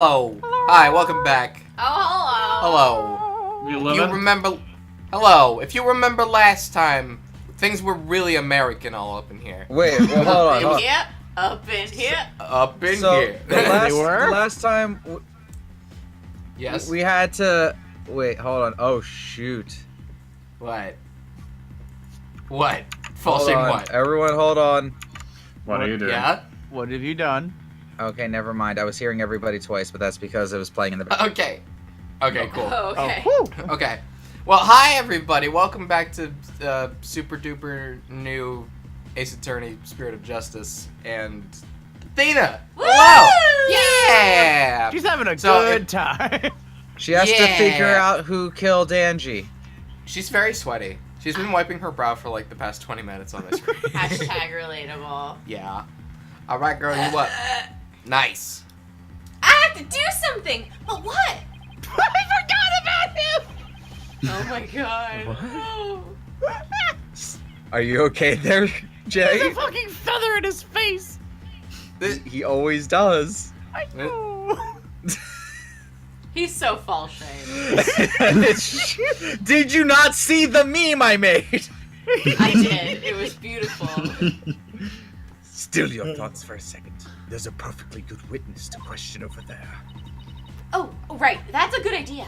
Hello. Hi, welcome back. Oh, Hello. You You remember... Hello. If you remember last time, things were really American all up in here. Wait, well, hold on. hello. Hold on. Yeah, up in here. Up in So here. the last time Yes? we had to wait. Hold on. Oh shoot. What? What? Hold Falsing on. what? Everyone, hold on. What are you doing? Yeah? What have you done? Okay, never mind. I was hearing everybody twice, but that's because it was playing in the background. Okay. Okay, cool. Oh, okay. Okay. Well, hi everybody. Welcome back to super duper new Ace Attorney Spirit of Justice and Athena. Woo! Hello. Yeah. She's having a So, good time. She has to Yeah. figure out who killed Angie. She's very sweaty. She's been wiping her brow for like the past 20 minutes on this screen. Hashtag relatable. Yeah. All right, girl. You what? Nice. I have to do something, but what? I forgot about him. Oh my god. What? No. Are you okay there, There's Jay? a fucking feather in his face. He always does. I know. He's so fall shamed. Did you not see the meme I made? I did. It was beautiful. Still your thoughts for a second. There's a perfectly good witness to question over there. Oh, right. That's a good idea.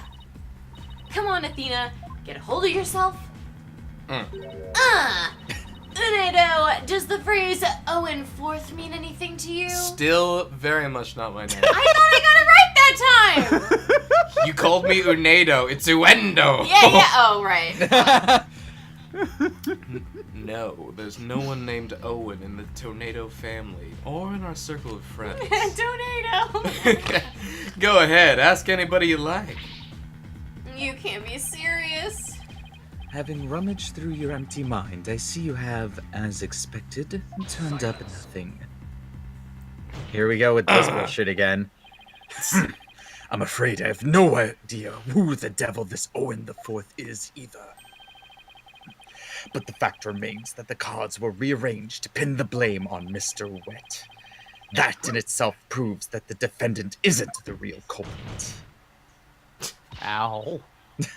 Come on, Athena. Get a hold of yourself. Unedo, does the phrase Owen Fourth mean anything to you? Still very much not my name. I thought I got it right that time! You called me Unedo. It's Uendo. Yeah. Oh, right. No, there's no one named Owen in the Tornado family or in our circle of friends. Tornado. Go ahead, ask anybody you like. You can't be serious. Having rummaged through your empty mind, I see you have, as expected, turned up nothing. Here we go with this bullshit again. I'm afraid I have no idea who the devil this Owen the Fourth is either. But the fact remains that the cards were rearranged to pin the blame on Mr. Wet. That in itself proves that the defendant isn't the real culprit. Ow.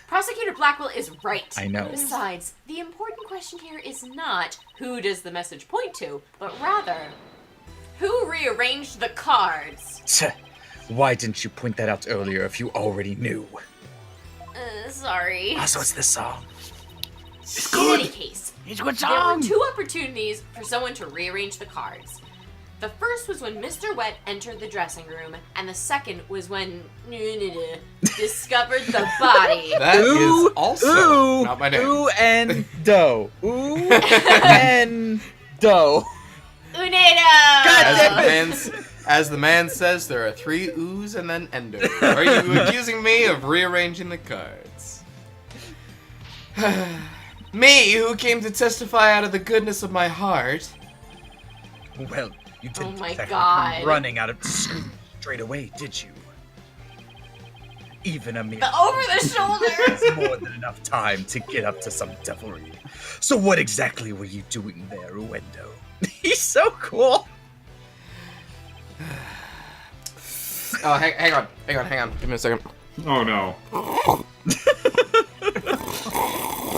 Prosecutor Blackwell is right. I know. Besides, the important question here is not who does the message point to, but rather, who rearranged the cards? Tch, why didn't you point that out earlier if you already knew? Sorry. So it's this song. In any case, It's a good there were song. two opportunities for someone to rearrange the cards. The first was when Mr. Wet entered the dressing room, and the second was when discovered the body. That is Ooh, also ooh, not my name. ooh and dough. Ooh and dough. Unedo! As the man says, there are 3 oohs and then endo. Are you accusing me of rearranging the cards? Me, who came to testify out of the goodness of my heart. Well, you Oh didn't my exactly God. come running out of straight away, did you? Even a mere The over the shoulder! is more than enough time to get up to some devilry. So what exactly were you doing there, Uendo? He's so cool. Oh, hang on. Give me a second. Oh no.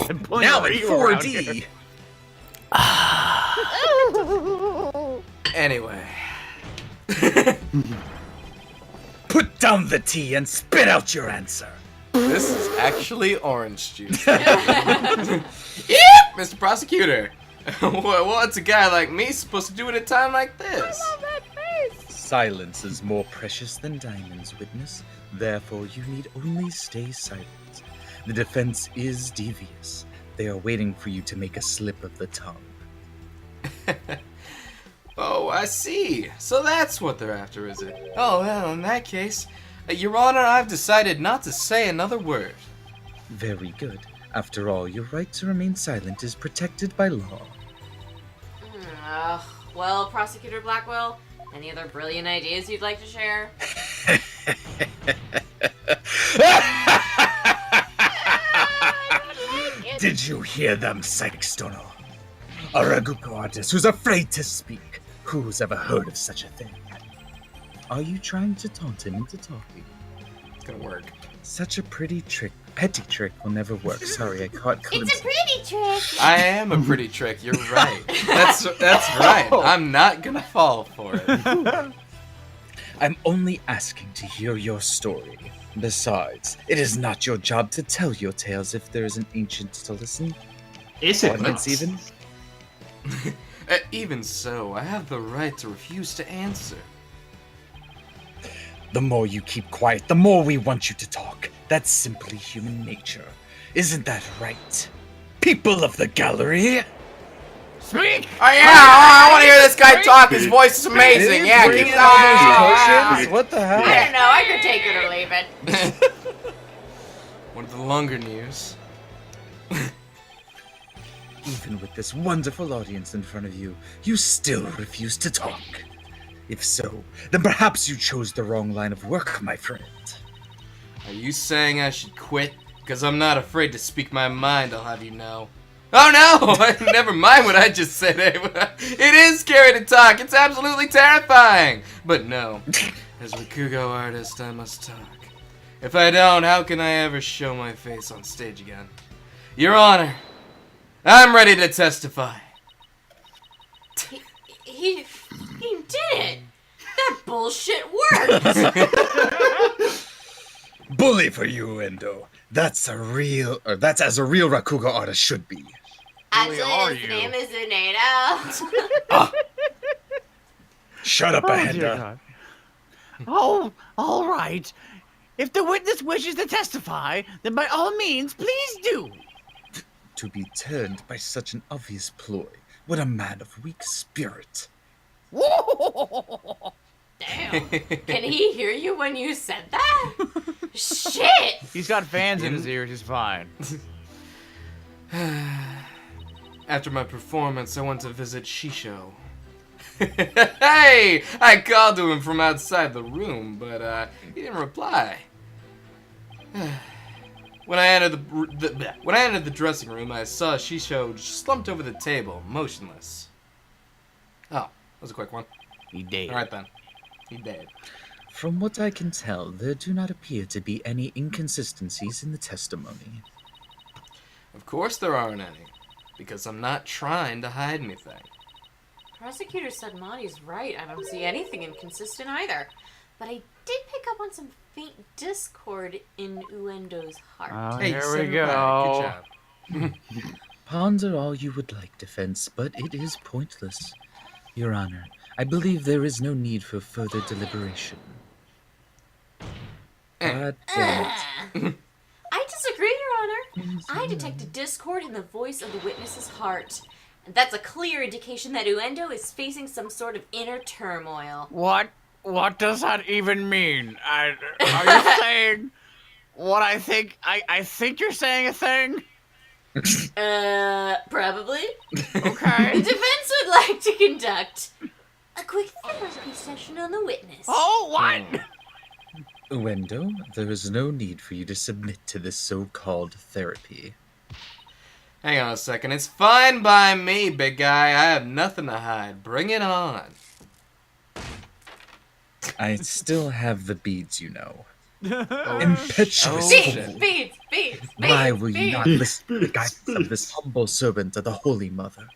I'm pulling Now a in Ryu around here. 4D! Anyway. Put down the tea and spit out your answer. This is actually orange juice. Yep, Mr. Prosecutor. What's a guy like me supposed to do at a time like this? Silence is more precious than diamonds, witness. Therefore, you need only stay silent. The defense is devious. They are waiting for you to make a slip of the tongue. Oh, I see. So that's what they're after, is it? Oh, well, in that case, Your Honor, I've decided not to say another word. Very good. After all, your right to remain silent is protected by law. Well, Prosecutor Blackwell, any other brilliant ideas you'd like to share? Did you hear them, Psychic Stono? A Raguko artist who's afraid to speak. Who's ever heard of such a thing? Are you trying to taunt him into talking? It's gonna work. Such a pretty trick. Petty trick will never work. Sorry, I couldn't. It's a pretty trick. I am a pretty trick. You're right. That's right. I'm not gonna fall for it. I'm only asking to hear your story. Besides, it is not your job to tell your tales if there is an ancient to listen. Is it Audience not? even? Even so, I have the right to refuse to answer. The more you keep quiet, the more we want you to talk. That's simply human nature. Isn't that right? People of the gallery! Speak! Oh yeah, I want to hear this guy talk. His voice is amazing. Yeah, keep it on. What the hell? I don't know. I could take it or leave it. One of the longer news. Even with this wonderful audience in front of you, you still refuse to talk. If so, then perhaps you chose the wrong line of work, my friend. Are you saying I should quit? Because I'm not afraid to speak my mind, I'll have you know. Oh no! Never mind what I just said. It is scary to talk. It's absolutely terrifying. But no, as a Rakugo artist, I must talk. If I don't, how can I ever show my face on stage again? Your Honor, I'm ready to testify. He did it. That bullshit worked. Bully for you, Endo. That's as a real Rakugo artist should be. Actually, are his you? name is Unedo. Shut up, Oh, dear Ahenda. God. Oh, all right. If the witness wishes to testify, then by all means, please do. To be turned by such an obvious ploy. What a man of weak spirit. Damn. Can he hear you when you said that? Shit. He's got fans in his ears. He's fine. After my performance, I went to visit Shisho. Hey! I called to him from outside the room, but he didn't reply. When I entered the dressing room, I saw Shisho slumped over the table, motionless. Oh, that was a quick one. He did. All right then, he did. From what I can tell, there do not appear to be any inconsistencies in the testimony. Of course there aren't any, because I'm not trying to hide anything. Prosecutor said Monty's right. I don't see anything inconsistent either. But I did pick up on some faint discord in Uendo's heart. Oh, Hey, here you we said it go. right. Good job. Ponder all you would like, defense, but it is pointless. Your Honor, I believe there is no need for further deliberation. God damn it. I disagree, Your Honor. I detected discord in the voice of the witness's heart. And that's a clear indication that Uendo is facing some sort of inner turmoil. What? What does that even mean? Are you saying what I think? I think you're saying a thing. Probably. The Okay. defense would like to conduct a quick therapy session on the witness. Oh, what? Uendo, there is no need for you to submit to this so-called therapy. Hang on a second. It's fine by me, big guy. I have nothing to hide. Bring it on. I still have the beads, you know. Oh, Impetuous Oh, fool. shit. Beads. Why will you not listen to the guidance of this humble servant of the Holy Mother?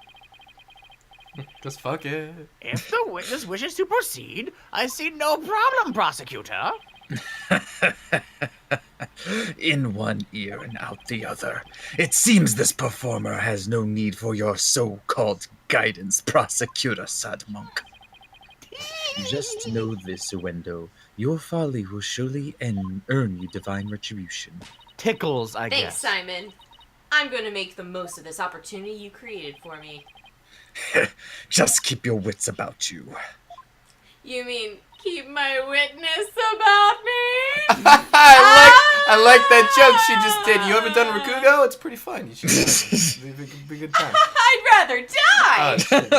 Just fuck it. If the witness wishes to proceed, I see no problem, prosecutor. In one ear and out the other. It seems this performer has no need for your so-called guidance, Prosecutor Sadmonk. Just know this, Uendo. Your folly will surely earn you divine retribution. Tickles, I Thanks, guess. Simon. I'm going to make the most of this opportunity you created for me. Just keep your wits about you. You mean keep my witness about me? I like that joke she just did. You haven't done Rakugo? It's pretty fun. You should do it. It'd be a good time. I'd rather die! Oh, shit.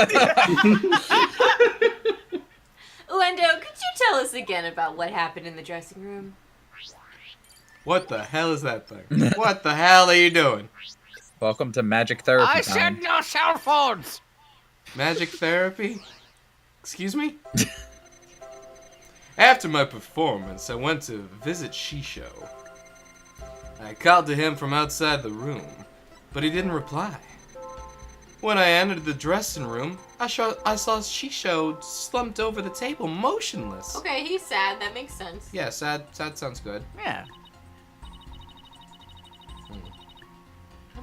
Uendo, could you tell us again about what happened in the dressing room? What the hell is that thing? What the hell are you doing? Welcome to Magic Therapy I time. said no cell phones. Magic therapy? Excuse me? After my performance, I went to visit Shisho. I called to him from outside the room, but he didn't reply. When I entered the dressing room, I saw Shisho slumped over the table, motionless. Okay, he's sad. That makes sense. Yeah, sad sounds good. Yeah.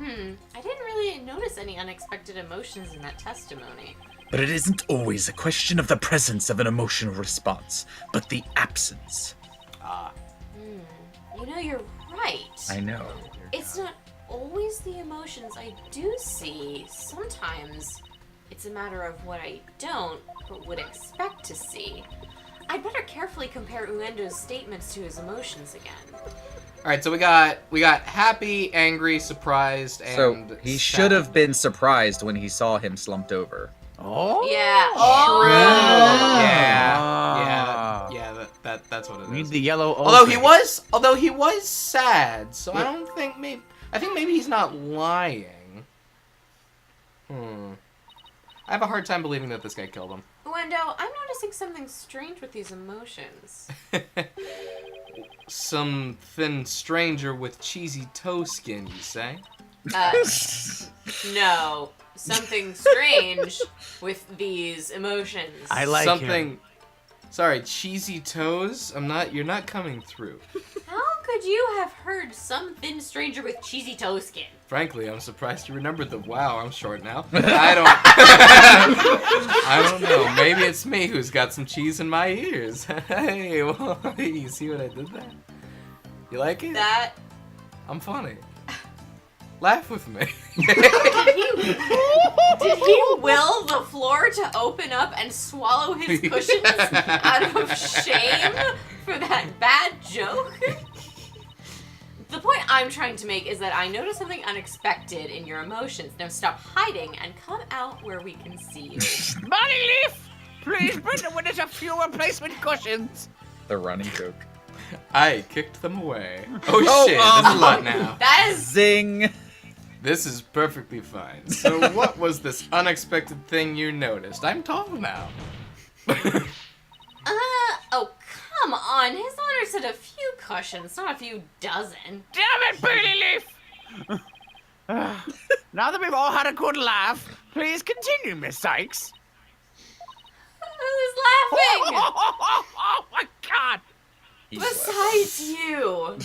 I didn't really notice any unexpected emotions in that testimony. But it isn't always a question of the presence of an emotional response, but the absence. You know, you're right. I know. It's not always the emotions I do see. Sometimes it's a matter of what I don't, but would expect to see. I'd better carefully compare Uendo's statements to his emotions again. All right, so we got happy, angry, surprised, and So he sad. should have been surprised when he saw him slumped over. Oh. Yeah. Yeah, that's what it is. We need the yellow. Although he was sad, so I don't think I think maybe he's not lying. I have a hard time believing that this guy killed him. Uendo, I'm noticing something strange with these emotions. Some thin stranger with cheesy toe skin, you say? No. Something strange with these emotions. I like something. him. Sorry, cheesy toes. You're not coming through. How could you have heard some thin stranger with cheesy toe skin? Frankly, I'm surprised you remembered the wow. I'm short now. I don't know. Maybe it's me who's got some cheese in my ears. Hey, well, you see what I did there? You like it? That. I'm funny. Laugh with me. Did he will the floor to open up and swallow his cushions out of shame for that bad joke? The point I'm trying to make is that I noticed something unexpected in your emotions. Now stop hiding and come out where we can see you. Money Leaf! Please bring the winners a few replacement cushions. The running joke. I kicked them away. Oh shit, there's a lot now. That is Zing! This is perfectly fine. So what was this unexpected thing you noticed? I'm tall now. oh come on. His honor said a few cushions, not a few dozen. Damn it, Bailey Leaf! Now that we've all had a good laugh, please continue, Miss Sykes. Who's laughing? Oh my God! Besides you.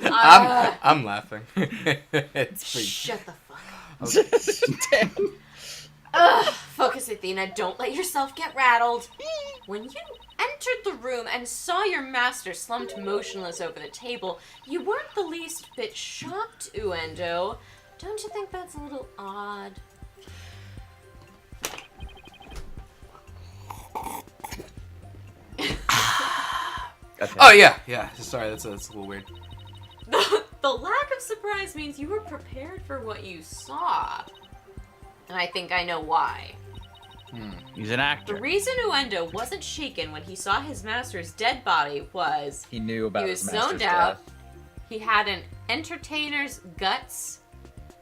I'm laughing. It's pretty. Shut the fuck up. Ugh, focus, Athena. Don't let yourself get rattled. When you entered the room and saw your master slumped motionless over the table, you weren't the least bit shocked, Uendo. Don't you think that's a little odd? Oh yeah. Sorry, that's a little weird. The lack of surprise means you were prepared for what you saw. And I think I know why. He's an The actor. reason Uendo wasn't shaken when he saw his master's dead body was He knew about he was his master's zoned out, death. he had an entertainer's guts,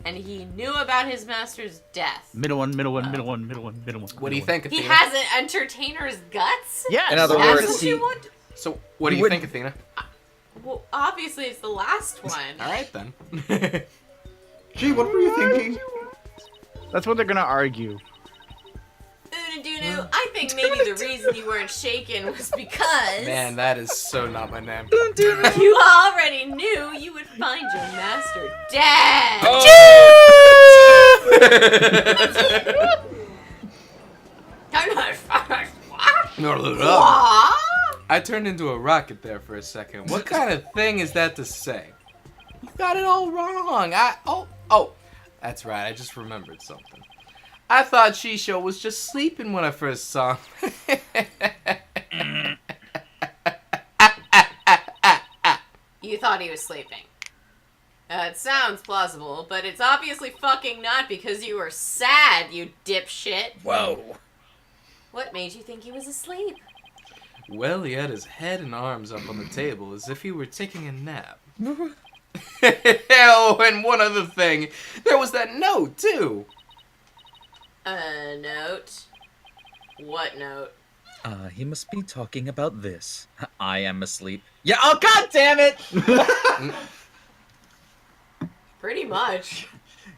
and he knew about his master's death. Middle one. What do you think, Athena? He has an entertainer's guts? Yes. In other That's words, what you want? So what do you wouldn't- think, Athena? Well, obviously it's the last one. All right then. Gee, what were you thinking? That's what they're gonna argue. Unadunu, I think maybe the reason you weren't shaken was because Man, that is so not my name. you already knew you would find your master dead. What? I turned into a rocket there for a second. What kind of thing is that to say? You got it all wrong. Oh, that's right. I just remembered something. I thought Shisho was just sleeping when I first saw him. You thought he was sleeping. It sounds plausible, but it's obviously fucking not because you were sad, you dipshit. Whoa. What made you think he was asleep? Well, he had his head and arms up on the table as if he were taking a nap. Oh, and one other thing. There was that note, too. A note? What note? He must be talking about this. I am asleep. Yeah, oh god damn it! Pretty much.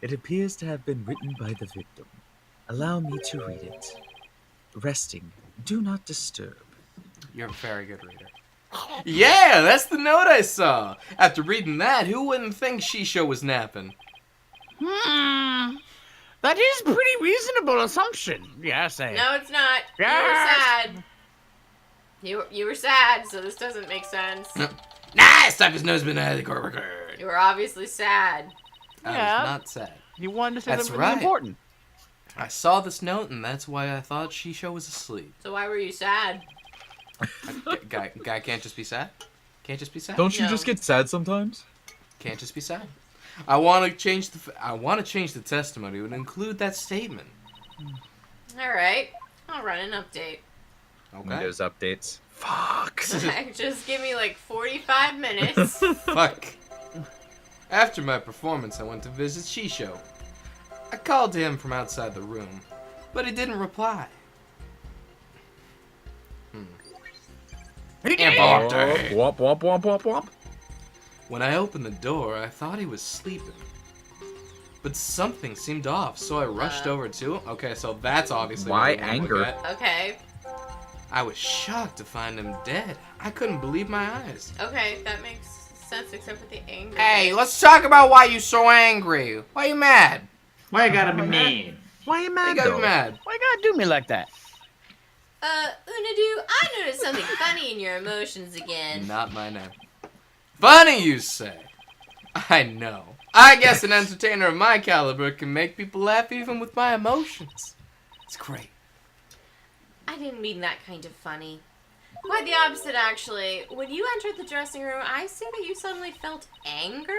It appears to have been written by the victim. Allow me to read it. Resting. Do not disturb. You're a very good reader. Yeah, that's the note I saw. After reading that, who wouldn't think Shisho was napping? That is pretty reasonable assumption. Yeah, say it. No, it's not. Yes. You were sad. You were sad, so this doesn't make sense. Nah, stop his nose been out of the corporate. You were obviously sad. I Yeah. was not sad. You wanted to say That's something right. important. I saw this note, and that's why I thought Shisho was asleep. So why were you sad? Guy can't just be sad. Can't just be sad. Don't you No. just get sad sometimes? Can't just be sad. I want to change the testimony to include that statement. All right. I'll run an update. Okay. Windows updates. Fuck. Just give me like 45 minutes. Fuck. After my performance, I went to visit Shisho. I called to him from outside the room, but he didn't reply. Important. Womp womp womp womp womp. When I opened the door, I thought he was sleeping. But something seemed off, so I rushed over to him. Okay, so that's obviously Why what we wanna look anger? at. Okay. I was shocked to find him dead. I couldn't believe my eyes. Okay, that makes sense except for the anger. Hey, let's talk about why you so angry. Why you mad? Why you gotta be mean? Why are you Why mad you gotta though? be mad? Why you gotta do me like that? Unadu, I noticed something funny in your emotions again. Not my name. Funny, you say? I know. I guess an entertainer of my caliber can make people laugh even with my emotions. It's great. I didn't mean that kind of funny. Quite the opposite, actually. When you entered the dressing room, I see that you suddenly felt anger.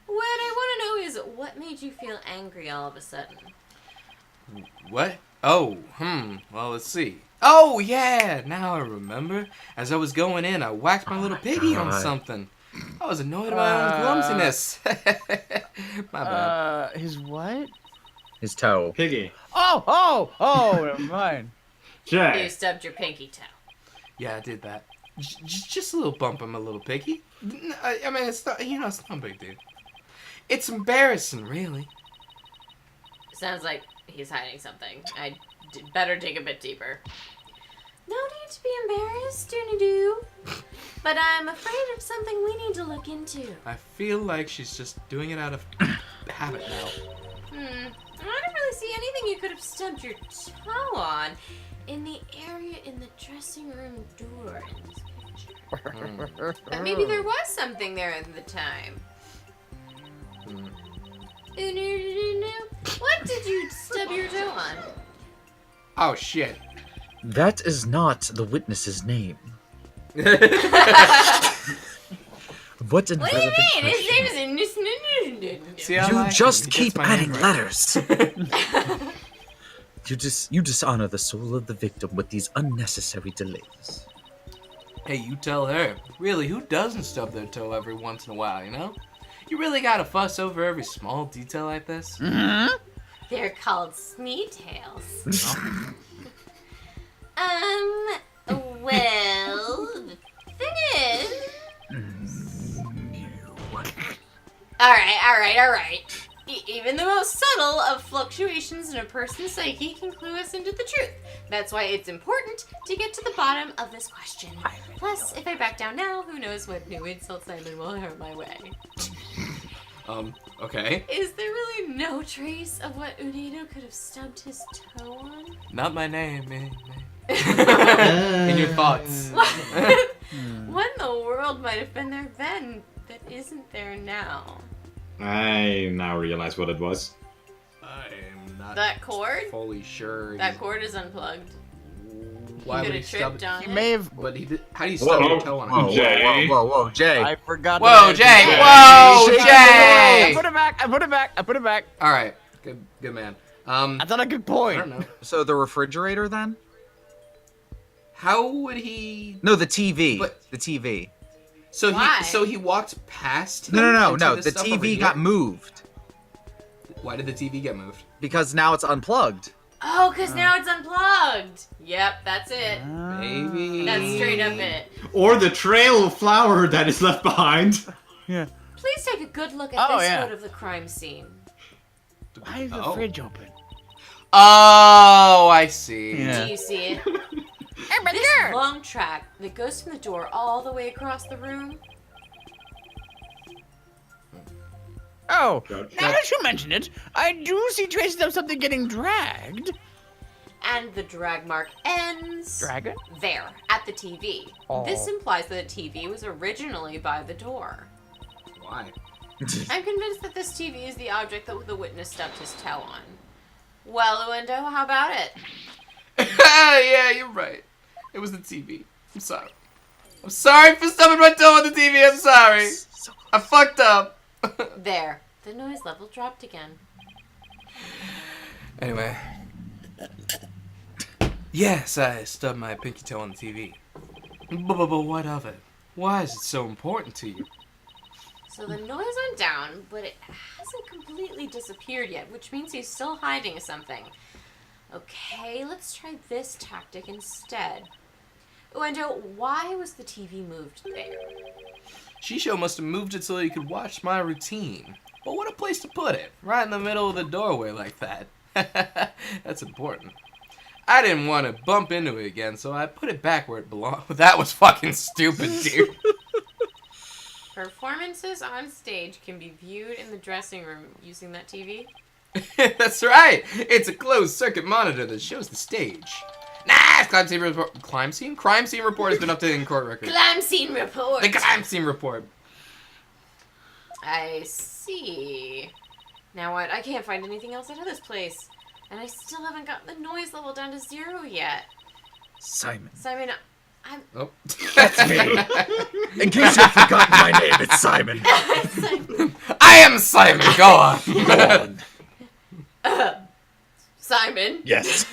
What I want to know is, what made you feel angry all of a sudden? What? Oh, well, let's see. Oh, yeah, now I remember. As I was going in, I whacked my little piggy on God. something. I was annoyed at my own clumsiness. My bad. His what? His toe. Piggy. Oh, never mind. You Jay. stubbed your pinky toe. Yeah, I did that. Just a little bump on my little piggy. I mean, it's not, it's not a big deal. It's embarrassing, really. Sounds like he's hiding something. Better dig a bit deeper. No need to be embarrassed, Unadu. But I'm afraid of something we need to look into. I feel like she's just doing it out of habit now. I don't really see anything you could have stubbed your toe on in the area in the dressing room door in this picture. But maybe there was something there at the time. Unadu, what did you stub your toe on? Oh, shit. That is not the witness's name. What an What do you irrelevant mean? His question. name is See, I You like just him. He gets keep my adding name right. letters. You dishonor the soul of the victim with these unnecessary delays. Hey, you tell her. Really, who doesn't stub their toe every once in a while, you know? You really gotta fuss over every small detail like this? They're called sneetails. Well, the thing is... Alright. Even the most subtle of fluctuations in a person's psyche can clue us into the truth. That's why it's important to get to the bottom of this question. Plus, if I back down now, who knows what new insult Simon will hurt my way. Okay. Is there really no trace of what Unado could have stubbed his toe on? Not my name, man. In your thoughts. What in the world might have been there then that isn't there now? I now realize what it was. I'm not That cord? fully sure. That cord is unplugged. Why You would could he have stub tripped it? on He it. may have. But he did. How do you stub your toe on Whoa, it? Jay. whoa, Jay. I forgot. Whoa, that Jay! I- Whoa, Shake it Jay! I put it back. All right, good man. I thought a good I point. don't know. So the refrigerator then? How would he? No, the TV. But- The TV. So Why? he walked past. No, him no, no, into no. this The stuff over TV here? got moved Why did the TV get moved? because now it's unplugged. Oh, because now it's unplugged. Yep, that's it. Maybe. That's straight up it. Or the trail of flour that is left behind. Yeah. Please take a good look at Oh, this yeah. photo of the crime scene. Why is the Oh. fridge open? Oh, I see. Yeah. Do you see it? This long track that goes from the door all the way across the room. Oh, God. now that you mention it, I do see traces of something getting dragged. And the drag mark ends Dragon? there, at the TV. Oh. This implies that the TV was originally by the door. Why? I'm convinced that this TV is the object that the witness stubbed his toe on. Well, Uendo, how about it? Yeah, you're right. It was the TV. I'm sorry. I'm sorry for stubbing my toe on the TV. I'm sorry. I fucked up. There. The noise level dropped again. Anyway. Yes, I stubbed my pinky toe on the TV. But what of it? Why is it so important to you? So the noise went down, but it hasn't completely disappeared yet, which means he's still hiding something. Okay, let's try this tactic instead. Uendo, why was the TV moved there? Shisho must have moved it so he could watch my routine. But what a place to put it, right in the middle of the doorway like that. That's important. I didn't want to bump into it again, so I put it back where it belonged. That was fucking stupid, dude. Performances on stage can be viewed in the dressing room using that TV. That's right. It's a closed circuit monitor that shows the stage. Nah, crime scene report. Crime scene? Crime scene report has been updated in court records. Crime scene report! The crime scene report. I see. Now what? I can't find anything else out of this place. And I still haven't gotten the noise level down to 0 yet. Simon. Simon, I'm... Oh. That's me. In case you've forgotten my name, it's Simon. Simon. I am Simon. Go on. Go on. Simon. Yes.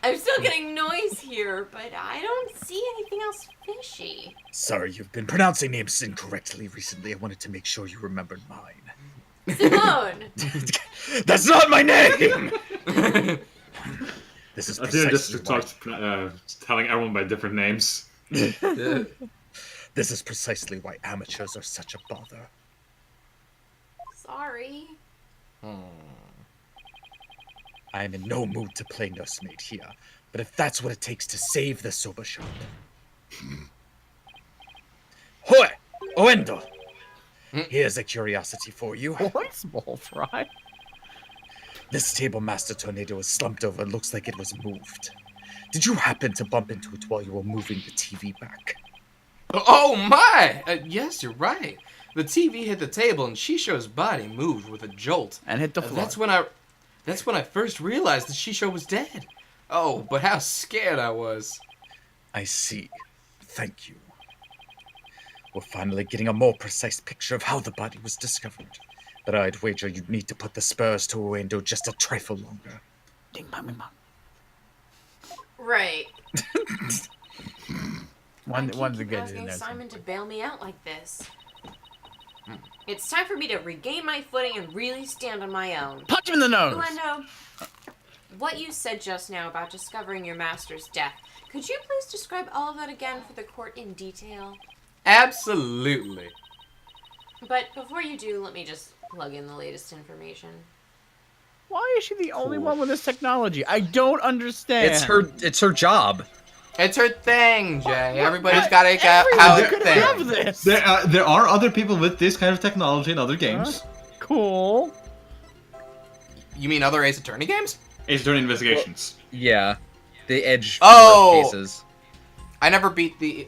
I'm still getting noise here, but I don't see anything else fishy. Sorry, you've been pronouncing names incorrectly recently. I wanted to make sure you remembered mine. Simone! That's not my name! This is I think I just precisely why. started telling everyone by different names. This is precisely why amateurs are such a bother. Sorry. I am in no mood to play nursemaid here, but if that's what it takes to save the soba shop. Hoi! Oendo! Here's a curiosity for you. What small fry? This table master tornado is slumped over and looks like it was moved. Did you happen to bump into it while you were moving the TV back? Oh my! Yes, you're right. The TV hit the table and Shisho's body moved with a jolt. And hit the floor. That's when I first realized that Shisho was dead. Oh, but how scared I was. I see. Thank you. We're finally getting a more precise picture of how the body was discovered. But I'd wager you'd need to put the spurs to Uendo just a trifle longer. Ding bong, bing bong. Right. One's a good asking in there. Simon to bail me out like this. It's time for me to regain my footing and really stand on my own. Punch him in the nose. Uendo, what you said just now about discovering your master's death, could you please describe all of that again for the court in detail? Absolutely. But before you do, let me just plug in the latest information. Why is she the only one with this technology? I don't understand. It's her job. It's her thing, Jay. Everybody's What? got to have a could thing. have this. There are other people with this kind of technology in other games. Cool. You mean other Ace Attorney games? Ace Attorney Investigations. Yeah. The Edge Oh! cases. I never beat the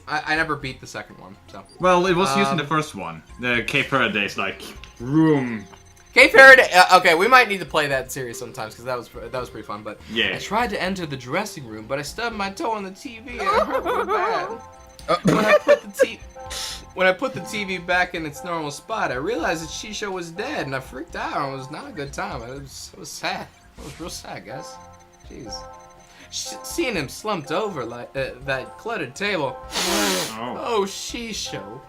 second one. So Well, it was used in the first one. The Cape Faraday's like room. Cape Faraday. Okay, we might need to play that series sometimes because that was pretty fun. But Yeah. I tried to enter the dressing room, but I stubbed my toe on the TV and it hurt real bad. When I put the TV back in its normal spot, I realized that Shisho was dead, and I freaked out. And it was not a good time. It was sad. It was real sad, guys. Jeez. Seeing him slumped over like that cluttered table. Oh. Oh, Shisho.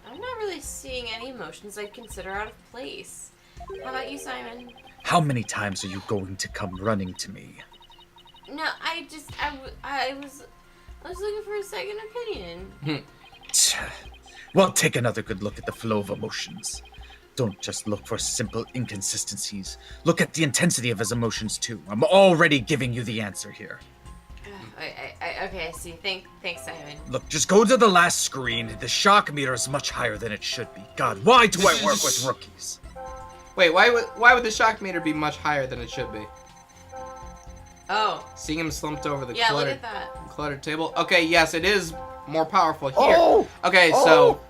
I'm I'm not really seeing any emotions I'd consider out of place. How about you, Simon? How many times are you going to come running to me? No, I was looking for a second opinion. Well, take another good look at the flow of emotions. Don't just look for simple inconsistencies. Look at the intensity of his emotions, too. I'm already giving you the answer here. Okay, I see. Thanks, Simon. Look, just go to the last screen. The shock meter is much higher than it should be. God, why do I work with rookies? Wait, why would the shock meter be much higher than it should be? Oh. Seeing him slumped over the Yeah, look cluttered, at that. cluttered table. Okay, yes, it is more powerful here. Oh! Okay, Oh! so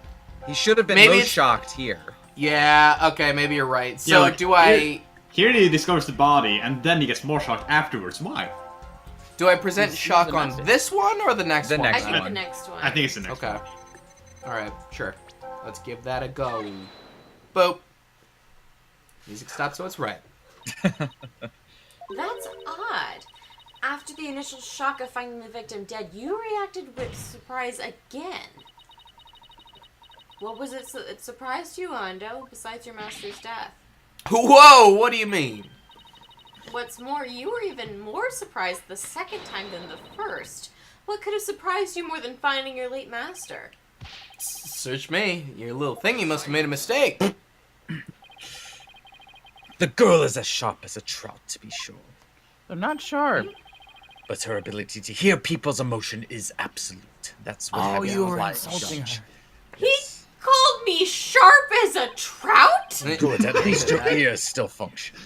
He should have been Maybe most it's- shocked here. yeah, okay, maybe you're right. So like, do I Here he discovers the body, and then he gets more shocked afterwards. Why? present He's shock the on master. this one or the next The one? I next think one. the next one. I think it's the next Okay. one. Alright, sure. Let's give that a go. Boop. Music stops, so it's right. That's odd. After the initial shock of finding the victim dead, you reacted with surprise again. What was it that surprised you, Ando, besides your master's death? Whoa, what do you mean? What's more, you were even more surprised the second time than the first. What could have surprised you more than finding your late master? Search me. Your little thingy must have made a mistake. The girl is as sharp as a trout, to be sure. I'm not sure. But her ability to hear people's emotion is absolute. That's what Oh, happens you in were life, insulting Judge. her. He called me sharp as a trout? Good, at least your ears still function.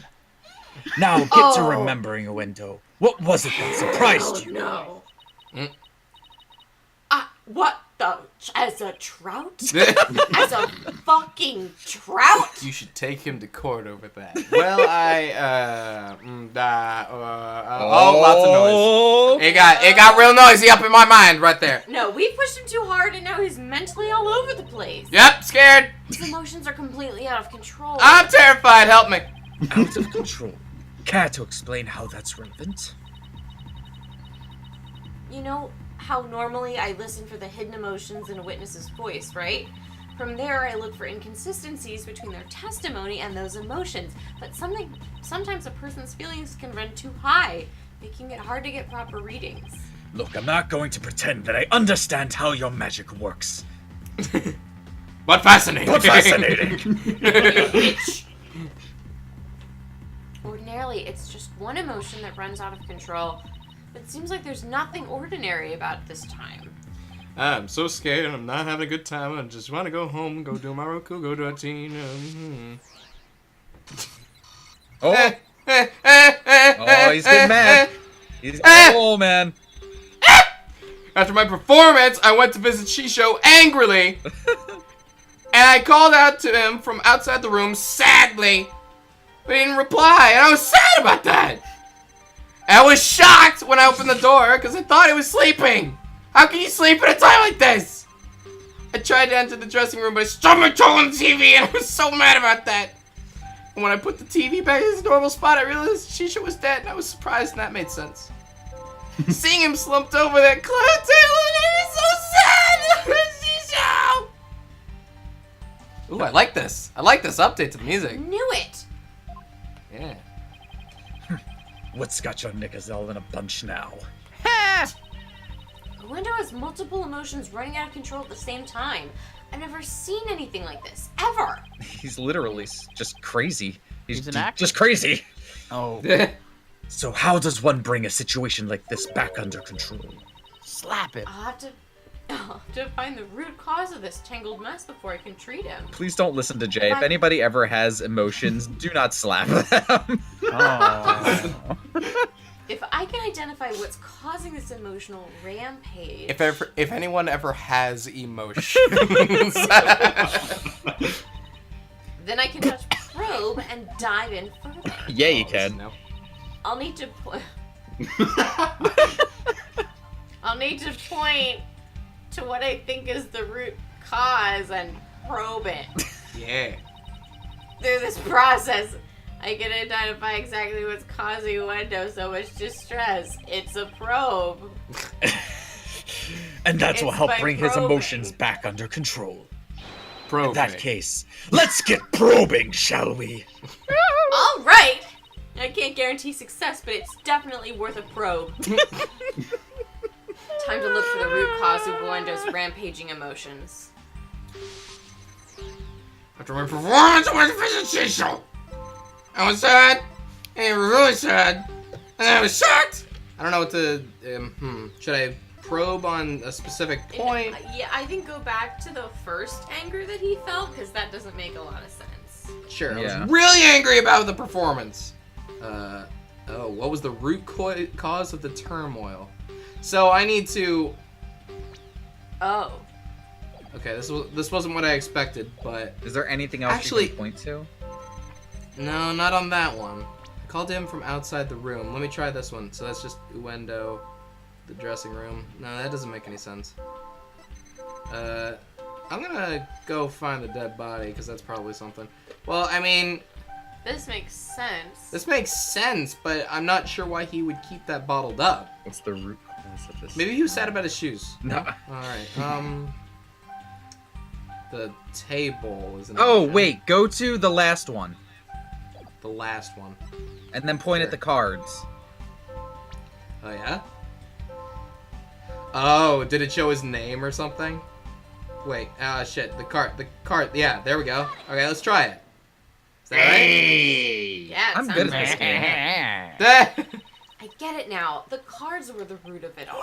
Now get to Oh. remembering a window. What was it that surprised you? No. Mm. What the? As a trout? As a fucking trout? You should take him to court over that. Well, lots of noise. It got real noisy up in my mind right there. No, we pushed him too hard and now he's mentally all over the place. Yep, scared. His emotions are completely out of control. I'm terrified. Help me. Out of control. Care to explain how that's relevant? You know how normally I listen for the hidden emotions in a witness's voice, right? From there, I look for inconsistencies between their testimony and those emotions. But sometimes a person's feelings can run too high, making it hard to get proper readings. Look, I'm not going to pretend that I understand how your magic works. But fascinating. But fascinating. Bitch! Ordinarily, it's just one emotion that runs out of control. But it seems like there's nothing ordinary about it this time. I'm so scared. I'm not having a good time. I just want to go home, go do my Roku, go to a teen. Oh, oh, he's getting mad. He's oh man. After my performance, I went to visit Shisho angrily. And I called out to him from outside the room sadly. But he didn't reply, and I was sad about that. And I was shocked when I opened the door because I thought he was sleeping. How can you sleep at a time like this? I tried to enter the dressing room, but I stubbed my toe on the TV, and I was so mad about that. And when I put the TV back in its normal spot, I realized Shisha was dead, and I was surprised, and that made sense. Seeing him slumped over that club table, and I was so sad. Shisha! Ooh, I like this. I like this update to the music. Knew it! Yeah. What's got your knickers all in a bunch now? The window has multiple emotions running out of control at the same time. I've never seen anything like this, ever! He's literally just crazy. He's an actor. just crazy. Oh, So how does one bring a situation like this back under control? slap him. I'll have to find the root cause of this tangled mess before I can treat him. Please don't listen to Jay. If anybody ever has emotions, do not slap them. Oh. If I can identify what's causing this emotional rampage... If anyone ever has emotions. then I can touch probe and dive in further. Yeah, you can. No. I'll need to I'll need to point to what I think is the root cause and probe it. Yeah. Through this process, I can identify exactly what's causing Wendo so much distress. It's a probe. And that's what It's helped by bring his probing. emotions back under control. probe In that me. case, let's get probing, shall we? All right. I can't guarantee success, but it's definitely worth a probe. Time to look for the root cause of Gwendo's rampaging emotions. After my performance, I went to visit Cecil. I was sad, and it was really sad, and then I was shocked. I don't know what to. Should I probe on a specific point? Yeah, I think go back to the first anger that he felt, because that doesn't make a lot of sense. Sure. I Yeah. was really angry about the performance. What was the root cause of the turmoil? So I need to. Oh. Okay, this wasn't what I expected, but Is there anything else Actually- you can point to? no, not on that one. I called him from outside the room. Let me try this one. So that's just Uendo, the dressing room. No, that doesn't make any sense. I'm gonna go find the dead body because that's probably something. Well, I mean, This makes sense. this makes sense, but I'm not sure why he would keep that bottled up. What's the root cause of this? Maybe he was sad about his shoes. No. All right. The table is. Oh, wait. Go to the last one. The last one. And then point Sure. at the cards. Oh yeah. Oh, did it show his name or something? Wait. Ah, shit. The card. Yeah, there we go. Okay, let's try it. Is that right? Yeah, it I'm sounds good at right. this game. I get it now. The cards were the root of it all.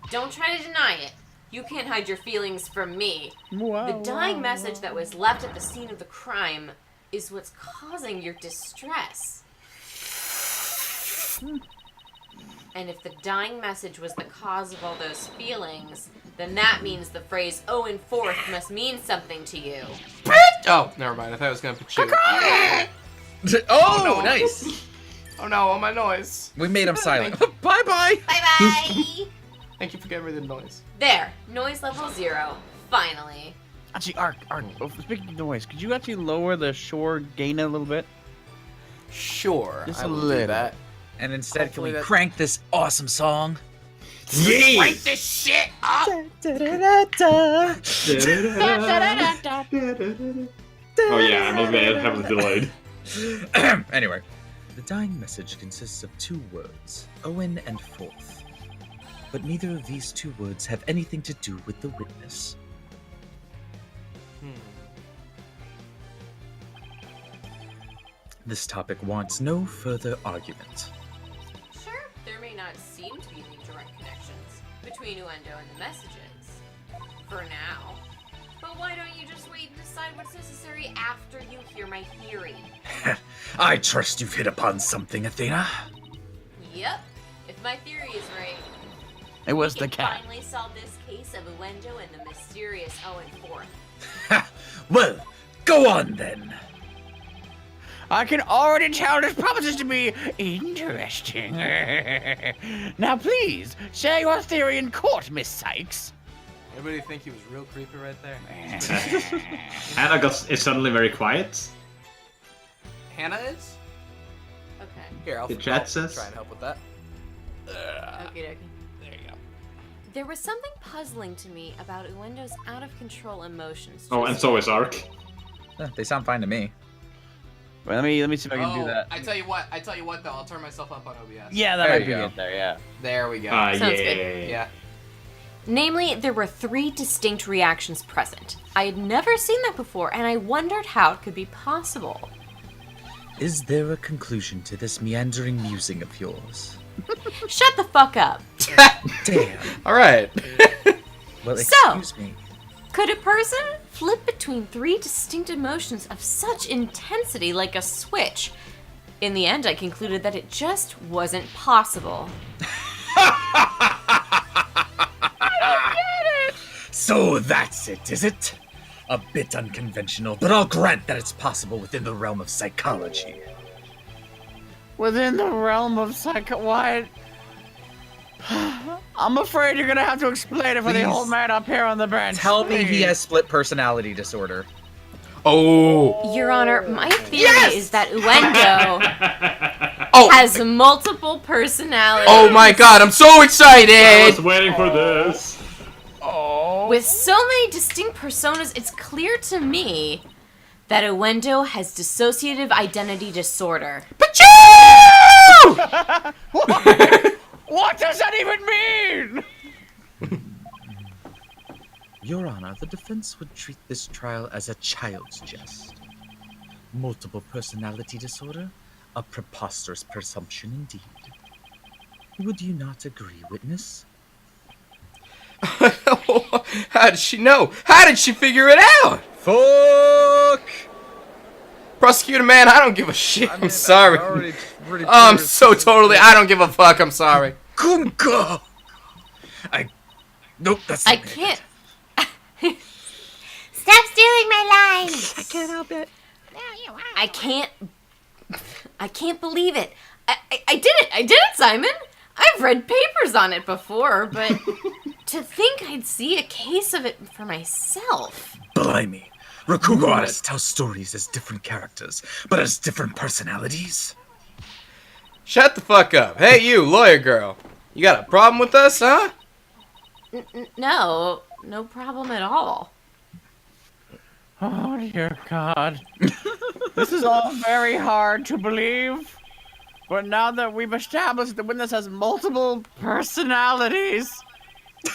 Don't try to deny it. You can't hide your feelings from me. The dying message that was left at the scene of the crime is what's causing your distress. And if the dying message was the cause of all those feelings, then that means the phrase Owen Forth must mean something to you. Oh, never mind. I thought I was gonna put you. Oh, no. nice. Oh no, all my noise. We made him silent. Bye-bye. Bye-bye! Thank you for getting rid of the noise. There, noise level 0. Finally. Actually, Ark, speaking of noise, could you actually lower the shore gain a little bit? Sure, Just I a will do little. that. And instead, can Hopefully we that- crank this awesome song? Yay! Crank this shit up. Oh yeah, I must be heavily delayed. Anyway, the dying message consists of 2 words, Owen and Forth. But neither of these 2 words have anything to do with the witness. This topic wants no further argument. Sure, there may not seem to be any direct connections between Uendo and the messages. For now. But why don't you just wait and decide what's necessary after you hear my theory? I trust you've hit upon something, Athena. Yep. If my theory is right, It was we the can cat. finally solve this case of Uendo and the mysterious Owen Forth. Well, go on then. I can already tell this promises to be interesting. Now, please, share your theory in court, Miss Sykes. Everybody think he was real creepy right there? Anna is suddenly very quiet. Hannah is? Okay. Here, I'll The chat I'll says- try and help with that. Okie dokie. There you go. There was something puzzling to me about Uendo's out of control emotions. Oh, and so is Ark. They sound fine to me. Wait, let me see if I can do that. I tell you what though, I'll turn myself up on OBS. Yeah, that There might be you go. it there, yeah. There we go. Sounds good. Yeah. Namely, there were 3 distinct reactions present. I had never seen that before, and I wondered how it could be possible. Is there a conclusion to this meandering musing of yours? Shut the fuck up. Damn. Alright. Well, So- excuse me. Could a person flip between 3 distinct emotions of such intensity like a switch? In the end, I concluded that it just wasn't possible. So that's it, is it? A bit unconventional, but I'll grant that it's possible within the realm of psychology. Within the realm of what? I'm afraid you're gonna have to explain it for the Please. old man up here on the bench. Tell me he please. has split personality disorder. Oh. Your Honor, my theory is that Uendo... Oh! has multiple personalities. Oh my god, I'm so I excited! was waiting for this. Oh. With so many distinct personas, it's clear to me that Uendo has dissociative identity disorder. Pachoo! What does that even mean? Your Honor, the defense would treat this trial as a child's jest. Multiple personality disorder? A preposterous presumption indeed. Would you not agree, witness? How did she know? How did she figure it out? Fuck! Prosecutor man, I don't give a shit. I'm sorry. Already pretty Oh, I'm clear. so totally. I don't give a fuck. I'm sorry. Kunka! Nope, that's I not it. can't. Stop stealing my lines! I can't help it. I can't believe it. I did it! I did it, Simon! I've read papers on it before, but to think I'd see a case of it for myself. Blimey. Rakugo artists tell stories as different characters, but as different personalities? Shut the fuck up. Hey, you, lawyer girl. You got a problem with us, huh? No problem at all. Oh, dear God. This is all very hard to believe. But now that we've established the witness has multiple personalities,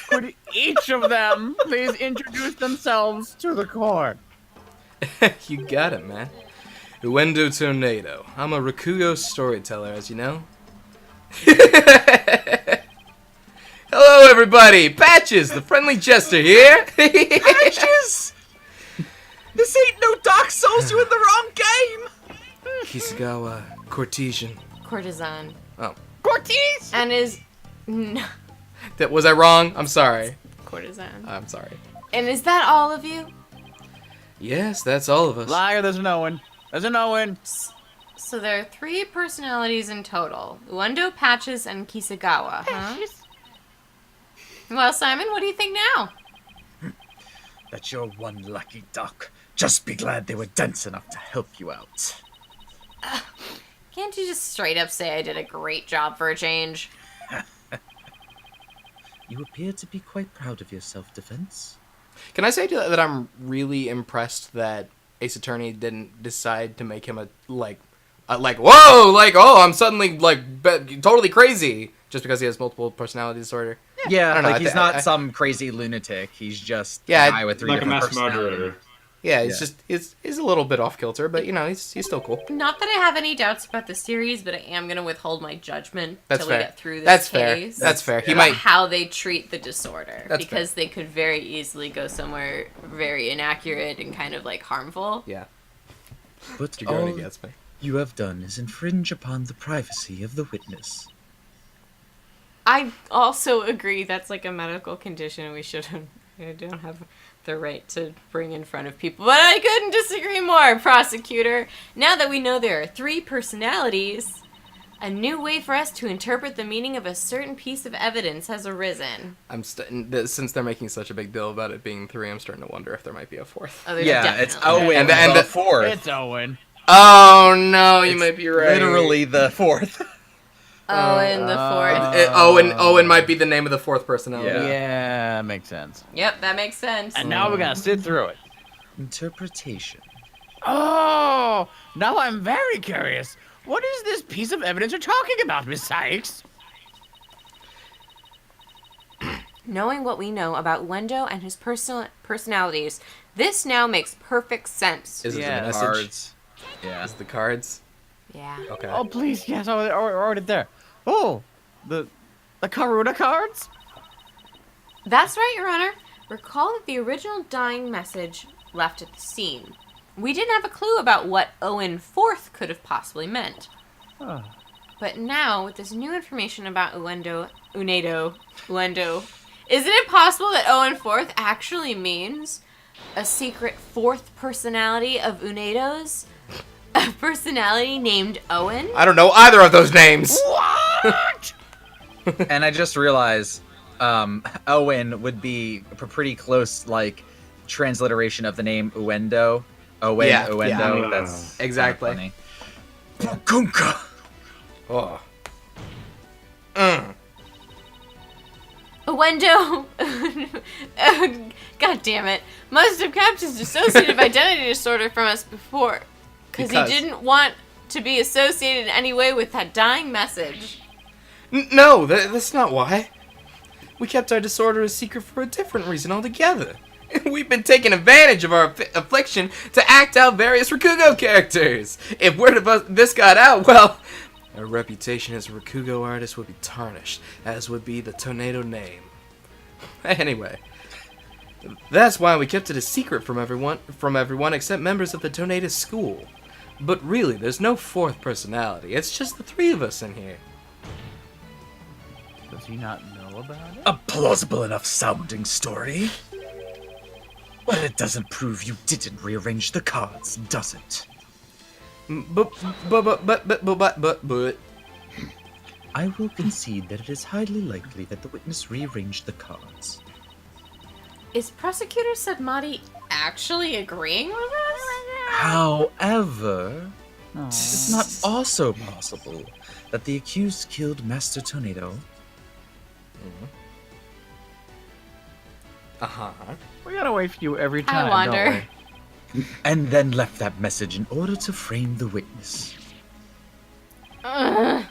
could each of them please introduce themselves to the court? You got it, man. Uendo Tornado. I'm a Rakugo storyteller, as you know. Hello, everybody. Patches, the friendly jester here. Patches! This ain't no Dark Souls, you in the wrong game! Kisagawa, Cortesian. Courtesan. Oh, Cortez! And is... No, was I wrong? I'm sorry. courtesan. I'm sorry. And is that all of you? Yes, that's all of us. Liar, there's no one. There's a no one. So there are 3 personalities in total. Uendo, Patches, and Kisagawa, huh? Well, Simon, what do you think now? That you're one lucky duck. Just be glad they were dense enough to help you out. Can't you just straight up say I did a great job for a change? You appear to be quite proud of yourself, defense. Can I say that I'm really impressed that Ace Attorney didn't decide to make him whoa, like, oh, I'm suddenly, totally crazy just because he has multiple personality disorder. Yeah, I don't know, like I he's thi- not I- some crazy lunatic. He's just Yeah, a guy with 3 Like a different mass murderer. personalities. Yeah, he's Yeah. just, he's a little bit off kilter, but, you know, he's still cool. Not that I have any doubts about the series, but I am going to withhold my judgment That's till fair. we get through this That's fair. case. That's fair. He about might... how they treat the disorder. That's because they could very easily go somewhere very inaccurate and kind of, like, harmful. Yeah, But you're going all against me. you have done is infringe upon the privacy of the witness. I also agree that's, like, a medical condition we shouldn't... I don't have the right to bring in front of people, but I couldn't disagree more, prosecutor. Now that we know there are 3 personalities, a new way for us to interpret the meaning of a certain piece of evidence has arisen. Since they're making such a big deal about it being 3, I'm starting to wonder if there might be a 4th. Oh, there's Yeah, it's definitely- Owen And the the- fourth. It's Owen. Oh, no, you It's might be right. Literally the fourth. Oh, and the 4th. Owen might be the name of the 4th personality. Yeah. Yeah, makes sense. Yep, that makes sense. And now we're gonna sit through it. Interpretation. Oh, now I'm very curious. What is this piece of evidence you're talking about, Miss Sykes? Knowing what we know about Uendo and his personalities, this now makes perfect sense. Is it Yeah. the message? Cards. Yeah. Is it the cards? Yeah. Okay. Oh, please, yes, already there. Oh, the Karuna cards? That's right, Your Honor. Recall that the original dying message left at the scene. We didn't have a clue about what Owen Fourth could have possibly meant. Oh. But now, with this new information about Uendo, isn't it possible that Owen Fourth actually means a secret 4th personality of Unedo's? A personality named Owen? I don't know either of those names. What? And I just realized Owen would be a pretty close, like, transliteration of the name Uendo. Owen, Yeah, Uendo. yeah. That's Exactly. kinda funny. Kunka! Oh. Wendo, God damn it, must have kept his dissociative identity disorder from us before. Because he didn't want to be associated in any way with that dying message. No, that's not why. We kept our disorder a secret for a different reason altogether. We've been taking advantage of our affliction to act out various Rakugo characters. If word of this got out, well, our reputation as a Rakugo artist would be tarnished, as would be the Tornado name. Anyway, that's why we kept it a secret from everyone except members of the Tornado school. But really, there's no fourth personality. It's just the three of us in here. Does he not know about it? A plausible enough sounding story. But it doesn't prove you didn't rearrange the cards, does it? But. I will concede that it is highly likely that the witness rearranged the cards. Is Prosecutor Sedmati actually agreeing with us? However, No. it's not also possible that the accused killed Master Tornado We gotta wait for you every I time. wonder. Don't and then left that message in order to frame the witness. Ugh.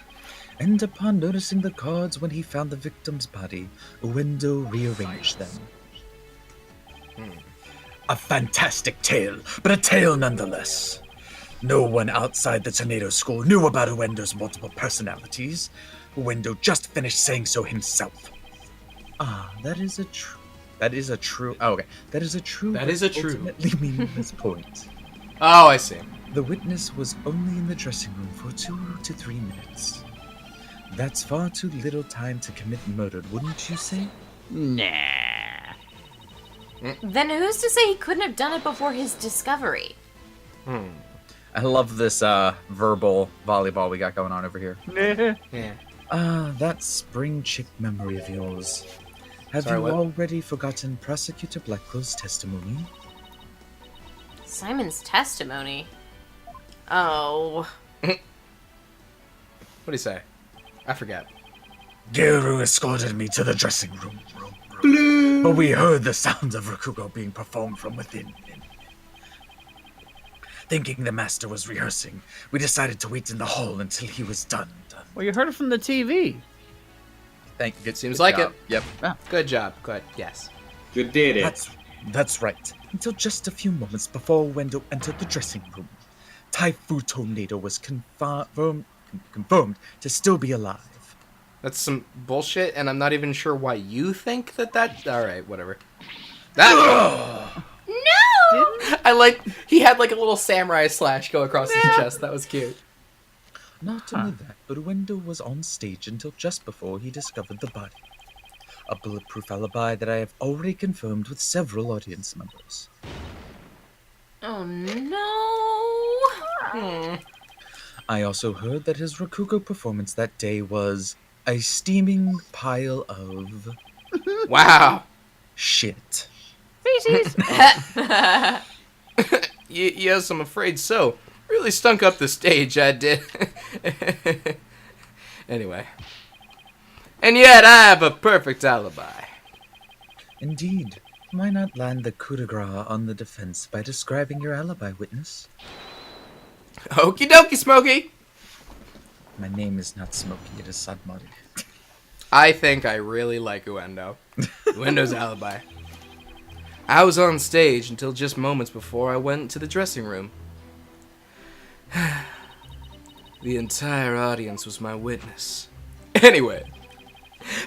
And upon noticing the cards when he found the victim's body, Uendo rearranged them. A fantastic tale, but a tale nonetheless. No one outside the Tornado School knew about Uendo's multiple personalities. Uendo just finished saying so himself. Ah, that is a true. That is a true. Oh, okay. That is a true. That but is a true. Ultimately meaningless point. Oh, I see. The witness was only in the dressing room for 2 to 3 minutes. That's far too little time to commit murder, wouldn't you say? Nah. Then who's to say he couldn't have done it before his discovery? I love this verbal volleyball we got going on over here. Yeah. Ah, that spring chick memory of yours. Have Sorry, you what? already forgotten Prosecutor Blackwell's testimony? Simon's testimony? Oh. What do you say? I forget. Geru escorted me to the dressing room. But we heard the sounds of Rakugo being performed from within. Thinking the master was rehearsing, we decided to wait in the hall until he was done. Well, you heard it from the TV. Thank you. Seems like job. it. Yep. Good job. Good. Yes. You did it. That's right. Until just a few moments before Wendo entered the dressing room, Taifu Tornado was confirmed to still be alive. That's some bullshit, and I'm not even sure why you think that. All right, whatever. That. No! I like. He had like a little samurai slash go across his chest. That was cute. Not only that, but Wendo was on stage until just before he discovered the body. A bulletproof alibi that I have already confirmed with several audience members. Oh no! I also heard that his Rakugo performance that day was a steaming pile of Wow. shit. Yes, I'm afraid so. Really stunk up the stage, I did. Anyway. And yet I have a perfect alibi. Indeed. Why not land the coup de grace on the defense by describing your alibi, witness? Okie dokie, Smokey. My name is not Smokey, it is Sadmari. I think I really like Uendo. Uendo's alibi. I was on stage until just moments before I went to the dressing room. The entire audience was my witness. Anyway.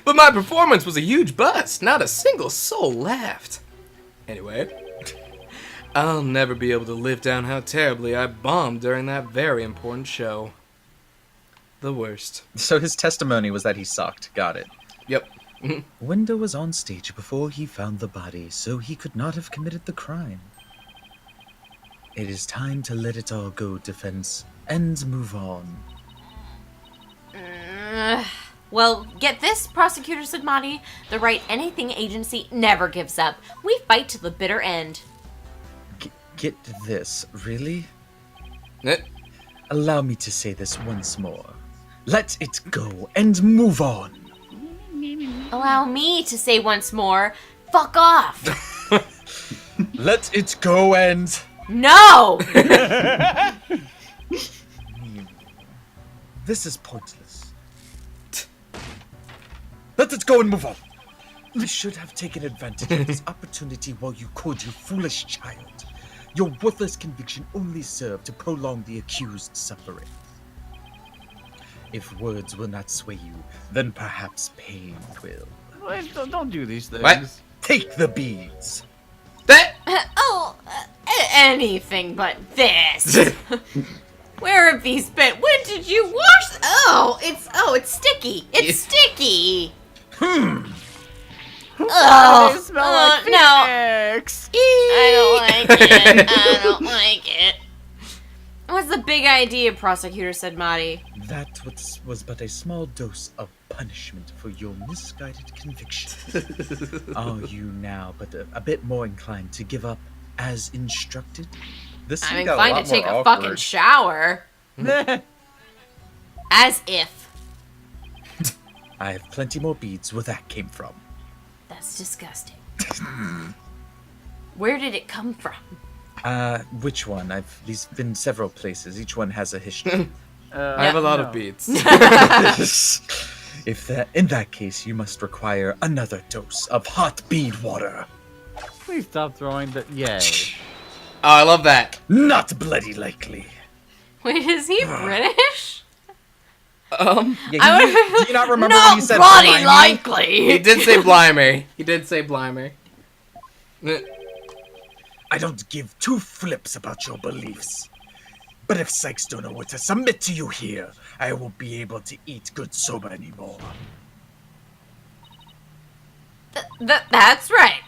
But my performance was a huge bust. Not a single soul laughed. Anyway. I'll never be able to live down how terribly I bombed during that very important show. The worst. So his testimony was that he sucked. Got it. Yep. Wendo was on stage before he found the body, so he could not have committed the crime. It is time to let it all go, defense, and move on. Well, get this, Prosecutor Sidmati. The Right Anything Agency never gives up. We fight to the bitter end. Get this, really? Eh, Allow me to say this once more. Let it go and move on. Allow me to say once more, fuck off. Let it go and... No! This is pointless. Let it go and move on. You should have taken advantage of this opportunity while you could, you foolish child. Your worthless conviction only served to prolong the accused's suffering. If words will not sway you, then perhaps pain will. Wait, don't do these things. What? Take the beads. That. Anything but this. Where have these been? When did you wash? It's sticky. It's sticky. They Oh, smell like no. Phoenix. I don't like it. I don't like it. What's the big idea, Prosecutor said Marty. That was but a small dose of punishment for your misguided conviction. Are you now but a bit more inclined to give up as instructed? This I'm scene got inclined lot to take more a fucking awkward. shower. As if. I have plenty more beads where that came from. That's disgusting. Where did it come from? Which one? These been several places. Each one has a history. I have a lot no. of beads. In that case, you must require another dose of hot bead water. Please stop throwing the. Yay. Oh, I love that. Not bloody likely. Wait, is he British? Yeah, I do you not remember Not when he said bloody blimey? likely. He did say Blimey. He did say Blimey. I don't give two flips about your beliefs. But if Sykes don't know what to submit to you here, I won't be able to eat good soba anymore. That's right.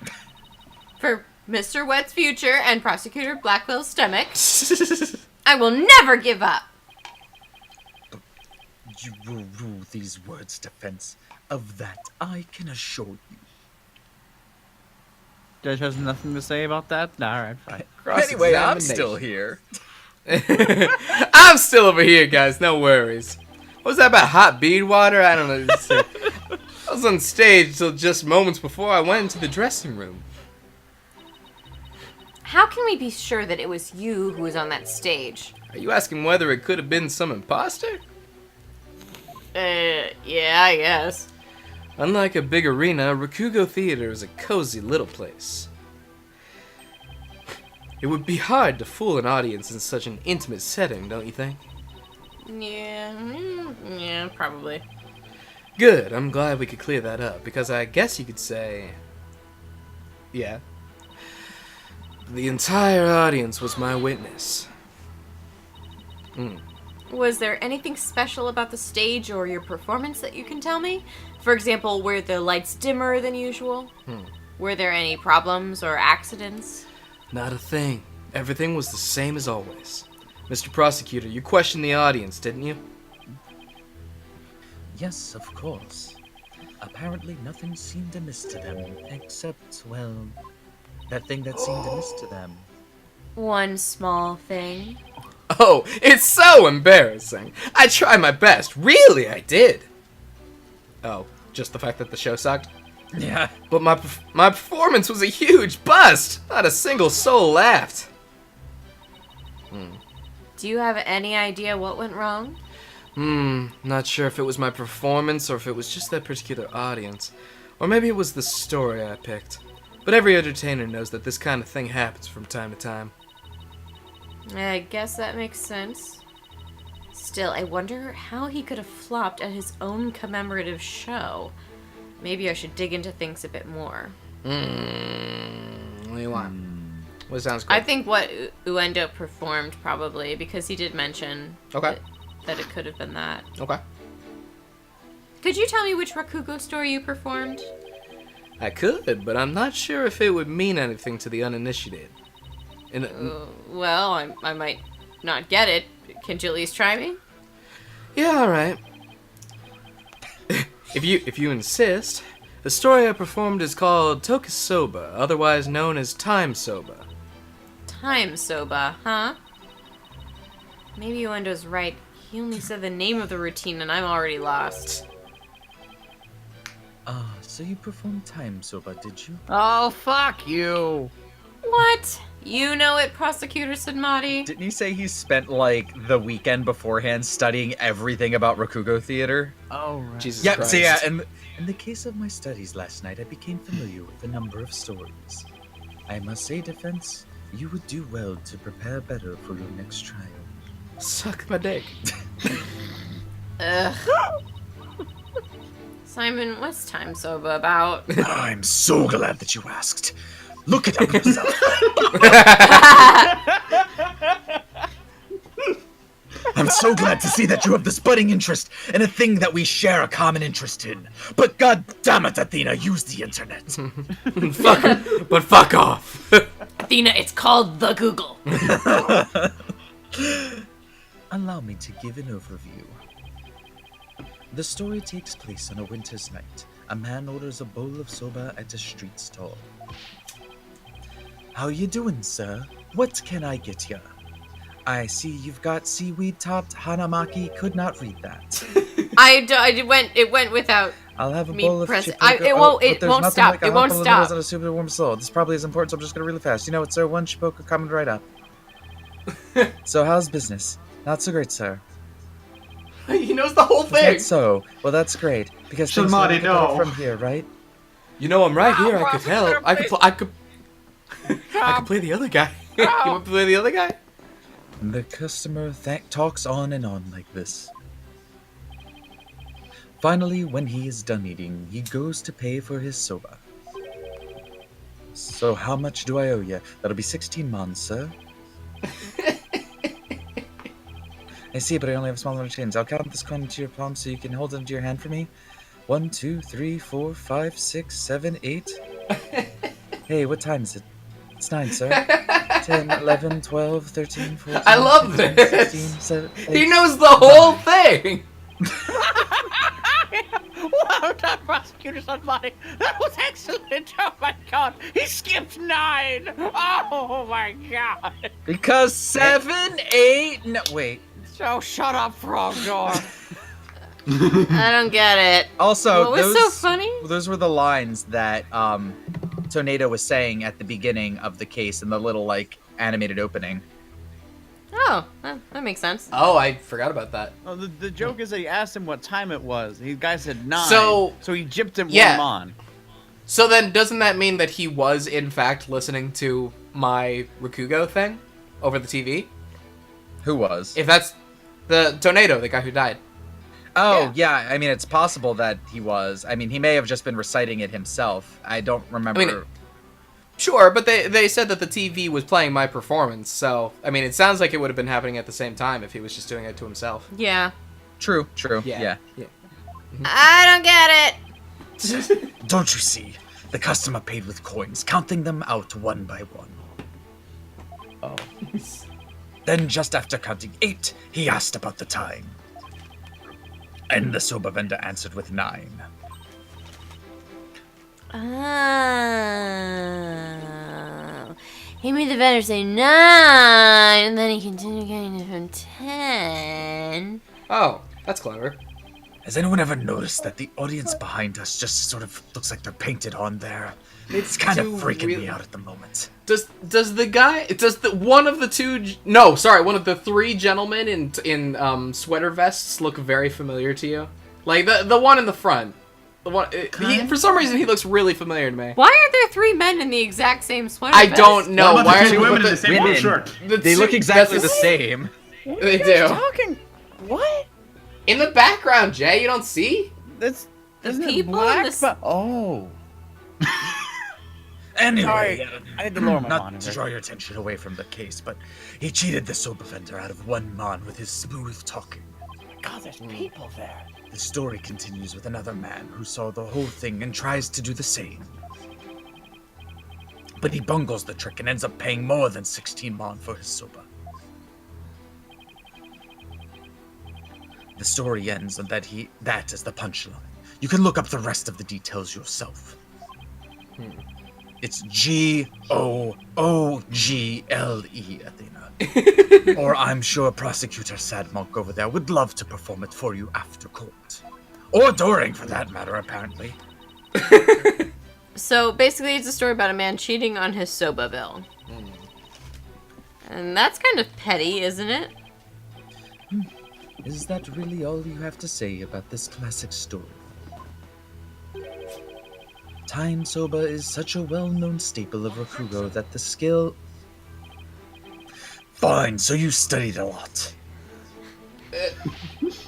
For Mr. Wet's future and Prosecutor Blackwell's stomach, I will never give up. You will rule these words, defense. Of that, I can assure you. Judge has nothing to say about that? Alright, fine. Anyway, I'm still here. I'm still over here, guys. No worries. What was that about hot bead water? I don't know. I was on stage till just moments before I went into the dressing room. How can we be sure that it was you who was on that stage? Are you asking whether it could have been some imposter? Yeah, I guess. Unlike a big arena, Rakugo Theater is a cozy little place. It would be hard to fool an audience in such an intimate setting, don't you think? Yeah, probably. Good, I'm glad we could clear that up, because I guess you could say... Yeah. The entire audience was my witness. Was there anything special about the stage or your performance that you can tell me? For example, were the lights dimmer than usual? Were there any problems or accidents? Not a thing. Everything was the same as always. Mr. Prosecutor, you questioned the audience, didn't you? Yes, of course. Apparently nothing seemed amiss to them, except, well, that thing that seemed amiss to them. One small thing. Oh, it's so embarrassing. I tried my best. Really, I did. Oh, just the fact that the show sucked? Yeah. But my performance was a huge bust. Not a single soul laughed. Do you have any idea what went wrong? Not sure if it was my performance or if it was just that particular audience. Or maybe it was the story I picked. But every entertainer knows that this kind of thing happens from time to time. I guess that makes sense. Still, I wonder how he could have flopped at his own commemorative show. Maybe I should dig into things a bit more. What do you want? What sounds good? I think what Uendo performed probably, because he did mention Okay. that it could have been that. Okay. Could you tell me which Rakugo story you performed? I could, but I'm not sure if it would mean anything to the uninitiated. Well, I might not get it. Can you at least try me? Yeah, alright. If you insist, the story I performed is called Tokusoba, otherwise known as Time Soba. Time Soba, huh? Maybe Uendo's right You only said the name of the routine and I'm already lost. Ah, so you performed time soba, did you? Oh, fuck you. What? You know it, Prosecutor Sunmati. Didn't he say he spent like the weekend beforehand studying everything about Rakugo theater? Oh, right. Jesus Yep. Christ. So yeah, and In the case of my studies last night, I became familiar with a number of stories. I must say, Defense, you would do well to prepare better for your next trial. Suck my dick. Ugh. Simon, what's time soba about? I'm so glad that you asked. Look it up yourself. I'm so glad to see that you have this budding interest in a thing that we share a common interest in. But god damn it, Athena, use the internet. Fuck off. Athena, it's called the Google. Allow me to give an overview. The story takes place on a winter's night. A man orders a bowl of soba at a street stall. How you doing, sir? What can I get ya? I see you've got seaweed-topped hanamaki. Could not read that. It went without. I'll have a Me bowl of press- chicken. I- it won't- it there's won't nothing stop, Like a it won't hot full of noodles stop. and a super warm soul. This probably is important, so I'm just gonna really fast. You know what, sir? One chipoka coming right up. So how's business? Not so great, sir. He knows the whole Is thing. that so? Well, that's great because things will Shamadi, get better no. from here, right? You know I'm right here. I could help. I could play the other guy. You want to play the other guy? The customer talks on and on like this. Finally, when he is done eating, he goes to pay for his soba. So how much do I owe you? That'll be 16 mons, sir. I see, but I only have a small amount of change. I'll count this coin into your palm so you can hold it into your hand for me. 1, 2, 3, 4, 5, 6, 7, 8. Hey, what time is it? It's 9, sir. 10, 11, 12, 13, 14. I love 15, this. 16, 17, He knows the whole thing. Well done, Prosecutor Sunbody. That was excellent. Oh my god. He skipped 9. Oh my god. Because 7, 8, no, wait. So shut up, Frog Door. I don't get it. Also, What was so funny? Those were the lines that Tornado was saying at the beginning of the case in the little like animated opening. Oh, that makes sense. Oh, I forgot about that. Oh, the joke is that he asked him what time it was. The guy said 9. So he gypped him yeah. one on. So then, doesn't that mean that he was in fact listening to my Rakugo thing over the TV? Who was? If that's the Tornado, the guy who died. Oh, yeah. I mean, it's possible that he was. I mean, he may have just been reciting it himself. I don't remember. I mean, sure, but they said that the TV was playing my performance, so, I mean, it sounds like it would have been happening at the same time if he was just doing it to himself. Yeah. True. Yeah. I don't get it. Don't you see? The customer paid with coins, counting them out one by one. Oh. Then, just after counting 8, he asked about the time. And the soba vendor answered with 9. Oh. He made the vendor say 9, and then he continued getting it from 10. Oh, that's clever. Has anyone ever noticed that the audience behind us just sort of looks like they're painted on there? It's kind of too freaking real- me out at the moment. Does the one of the 3 gentlemen in sweater vests look very familiar to you? Like the one in the front. The one for some reason he looks really familiar to me. Why are there 3 men in the exact same sweater I vest? don't know. What about Why the are two women in but the same blue women- shirt? They look exactly the same. They do. Talking. What? In the background, Jay, you don't see? That's The isn't it people in black? this- Oh. Anyway, Sorry, I need to lower my not monitor. to draw your attention away from the case, but he cheated the soba vendor out of 1 mon with his smooth talking. God, there's people there. The story continues with another man who saw the whole thing and tries to do the same. But he bungles the trick and ends up paying more than 16 mon for his soba. The story ends on that is the punchline. You can look up the rest of the details yourself. It's Google, Athena. Or I'm sure Prosecutor Sadmonk over there would love to perform it for you after court. Or during, for that matter, apparently. So basically, it's a story about a man cheating on his soba bill. And that's kind of petty, isn't it? Is that really all you have to say about this classic story? Time soba is such a well-known staple of Rakugo that the skill... Fine, so you studied a lot.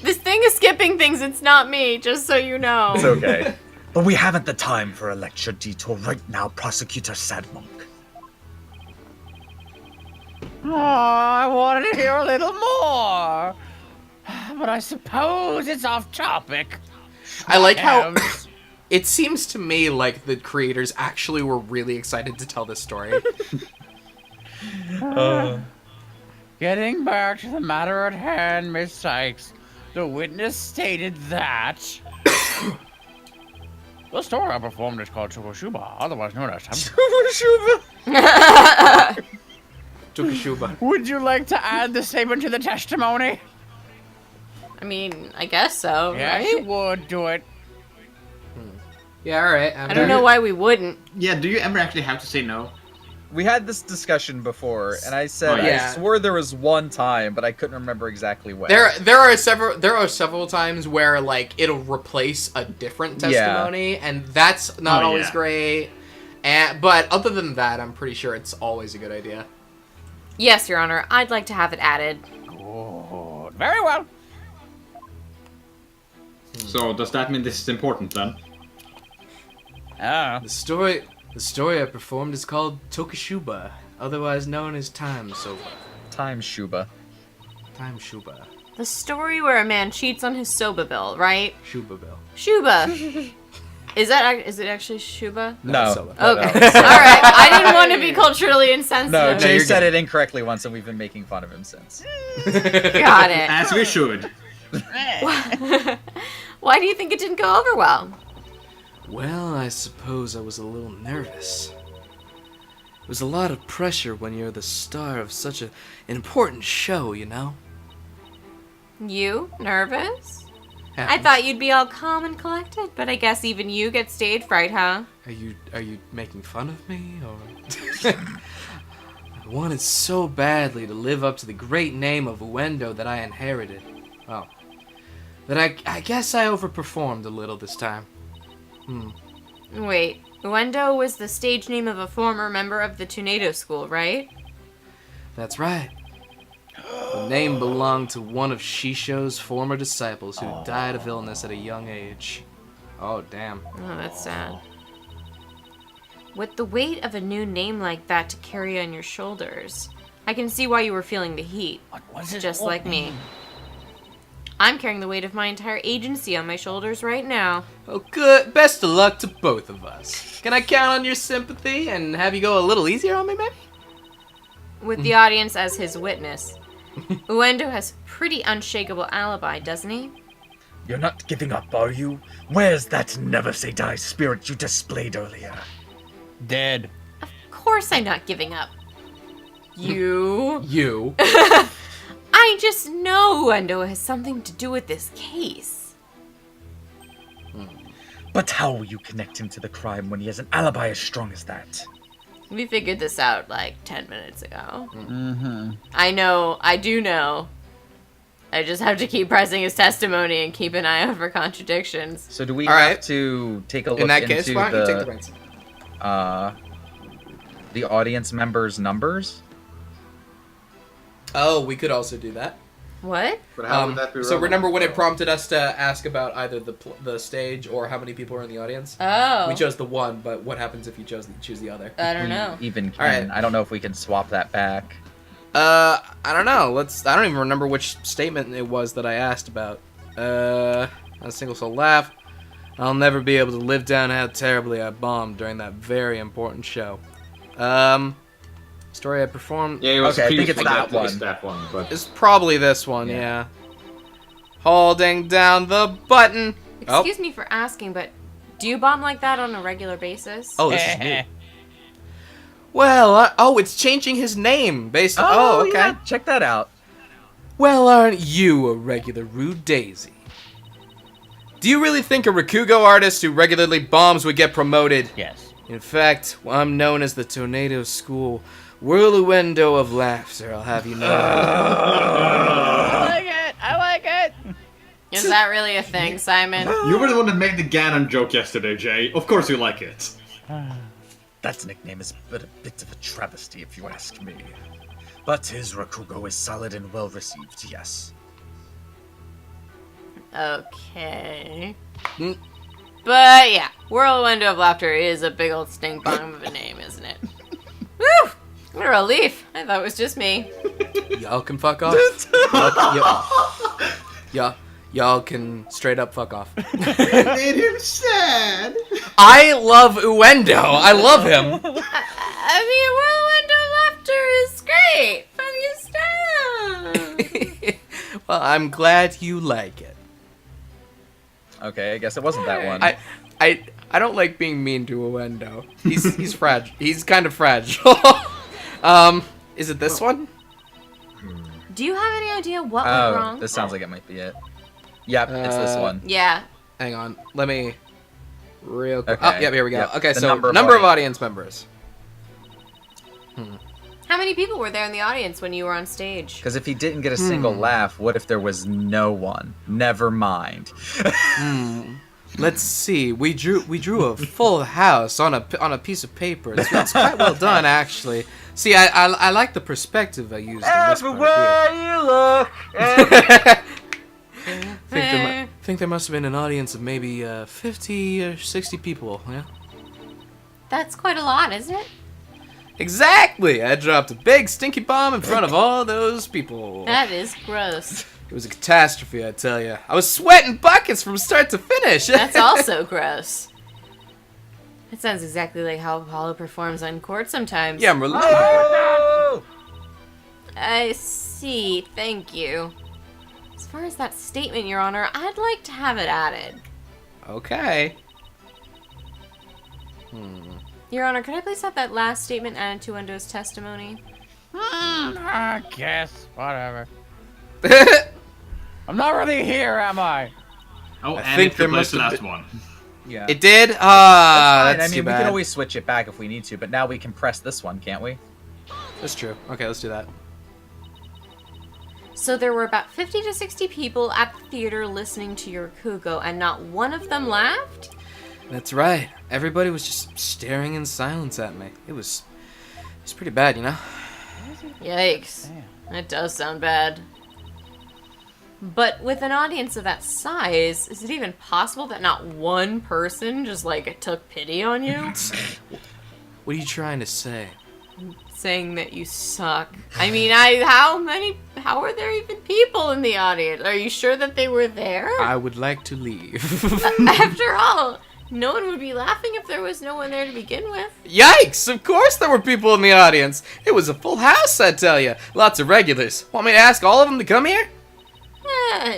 This thing is skipping things. It's not me, just so you know. It's okay. But we haven't the time for a lecture detour right now, Prosecutor Sadmonk. Oh, I wanted to hear a little more. But I suppose it's off topic. I like how Hams. it seems to me like the creators actually were really excited to tell this story. Getting back to the matter at hand, Miss Sykes, the witness stated that the story I performed is called Tokoshuba, otherwise known as Tokoshuba. Would you like to add the statement to the testimony? I mean, I guess so, Yes, you right? would do it. Yeah, alright. I don't know why we wouldn't. Yeah, do you ever actually have to say no? We had this discussion before, and I said Oh, yeah. I swore there was one time, but I couldn't remember exactly when. There are several times where like it'll replace a different Yeah. testimony, and that's not Oh, always yeah. great. But other than that, I'm pretty sure it's always a good idea. Yes, Your Honor. I'd like to have it added. Good. Very well. So does that mean this is important then? Oh. The story I performed is called Tokoshuba, otherwise known as Time Soba. Time Shuba. Time Shuba. The story where a man cheats on his soba bill, right? Shuba Bill. Shuba. Is it actually Shuba? No. Soba. Okay. Alright. I didn't want to be culturally insensitive. No, Jay you're said good. it incorrectly once, and we've been making fun of him since. Got it. As we should. Why do you think it didn't go over well? Well, I suppose I was a little nervous. It was a lot of pressure when you're the star of such an important show, you know? You? Nervous? I Happens. thought you'd be all calm and collected, but I guess even you get stage fright, huh? Are you making fun of me, or... I wanted so badly to live up to the great name of Uendo that I inherited. Well, that I guess I overperformed a little this time. Wait, Uendo was the stage name of a former member of the Tornado School, right? That's right. The name belonged to one of Shisho's former disciples who died of illness at a young age. Oh, damn. Oh, that's sad. With the weight of a new name like that to carry on your shoulders, I can see why you were feeling the heat, What was it? just like me. I'm carrying the weight of my entire agency on my shoulders right now. Oh, good. Best of luck to both of us. Can I count on your sympathy and have you go a little easier on me, maybe? With the audience as his witness. Uendo has pretty unshakable alibi, doesn't he? You're not giving up, are you? Where's that never say die spirit you displayed earlier? Dead. Of course I'm not giving up. You? You. I just know Uendo has something to do with this case. But how will you connect him to the crime when he has an alibi as strong as that? We figured this out like 10 minutes ago. Mm-hmm. I do know. I just have to keep pressing his testimony and keep an eye out for contradictions. So do we All have right. to take a look In that into case, why don't you take the reins? the audience members' numbers? Oh, we could also do that. What? But So remember when it prompted us to ask about either the stage or how many people are in the audience? Oh. We chose the one, but what happens if you choose the other? I don't know. Even can. Alright. I don't know if we can swap that back. I don't know. I don't even remember which statement it was that I asked about. Not a single soul laugh. I'll never be able to live down how terribly I bombed during that very important show. Story I performed. Yeah, it was Okay, I think it's previously that one. that one, but It's probably this one, yeah. Holding down the button. Oh. Excuse me for asking, but do you bomb like that on a regular basis? Oh, this is new. Well, oh, it's changing his name based on... Oh, okay. yeah, check that out. Well, aren't you a regular rude daisy? Do you really think a Rakugo artist who regularly bombs would get promoted? Yes. In fact, I'm known as the Tornado School Whirlwindo of Laughter, I'll have you know. I like it. I like it. Is that really a thing, Simon? You were the one that made the Ganon joke yesterday, Jay. Of course you like it. That nickname is but a bit of a travesty, if you ask me. But his Rakugo is solid and well received, yes. Okay. Mm. But yeah, Whirlwind of Laughter is a big old stink bomb of a name, isn't it? Woo! What a relief. I thought it was just me. Y'all can fuck off. Y'all can straight up fuck off. Made him sad. I love Uendo. I love him. I mean, Whirlwind of Laughter is great. Funny stuff. Well, I'm glad you like it. Okay, I guess it wasn't that one. I don't like being mean to Uendo. He's fragile. He's kind of fragile. Is it this one? Do you have any idea what went wrong? This sounds like it might be it. Yep, it's this one. Yeah. Hang on. Let me real quick. Okay. Oh, yep, here we go. Yep. Okay, The so number number of of audience members. How many people were there in the audience when you were on stage? Because if he didn't get a single laugh, what if there was no one? Never mind. Let's see. We drew a full house on a piece of paper. It's quite well done, actually. See, I like the perspective I used in this part here. you look. Think there must have been an audience of maybe 50 or 60 people. Yeah. That's quite a lot, isn't it? Exactly. I dropped a big stinky bomb in front of all those people. That is gross. It was a catastrophe, I tell you. I was sweating buckets from start to finish. That's also gross. It sounds exactly like how Apollo performs on court sometimes. Yeah, I'm relieved. I see. Thank you. As far as that statement, Your Honor, I'd like to have it added. Okay. Your Honor, could I please have that last statement added to Wendo's testimony? I guess. Whatever. I'm not really here, am I? Oh, I and think it there replaced the must last have one. Yeah. It did? That's That's fine. too I mean, we bad. can always switch it back if we need to, but now we can press this one, can't we? That's true. Okay, let's do that. So there were about 50 to 60 people at the theater listening to your Kugo, and not one of them laughed? That's right. Everybody was just staring in silence at me. It was pretty bad, you know? Yikes. That does sound bad. But with an audience of that size, is it even possible that not one person just, like, took pity on you? What are you trying to say? Saying that you suck. I mean, how are there even people in the audience? Are you sure that they were there? I would like to leave. After all, no one would be laughing if there was no one there to begin with. Yikes! Of course there were people in the audience. It was a full house, I tell you. Lots of regulars. Want me to ask all of them to come here?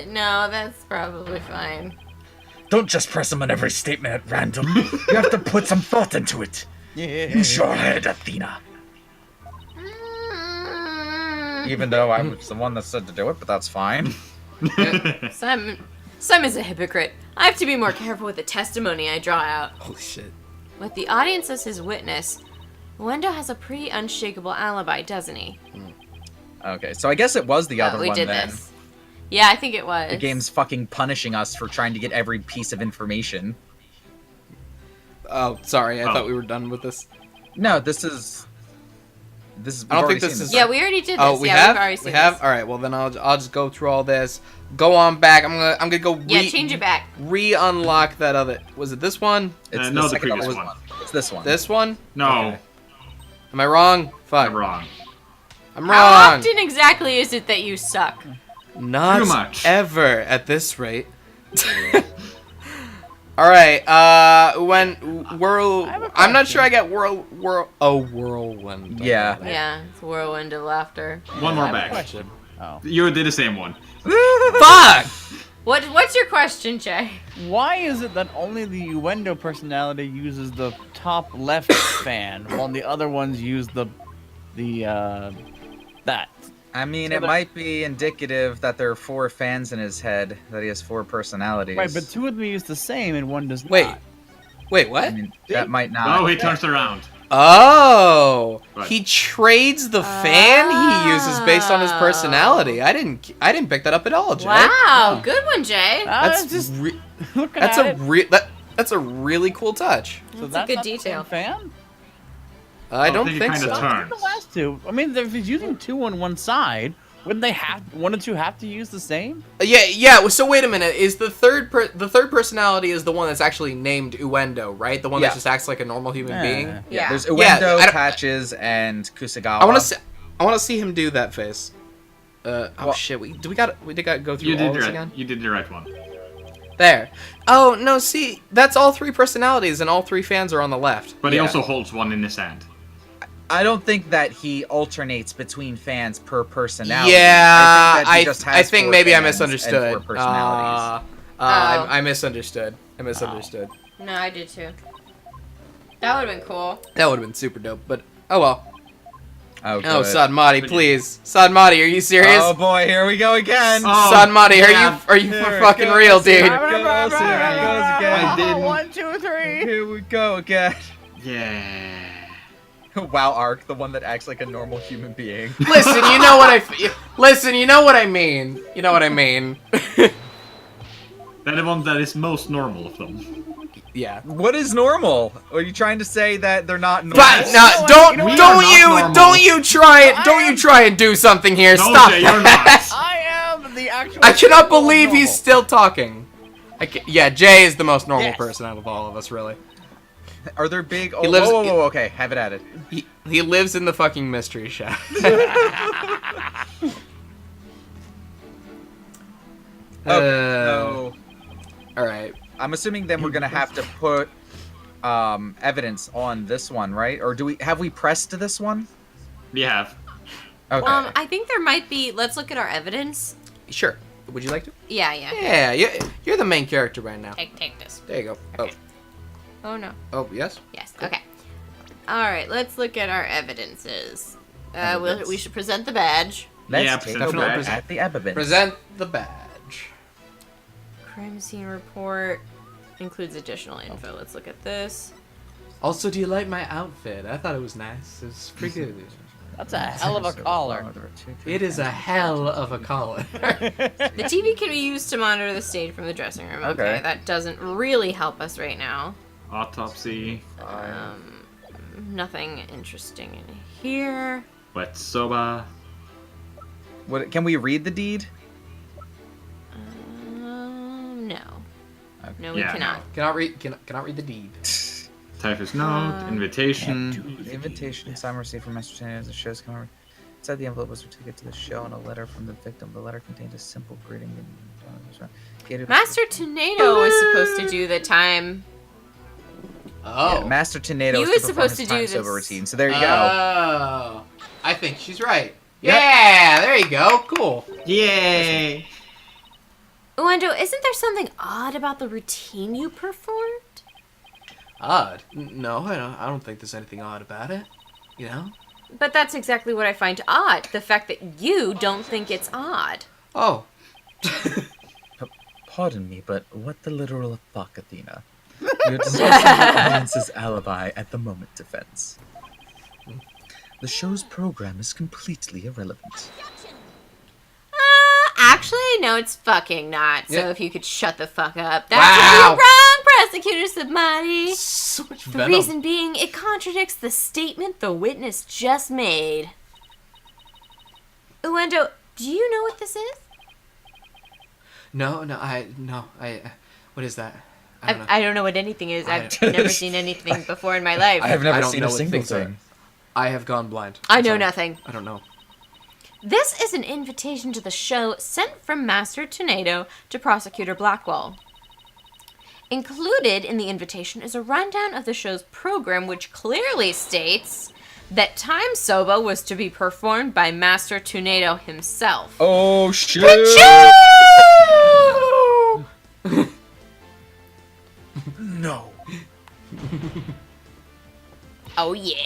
No, that's probably fine. Don't just press him on every statement at random. You have to put some thought into it. Use your head, Athena. Even though I was the one that said to do it, but that's fine. Simon's a hypocrite. I have to be more careful with the testimony I draw out. Holy shit. With the audience as his witness, Wendo has a pretty unshakable alibi, doesn't he? Okay, so I guess it was the other we one did then. this. Yeah, I think it was. The game's fucking punishing us for trying to get every piece of information. Oh, sorry. I Oh. thought we were done with this. No, this is. We've I don't already think this seen is- Yeah, we already did this. Oh, we yeah, have. We've already seen We have. this. All right. Well, then I'll just go through all this. Go on back. I'm gonna go. Yeah, change it back. Re-unlock that other. Was it this one? It's no, the second previous one. one. It's this one. This one? No, Okay. Am I wrong? Fuck. I'm wrong. I'm How wrong. often exactly is it that you suck? Not Too much. ever at this rate. All right. When whirl, I have a I'm not question. sure I get whirlwind. Yeah. Yeah, it's a whirlwind of laughter. One more I have a back. question. Oh. You did the same one. Fuck. What's your question, Jay? Why is it that only the Uendo personality uses the top left fan, while the other ones use the that? I mean, So it might be indicative that there are 4 fans in his head, that he has 4 personalities. Right, but 2 of them use the same and 1 does Wait. not. Wait, I what? mean, that might not. Oh, he turns around. Oh, Right. he trades the fan he uses based on his personality. I didn't pick that up at all, Jay. Wow, No. good one, Jay. That's just re- looking that's at it. that's a really cool touch. So That's a good not the detail. same fan? I don't think it think kinda so. turns. The last 2. I mean, if he's using 2 on one side, wouldn't they have 1 and 2 have to use the same? Yeah. So wait a minute. Is the third personality is the one that's actually named Uendo, right? The one Yeah. that just acts like a normal human being. Yeah. There's Yeah, Uendo, I don't- Patches, and Kusagawa. I want to see him do that face. Oh Well- shit. We did go through You all did this right. again. You did the right one. There. Oh no. See, that's all 3 personalities, and all 3 fans are on the left. But he Yeah. also holds one in his hand. I don't think that he alternates between fans per personality. Yeah, I think, that he just has I think 4 maybe I fans misunderstood. And 4 personalities. I misunderstood. I misunderstood. No, I did too. That would have been cool. That would have been super dope, but oh well. Oh, Oh, good. Sadmati, please. Sadmati, are you serious? Oh boy, here we go again. Oh, Sadmati, yeah. are you Here for it fucking goes, real, here dude? it goes, here it goes again. I didn't. 1, 2, 3. Here we go again. Yeah. WoW Arc, the one that acts like a normal human being. Listen, you know what Listen, you know what I mean. You know what I mean. They're the one that is most normal of them. Yeah. What is normal? Are you trying to say that they're not normal? But no, know what? don't You know what? We are not normal. don't you try and do something here. No, Stop Jay, you're that. not. I am the actual. I cannot symbol of believe normal. he's still talking. Yeah, Jay is the most normal Yes. person out of all of us, really. Are there big? Oh, He lives- whoa, okay, have it added. He lives in the fucking mystery shack. No. All right. I'm assuming then we're gonna have to put evidence on this one, right? Or have we pressed to this one? We have. Okay. I think there might be. Let's look at our evidence. Sure. Would you like to? Yeah. Yeah. You're the main character right now. Take this. There you go. Okay. Oh no. Oh, yes. Yes. Okay. All right. Let's look at our evidences. Evidence. We should present the badge. Let's Yeah, take a definitely look present. at the evidence. Present the badge. Crime scene report includes additional info. Let's look at this. Also, do you like my outfit? I thought it was nice. It's pretty good. That's a hell of a collar. It is a hell of a collar. The TV can be used to monitor the stage from the dressing room. Okay, Okay. that doesn't really help us right now. Autopsy. Nothing interesting in here. Wet soba. What? Can we read the deed? No. Okay. No, we Yeah, cannot. Cannot read the deed. Typhus note. Invitation. The invitation Simon received from Master Tanner as the show's coming. Inside the envelope was a ticket to the show and a letter from the victim. The letter contained a simple greeting. Master Tornado was supposed to do the time. Oh. Master Tornado He was was to perform supposed his to do time this. sober routine. So there you go. Oh. I think she's right. Yep. Yeah, there you go. Cool. Yay! Uendo, isn't there something odd about the routine you performed? Odd? No, I don't think there's anything odd about it. You know? But that's exactly what I find odd. The fact that you don't think it's odd. Oh. Pardon me, but what the literal fuck, Athena? We are discussing the audience's alibi at the moment defense. The show's program is completely irrelevant. Actually, no, it's fucking not. So Yeah. if you could shut the fuck up. That's Wow. wrong, Prosecutor Submati. So much The venom. reason being, it contradicts the statement the witness just made. Uendo, do you know what this is? No, what is that? I don't know. I don't know what anything is. I- I've never seen anything before in my life. I have never I don't seen know a what single things are. thing. I have gone blind. I I'm know sorry. nothing. I don't know. This is an invitation to the show sent from Master Tornado to Prosecutor Blackwell. Included in the invitation is a rundown of the show's program, which clearly states that Time Soba was to be performed by Master Tornado himself. Oh shit! No. Oh yeah.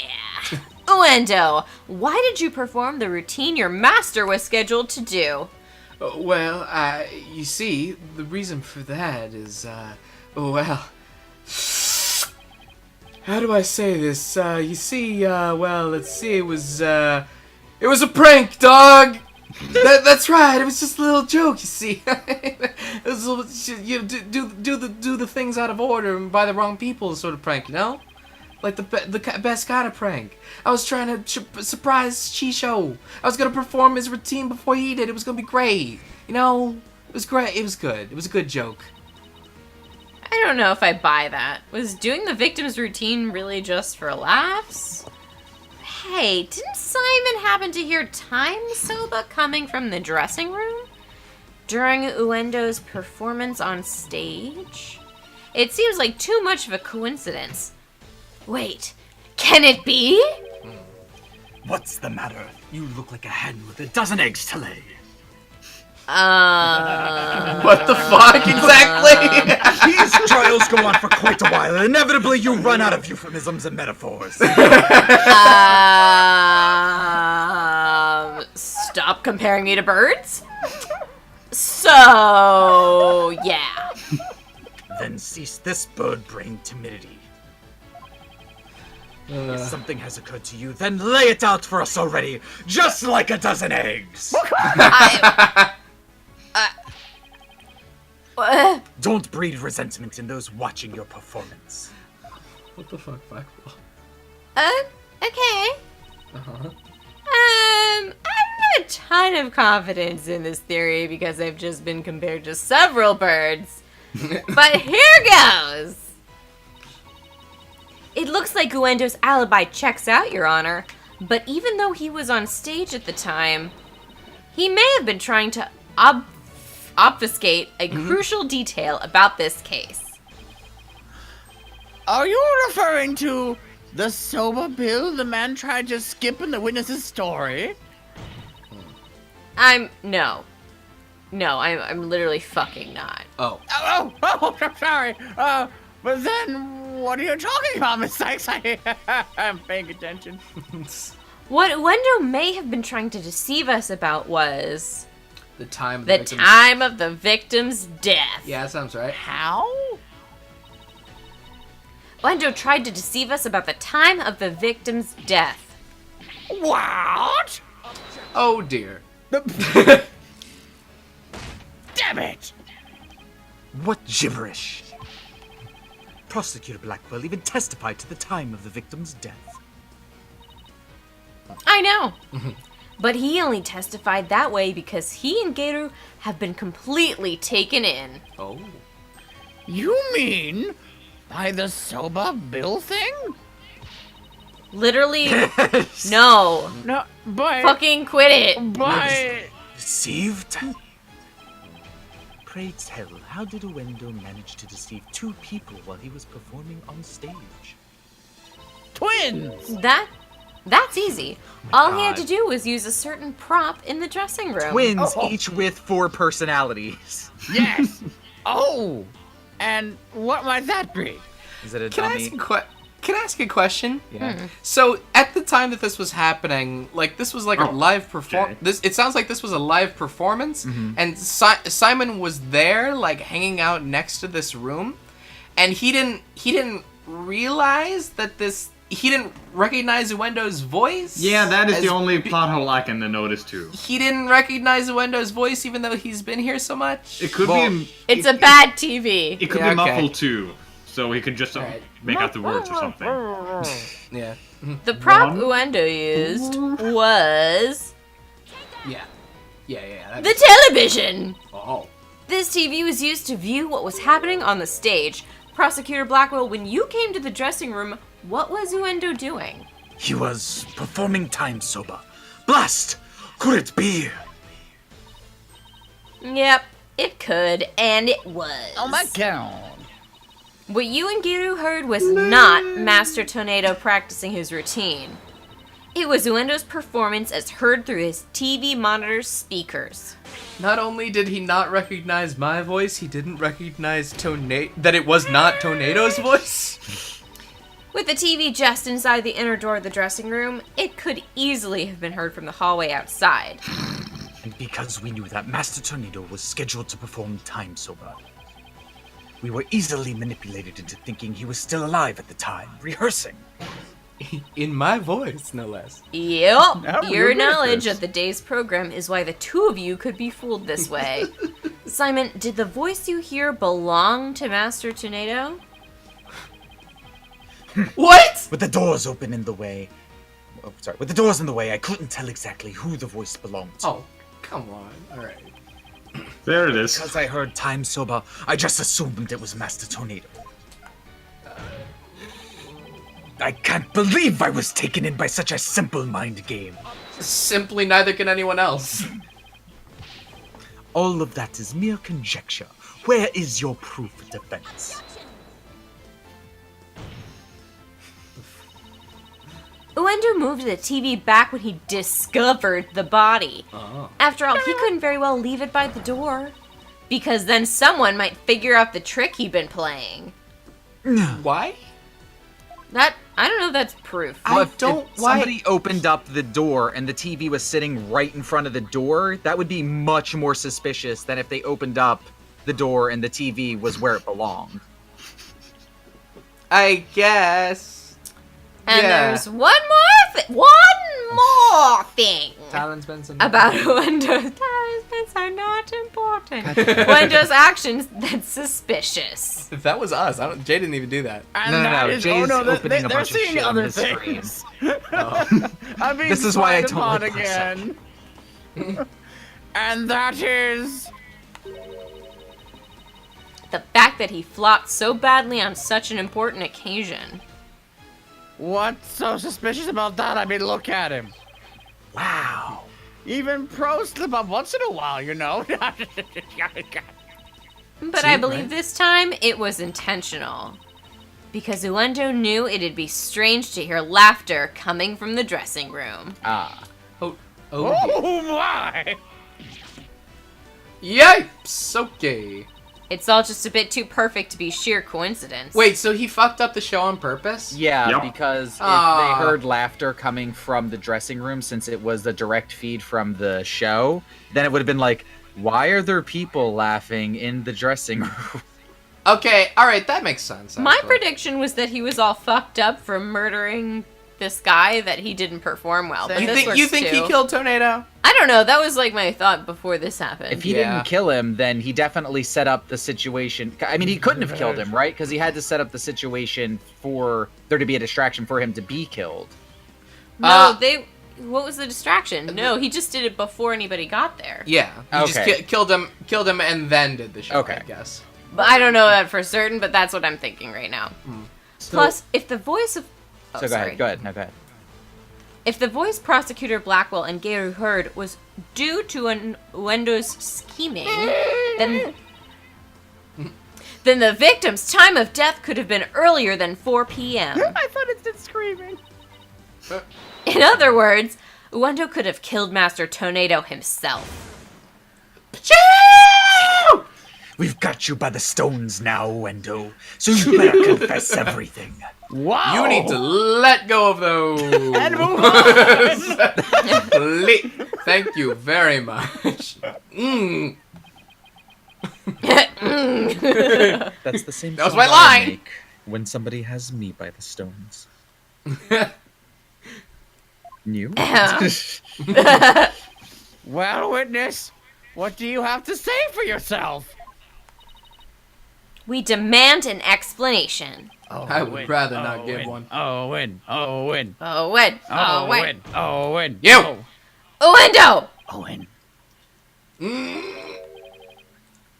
Uendo, why did you perform the routine your master was scheduled to do? Well, you see, the reason for that is, well, how do I say this? You see, well, let's see, it was a prank, dog! That's right, it was just a little joke, you see. It was a little, you do the things out of order and by the wrong people sort of prank, you know? Like the best kind of prank. I was trying to surprise Shisho. I was gonna perform his routine before he did. It was gonna be great. You know, it was great. It was good. It was a good joke. I don't know if I buy that. Was doing the victim's routine really just for laughs? Hey, didn't Simon happen to hear Time Soba coming from the dressing room during Uendo's performance on stage? It seems like too much of a coincidence. Wait, can it be? What's the matter? You look like a hen with a dozen eggs to lay. What the fuck exactly? These trials go on for quite a while, and inevitably you run out of euphemisms and metaphors. Stop comparing me to birds? So, yeah. Then cease this bird-brained timidity. If something has occurred to you, then lay it out for us already, just like a dozen eggs. Don't breed resentment in those watching your performance. What the fuck, Blackwell? Okay. Uh-huh. I have a ton of confidence in this theory because I've just been compared to several birds. But here goes! It looks like Uendo's alibi checks out, Your Honor. But even though he was on stage at the time, he may have been trying to obfuscate a crucial detail about this case. Are you referring to the soba bill the man tried to skip in the witness's story? No, I'm literally fucking not. Oh. I'm sorry. But then, what are you talking about, Miss Sykes? I'm paying attention. What Uendo may have been trying to deceive us about was The time of the victim's- time of the victim's death. Yeah, that sounds right. How? Uendo tried to deceive us about the time of the victim's death. What? Oh dear. Damn it! What gibberish! Prosecutor Blackwell even testified to the time of the victim's death. I know. But he only testified that way because he and Gator have been completely taken in. Oh. You mean by the soba bill thing? Literally, no. No, but... Fucking quit it. But... Deceived? Pray tell, how did Uendo manage to deceive two people while he was performing on stage? Twins! That's easy. All he had God. to do was use a certain prop in the dressing room. Twins, Oh. each with 4 personalities. Yes! Oh! And what might that be? Is it a Can I dummy? ask a question? Yeah. So at the time that this was happening, like this was like a Oh, live perform. okay. This it sounds like this was a live performance, and Simon was there, like hanging out next to this room, and he didn't realize that this. He didn't recognize Uendo's voice. Yeah, that is as the only be- plot hole I can notice too. He didn't recognize Uendo's voice, even though he's been here so much. It could Well, be. It's a bad TV. It could Yeah, be okay. muffled too, so he could just Alright. make out the words or something. Yeah. The prop One. Uendo used was Yeah. Yeah. the television. Oh. This TV was used to view what was happening on the stage. Prosecutor Blackwell, when you came to the dressing room, what was Uendo doing? He was performing time soba. Blast! Could it be? Yep, it could, and it was. Oh my god. What you and Giru heard was not Master Tornado practicing his routine. It was Uendo's performance as heard through his TV monitor's speakers. Not only did he not recognize my voice, he didn't recognize that it was not Tornado's voice. With the TV just inside the inner door of the dressing room, it could easily have been heard from the hallway outside. And because we knew that Master Tornado was scheduled to perform Time Sober, we were easily manipulated into thinking he was still alive at the time, rehearsing. In my voice, no less. Yep. Now Your you're knowledge this. of the day's program is why the two of you could be fooled this way. Simon, did the voice you hear belong to Master Tornado? What? With the doors open in the way... Oh, sorry. With the doors in the way, I couldn't tell exactly who the voice belonged to. Oh, come on. Alright. There it is. Because I heard Time Sober, I just assumed it was Master Tornado. I can't believe I was taken in by such a simple mind game. Simply neither can anyone else. All of that is mere conjecture. Where is your proof of defense? Uendo moved the TV back when he discovered the body. Oh. After all, he couldn't very well leave it by the door. Because then someone might figure out the trick he'd been playing. Why? I don't know if that's proof. I Well, if don't- why- somebody opened up the door and the TV was sitting right in front of the door, that would be much more suspicious than if they opened up the door and the TV was where it belonged. I guess. And yeah. there's one more thing Talon's been some... about Uendo's talents are not important. Uendo's actions that's suspicious. If that was us, Jay didn't even do that. And No, that no, is- Jay's oh no, opening a they're bunch of seeing shit on other his things. Oh. I'm being This is why I spied don't upon like again. And that is The fact that he flopped so badly on such an important occasion. what's so suspicious about that? I mean, look at him. Wow. Even pros slip up once in a while, you know. But See, I believe right? this time it was intentional. Because Uendo knew it'd be strange to hear laughter coming from the dressing room. Ah. Oh, Oh my! Yipes! Okay. It's all just a bit too perfect to be sheer coincidence. Wait, so he fucked up the show on purpose? Yeah, Yep. because if Ah. they heard laughter coming from the dressing room, since it was the direct feed from the show, then it would have been like, why are there people laughing in the dressing room? Okay, alright, that makes sense. My actually. prediction was that he was all fucked up from murdering this guy that he didn't perform well. But You this think, you works think too. he killed Tornado? I don't know. That was like my thought before this happened. If he Yeah. didn't kill him, then he definitely set up the situation. I mean, he couldn't have killed him, right? Because he had to set up the situation for there to be a distraction for him to be killed. No, what was the distraction? No, he just did it before anybody got there. Yeah. He just Okay. killed him and then did the show, Okay. I guess. But I don't know that for certain, but that's what I'm thinking right now. Plus, if the voice of... Oh, So go sorry. ahead. Go ahead. No, go ahead. If the voice Prosecutor Blackwell and Gary heard was due to Uendo's scheming, then the victim's time of death could have been earlier than 4 p.m. I thought it did screaming. In other words, Uendo could have killed Master Tornado himself. We've got you by the stones now, Wendo. So you better confess everything. Wow! You need to let go of those. and move on. Thank you very much. Mm. That's the same. That was sound my I line. make when somebody has me by the stones. You? Well, witness, what do you have to say for yourself? We demand an explanation. I would rather not give one. Oh, win. Oh, win. Oh, wait. Oh, win. Oh, win. You! Uendo! Oh, win.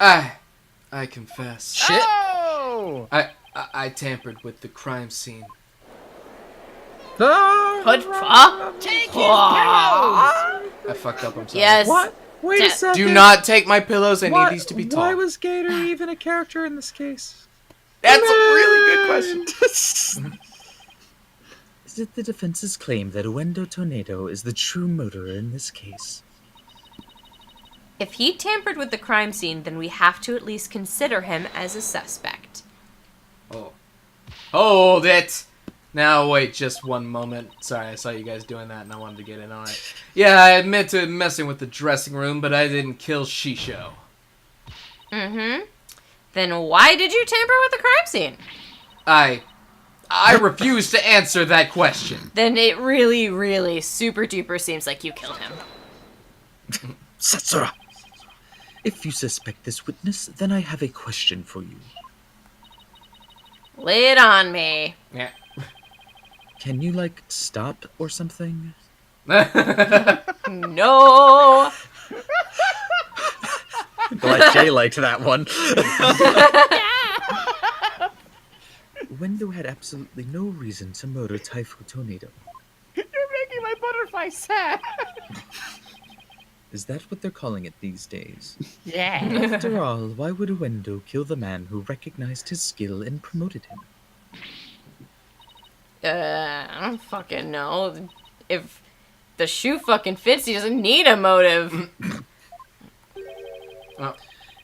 I confess. Shit. Oh! I tampered with the crime scene. Take his pillows! I fucked up, I'm sorry. Yes. What? Wait a Da- second. Do not take my pillows, I Why- need these to be Why tall. was Gator even a character in this case? That's a really good question. Is it the defense's claim that Uendo Tornado is the true murderer in this case? If he tampered with the crime scene, then we have to at least consider him as a suspect. Oh. Hold it! Now, wait just one moment. Sorry, I saw you guys doing that and I wanted to get in on it. Yeah, I admit to messing with the dressing room, but I didn't kill Shisho. Mm-hmm. Then why did you tamper with the crime scene? I refuse to answer that question. Then it really, really super duper seems like you killed him. Satsura! If you suspect this witness, then I have a question for you. Lay it on me. Yeah. Can you, like, stop or something? No! Glad Jay liked that one. Uendo had absolutely no reason to murder Taifu Tornado. You're making my butterfly sad. Is that what they're calling it these days? Yeah. After all, why would Uendo kill the man who recognized his skill and promoted him? I don't fucking know. If the shoe fucking fits, he doesn't need a motive.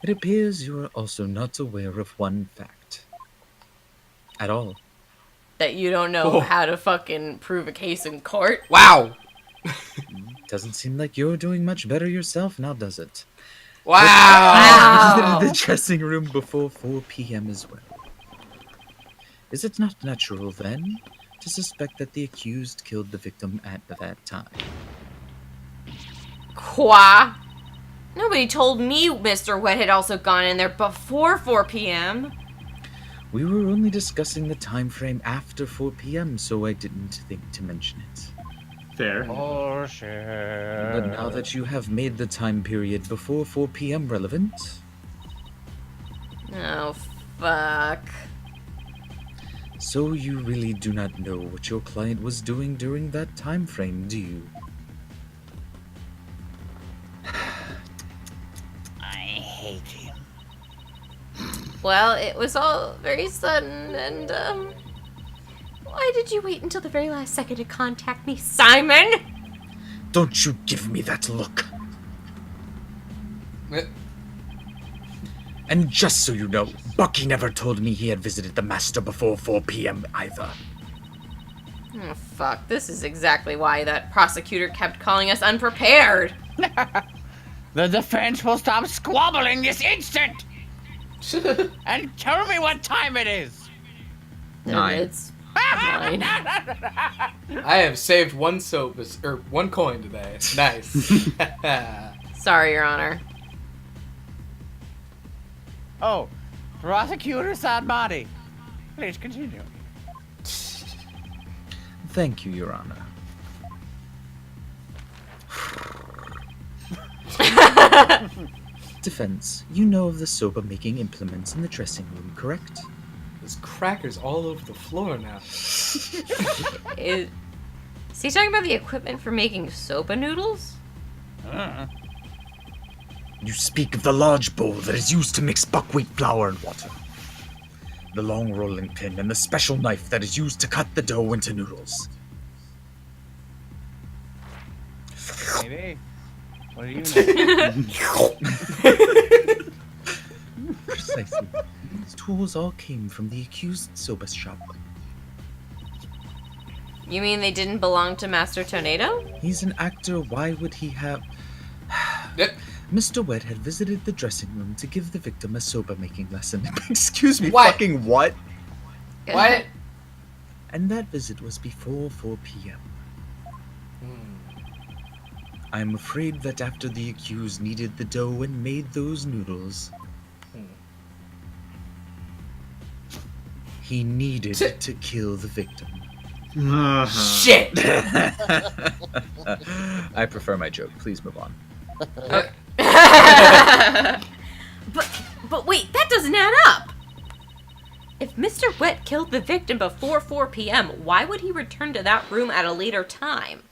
It appears you are also not aware of one fact. At all. That you don't know Oh. how to fucking prove a case in court. Wow! Doesn't seem like you're doing much better yourself now, does it? Wow! Wow. Visited the dressing room before 4 p.m. as well. Is it not natural, then, to suspect that the accused killed the victim at that time? Qua? Nobody told me Mr. Wet had also gone in there before 4 p.m. We were only discussing the time frame after 4 p.m., so I didn't think to mention it. Fair. Oh, shit. But now that you have made the time period before 4 p.m. relevant, Oh, fuck. so you really do not know what your client was doing during that time frame, do you? I hate him. Well, it was all very sudden, and, why did you wait until the very last second to contact me, Simon? Don't you give me that look! And just so you know, Bucky never told me he had visited the Master before 4 p.m. either. Oh, fuck. This is exactly why that prosecutor kept calling us unprepared. The defense will stop squabbling this instant! And tell me what time it is! 9. It's 9. I have saved one one coin today. Nice. Sorry, Your Honor. Oh, Prosecutor Sadmati. Please continue. Thank you, Your Honor. Defense, you know of the soba-making implements in the dressing room, correct? There's crackers all over the floor now. Is he talking about the equipment for making soba noodles? You speak of the large bowl that is used to mix buckwheat flour and water. The long rolling pin and the special knife that is used to cut the dough into noodles. Maybe. What do you know? Precisely. These tools all came from the accused soba shop. You mean they didn't belong to Master Tornado? He's an actor, why would he have... Yep. Mr. Wet had visited the dressing room to give the victim a soba-making lesson. Excuse me, What? fucking what? What? And that visit was before 4 p.m. I am afraid that after the accused kneaded the dough and made those noodles, he needed to kill the victim. Shit! I prefer my joke. Please move on. But wait, that doesn't add up. If Mr. Wet killed the victim before 4 p.m., why would he return to that room at a later time?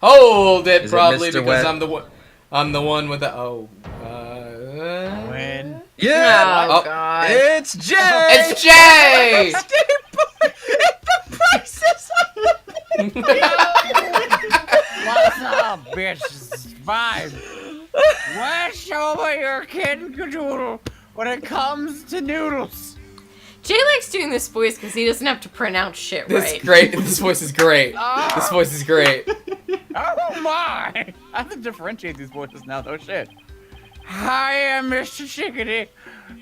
Hold it, Is it probably Mr. because Wet? I'm the one with the When? Yeah! Oh, Oh. God. It's Jay! It's Jay! The price is on the What's up, bitch? It's fine. Wish over your kid cadoodle when it comes to noodles. Jay likes doing this voice because he doesn't have to pronounce shit This right. is great. This voice is great. This voice is great. Oh my! I have to differentiate these voices now, though. Shit. Hi, I'm Mr. Chickadee.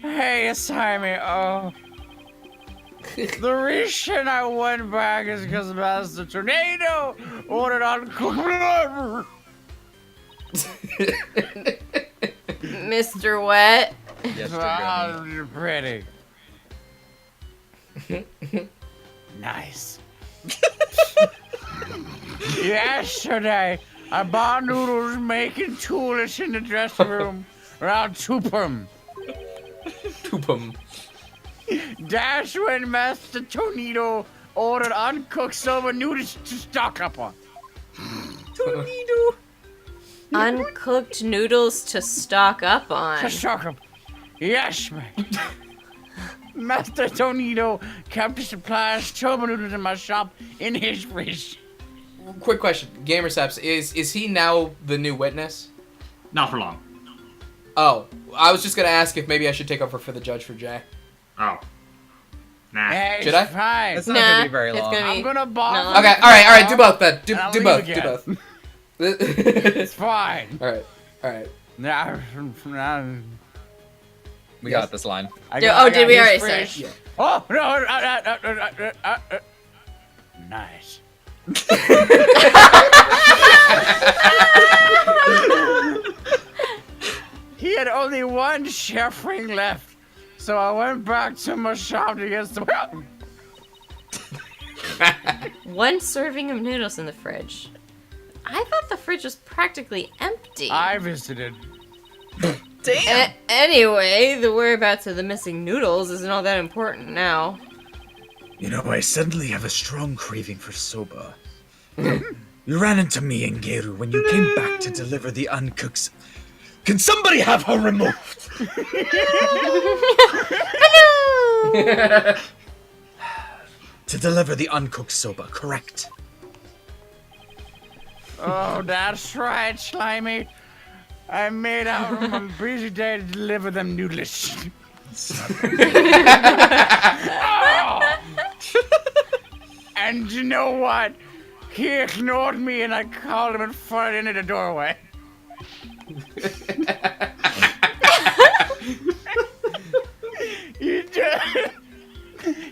Hey, Simon. Oh. The reason I went back is because Master Tornado ordered on. Mr. Wet. Yes, Ah, you're pretty. Nice. Yesterday, I bought noodles making toolish in the dressing room around Tupum. Poopum. Dash when Master Tornado ordered uncooked soba noodles to stock up on. Uncooked noodles to stock up on. To stock up. Yes, man. Master Tornado kept the supplies soba noodles in my shop in his fridge. Quick question, Gamersaps, is he now the new witness? Not for long. Oh, I was just gonna ask if maybe I should take over for the judge for Jay. Oh. Nah. Hey, Should I? it's fine. It's not gonna be very it's long. gonna be- I'm gonna bomb. No. Okay, all right, do both then. Do I'll do leave both, do again. both. It's fine. all right. Now, We got this line. Did we already say? Yeah. Oh no! Nice. He had only one chef ring left, so I went back to my shop to get some. One serving of noodles in the fridge. I thought the fridge was practically empty. I visited. Anyway, the whereabouts of the missing noodles isn't all that important now. You know, I suddenly have a strong craving for soba. You ran into me and Geru when you came back to deliver the uncooked. Can somebody have her removed? To deliver the uncooked soba, correct? Oh, that's right, Slimy. I made out on a busy day to deliver them noodles. And you know what? He ignored me and I called him and farted into the doorway.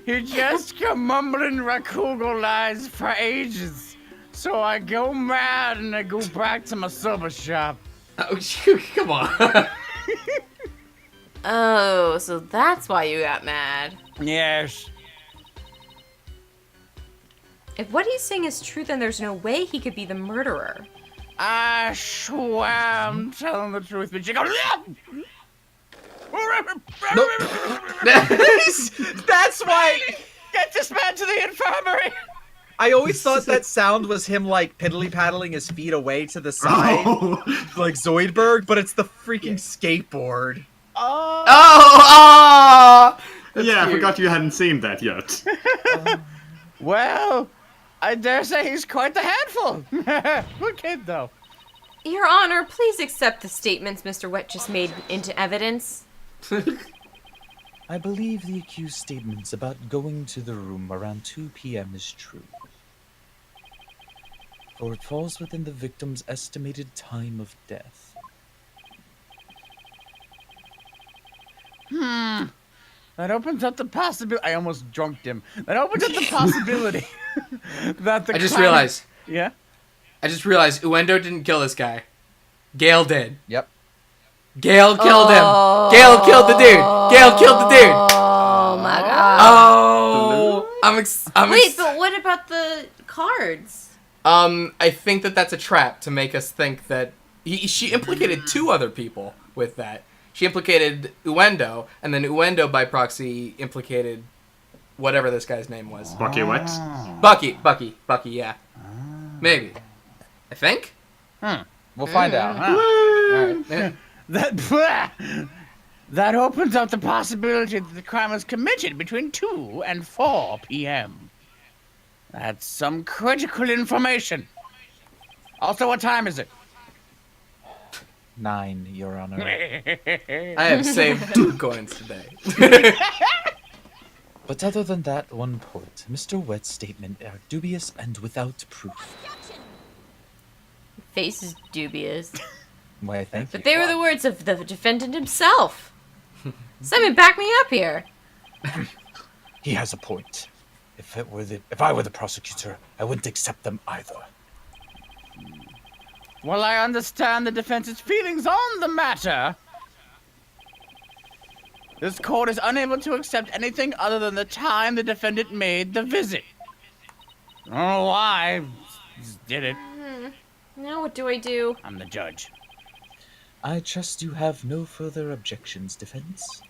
He just kept mumbling Rakugo lies for ages. So I go mad and I go back to my soba shop. Oh, come on. Oh, so that's why you got mad. Yes. If what he's saying is true, then there's no way he could be the murderer. I swear I'm telling the truth, but she goes. That's why Get this man to the infirmary. I always thought that sound was him like piddly paddling his feet away to the side, Oh. like Zoidberg, but it's the freaking skateboard. Oh, Yeah, I forgot you hadn't seen that yet. Well, I dare say he's quite the handful. Good kid, though. Your Honor, please accept the statements Mr. Wet just made into evidence. I believe the accused's statements about going to the room around 2 p.m. is true. For it falls within the victim's estimated time of death. That opens up the possibility. I almost drunked him. That opens up the possibility that the. I just crime- realized. Yeah. I just realized Uendo didn't kill this guy. Gale did. Yep. Gale killed him. Gale killed the dude. Gale killed the dude. Oh my god. Oh, Wait, but what about the cards? I think that's a trap to make us think that she implicated 2 other people with that. She implicated Uendo, and then Uendo by proxy implicated whatever this guy's name was. Bucky Wet. Bucky, yeah. Maybe. I think? We'll find out. Alright. That opens up the possibility that the crime was committed between 2 and 4 p.m. That's some critical information. Also, what time is it? 9, Your Honor. I have saved 2 coins today. But other than that one point, Mr. Wett's statement are dubious and without proof. Face is dubious. Why, thank you. But they were the words of the defendant himself. Simon, back me up here. He has a point. If I were the prosecutor, I wouldn't accept them either. Well, I understand the defense's feelings on the matter. This court is unable to accept anything other than the time the defendant made the visit. I don't know why. Just did it. Now what do I do? I'm the judge. I trust you have no further objections, defense.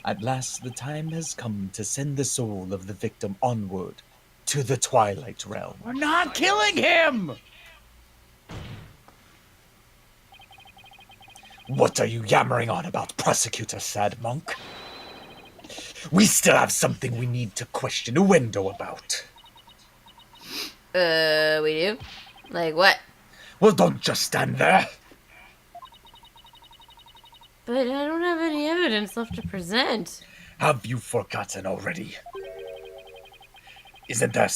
At last, the time has come to send the soul of the victim onward to the Twilight Realm. We're not killing him! What are you yammering on about, Prosecutor Sad Monk? We still have something we need to question Uendo about. We do? Like what? Well, don't just stand there. But I don't have any evidence left to present. Have you forgotten already? Isn't there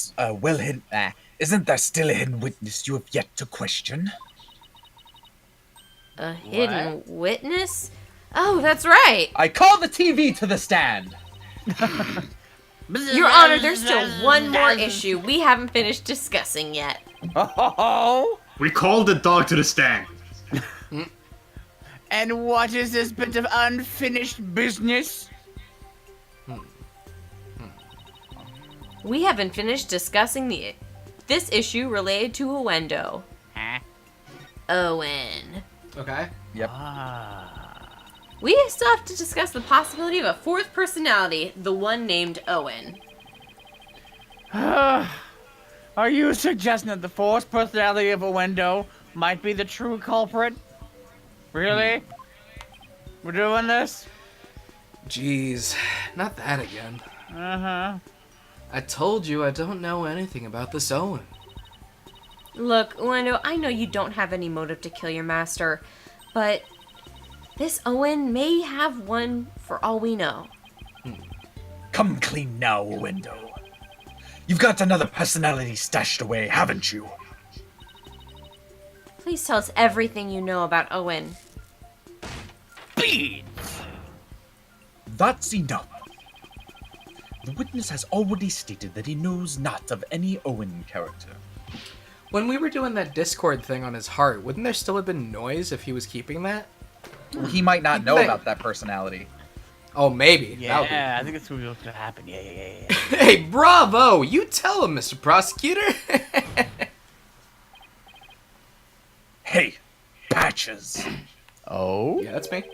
isn't there still a hidden witness you have yet to question? A hidden witness? Oh, that's right. I call the TV to the stand. Your Honor, there's still one more issue we haven't finished discussing yet. Oh, We called the dog to the stand. and what is this bit of unfinished business? We haven't finished discussing this issue related to Uendo. Huh? Owen. Okay. We still have to discuss the possibility of a 4th personality, the one named Owen. Are you suggesting that the 4th personality of Uendo might be the true culprit? Really? We're doing this? Jeez, not that again. Uh-huh. I told you I don't know anything about this Owen. Look, Uendo, I know you don't have any motive to kill your master, but this Owen may have one for all we know. Come clean now, Uendo. You've got another personality stashed away, haven't you? Please tell us everything you know about Owen. That's enough. The witness has already stated that he knows not of any Owen character. When we were doing that Discord thing on his heart, wouldn't there still have been noise if he was keeping that? He might not know They- about that personality. Oh, maybe. Yeah, I think it's what's gonna happen. Yeah. Hey, bravo! You tell him, Mr. Prosecutor! Hey, Patches. Oh? Yeah, that's me.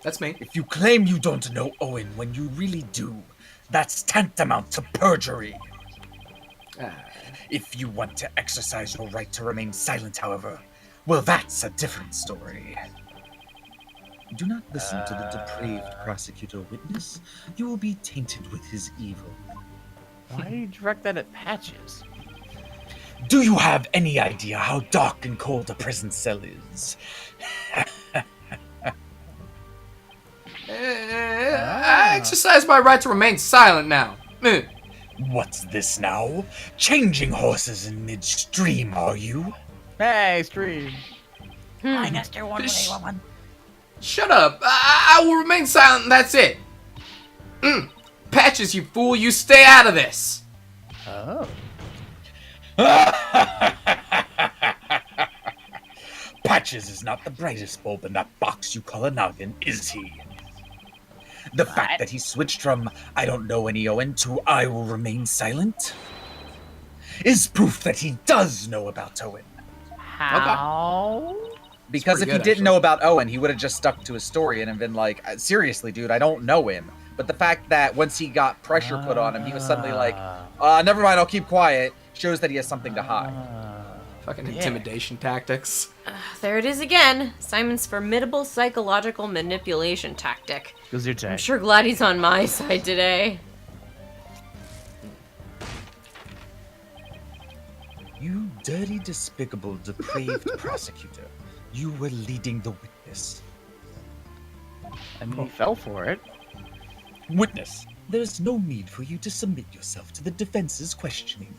That's me. If you claim you don't know Owen when you really do, that's tantamount to perjury. If you want to exercise your right to remain silent, however, well, that's a different story. Do not listen to the depraved prosecutor witness. You will be tainted with his evil. Why do you direct that at Patches? Do you have any idea how dark and cold a prison cell is? I exercise my right to remain silent now. What's this now? Changing horses in midstream, are you? Hey, Stream. Shut up. I will remain silent and that's it. Patches, you fool, you stay out of this. Oh. Patches is not the brightest bulb in that box you call a noggin, is he? The fact that he switched from I don't know any Owen to I will remain silent is proof that he does know about Owen. How? Because if pretty he good, didn't know about Owen, he would have just stuck to his story and have been like, seriously, dude, I don't know him. But the fact that once he got pressure put on him, he was suddenly like, never mind, I'll keep quiet, shows that he has something to hide. Fucking intimidation tactics. There it is again. Simon's formidable psychological manipulation tactic. Goes your I'm sure glad he's on my side today. You dirty, despicable, depraved prosecutor. You were leading the witness. And he fell for it. Witness, there's no need for you to submit yourself to the defense's questioning.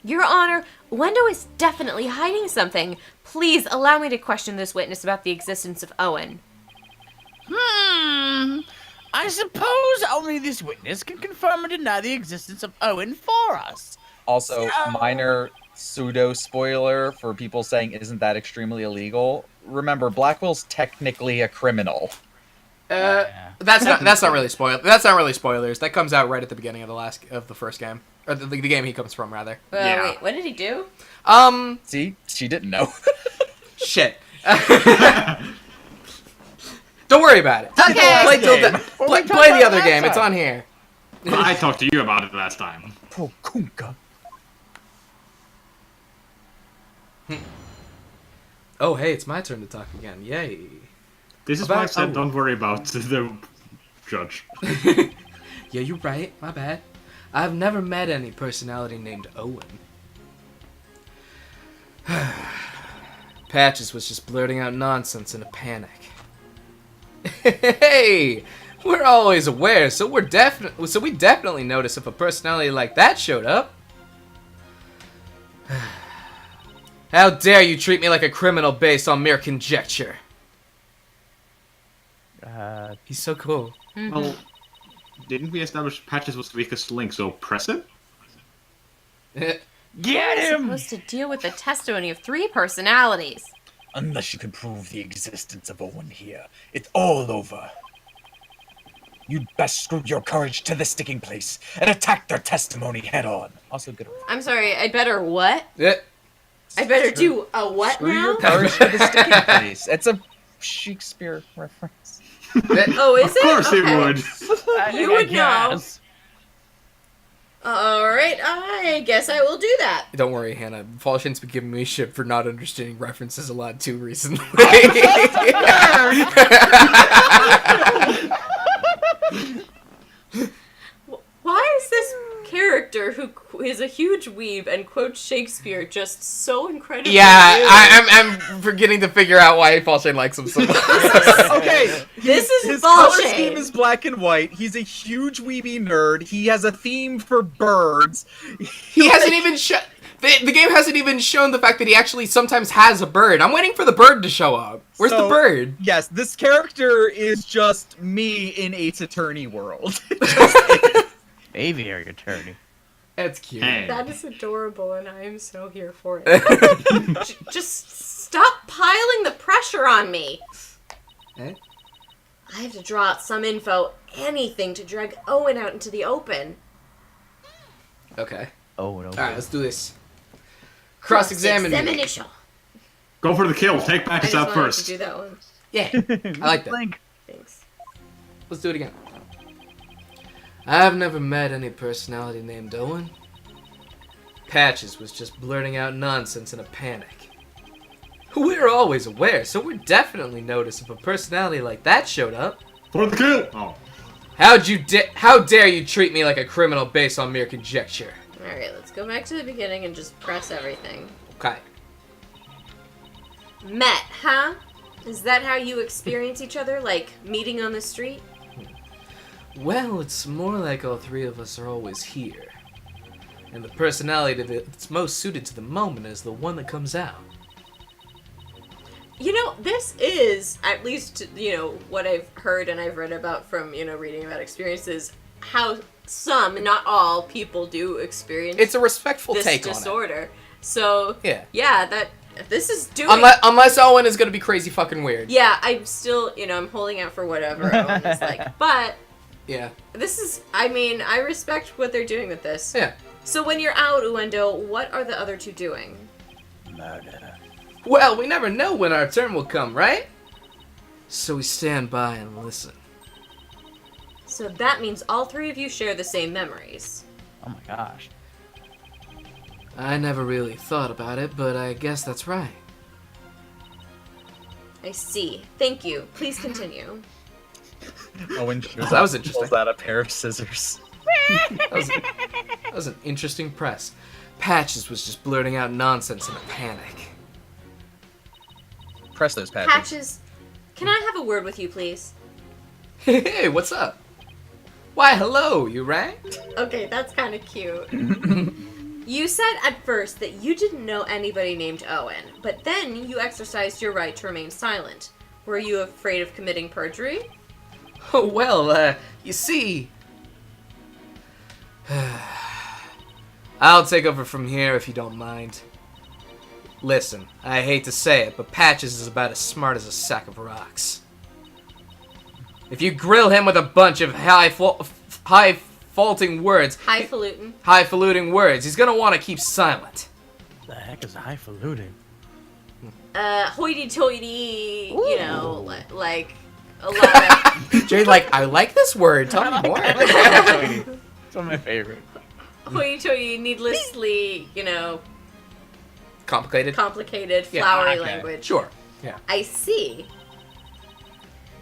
Your Honor, Wendo is definitely hiding something. Please allow me to question this witness about the existence of Owen. I suppose only this witness can confirm or deny the existence of Owen for us. Also, minor pseudo spoiler for people saying isn't that extremely illegal. Remember, Blackwell's technically a criminal. That's not really spoil. That's not really spoilers. That comes out right at the beginning of the first game, or the game he comes from rather. Yeah. Wait, what did he do? See, she didn't know. Shit. Don't worry about it. Okay. Play we talked play the about other last game. time. It's on here. I talked to you about it last time. Prokunka. Oh, hey, it's my turn to talk again. Yay. This is why I About said Owen. don't worry about the judge. Yeah, you're right. My bad. I've never met any personality named Owen. Patches was just blurting out nonsense in a panic. Hey, we're always aware, so we definitely notice if a personality like that showed up. How dare you treat me like a criminal based on mere conjecture? He's so cool. Well, didn't we establish Patches was the weakest link, so press it? Get I'm him! supposed to deal with the testimony of 3 personalities. Unless you can prove the existence of Owen here, it's all over. You'd best screw your courage to the sticking place and attack their testimony head on. Also, good. I'm sorry, I better what? Yeah. I better do a what Screw now? your courage to the sticking place. It's a Shakespeare reference. Oh, is Of it? course Okay. he would. You would know. guess. Alright, I guess I will do that. Don't worry, Hannah. Falchian's been giving me shit for not understanding references a lot too recently. Why is this character who is a huge weeb and quotes Shakespeare just so incredibly Yeah, rude? I'm forgetting to figure out why Falchian likes him so much. Okay, This is his color bullshit. scheme is black and white. He's a huge weeby nerd. He has a theme for birds. He hasn't even the game hasn't even shown the fact that he actually sometimes has a bird. I'm waiting for the bird to show up. Where's the So- bird? Yes, this character is just me in Ace Attorney world. Aviary attorney. That's cute. Hey. That is adorable, and I am so here for it. Just stop piling the pressure on me. Eh? I have to draw out some info, anything to drag Owen out into the open. Okay. Oh, no. Alright, let's do this. Cross-examine me. Examination. Go for the kill. Take I Patches just out wanted first. to do that one. Yeah, I like that. Link. Thanks. Let's do it again. I've never met any personality named Owen. Patches was just blurting out nonsense in a panic. We're always aware, so we'd definitely notice if a personality like that showed up. For the kill! Oh. How dare you treat me like a criminal based on mere conjecture? Alright, let's go back to the beginning and just press everything. Okay. Met, huh? Is that how you experience each other? Like, meeting on the street? Well, it's more like all 3 of us are always here. And the personality that's most suited to the moment is the one that comes out. You know, this is, at least, you know, what I've heard and I've read about from, you know, reading about experiences, how some, not all, people do experience It's a respectful this take on disorder. So, it. yeah, this is doing... Unless Owen is gonna be crazy fucking weird. Yeah, I'm still, you know, I'm holding out for whatever Owen is like. But, Yeah. this is, I mean, I respect what they're doing with this. Yeah. So when you're out, Uendo, what are the other 2 doing? Murder. Well, we never know when our turn will come, right? So we stand by and listen. So that means all 3 of you share the same memories. Oh my gosh. I never really thought about it, but I guess that's right. I see. Thank you. Please continue. Owen That was interesting. pulls out a pair of scissors. That was an interesting press. Patches was just blurting out nonsense in a panic. Press those patches. Patches, can I have a word with you, please? Hey, what's up? Why, hello, you rang? Okay, that's kind of cute. You said at first that you didn't know anybody named Owen, but then you exercised your right to remain silent. Were you afraid of committing perjury? Oh, well, you see... I'll take over from here if you don't mind. Listen, I hate to say it, but Patches is about as smart as a sack of rocks. If you grill him with a bunch of high-faulting words... Highfalutin. Highfalutin words, he's gonna want to keep silent. The heck is highfalutin? Hoity-toity, you know, like a lot of... Jade, like, I like this word, tell me more. It's one of my favorite. Hoity-toity, needlessly, you know, Complicated? complicated, Yeah, flowery okay. language. Sure. Yeah. I see.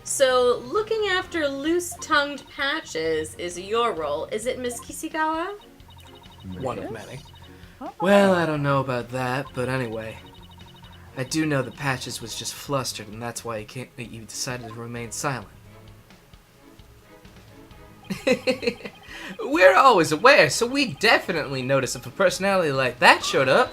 So, looking after loose-tongued Patches is your role. Is it Miss Kisigawa? One of many. Well, I don't know about that, but anyway. I do know that Patches was just flustered, and that's why you decided to remain silent. We're always aware, so we definitely notice if a personality like that showed up.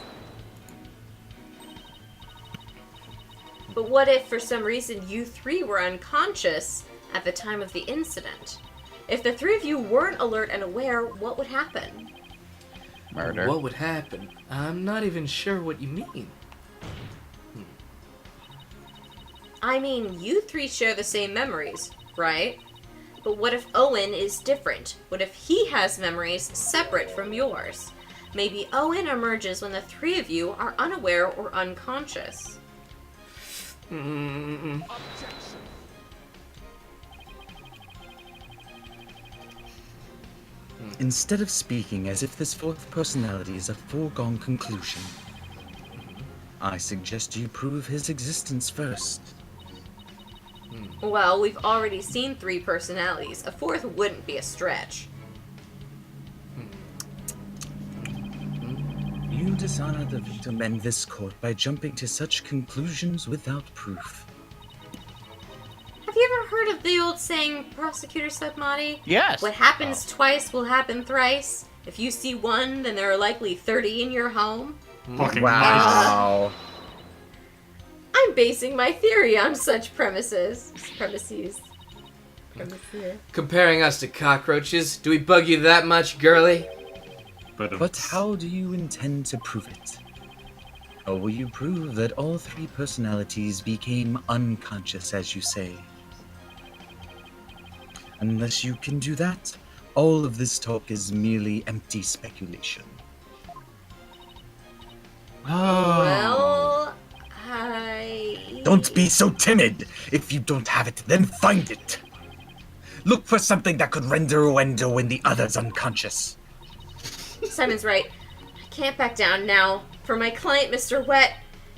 But what if, for some reason, you three were unconscious at the time of the incident? If the three of you weren't alert and aware, what would happen? Murder. What would happen? I'm not even sure what you mean. I mean, you three share the same memories, right? But what if Owen is different? What if he has memories separate from yours? Maybe Owen emerges when the three of you are unaware or unconscious. Instead of speaking as if this fourth personality is a foregone conclusion, I suggest you prove his existence first. Well, we've already seen three personalities. A fourth wouldn't be a stretch. You dishonor the victim and this court by jumping to such conclusions without proof. Have you ever heard of the old saying, Prosecutor Submati? Yes. What happens twice will happen thrice. If you see one, then there are likely 30 in your home. Fucking Wow. I'm basing my theory on such premises. Comparing us to cockroaches, do we bug you that much, girly? But how do you intend to prove it? Or will you prove that all three personalities became unconscious, as you say? Unless you can do that, all of this talk is merely empty speculation. Well, Don't be so timid! If you don't have it, then find it! Look for something that could render Owendo when the other's unconscious. Simon's right. I can't back down now. For my client, Mr. Wet,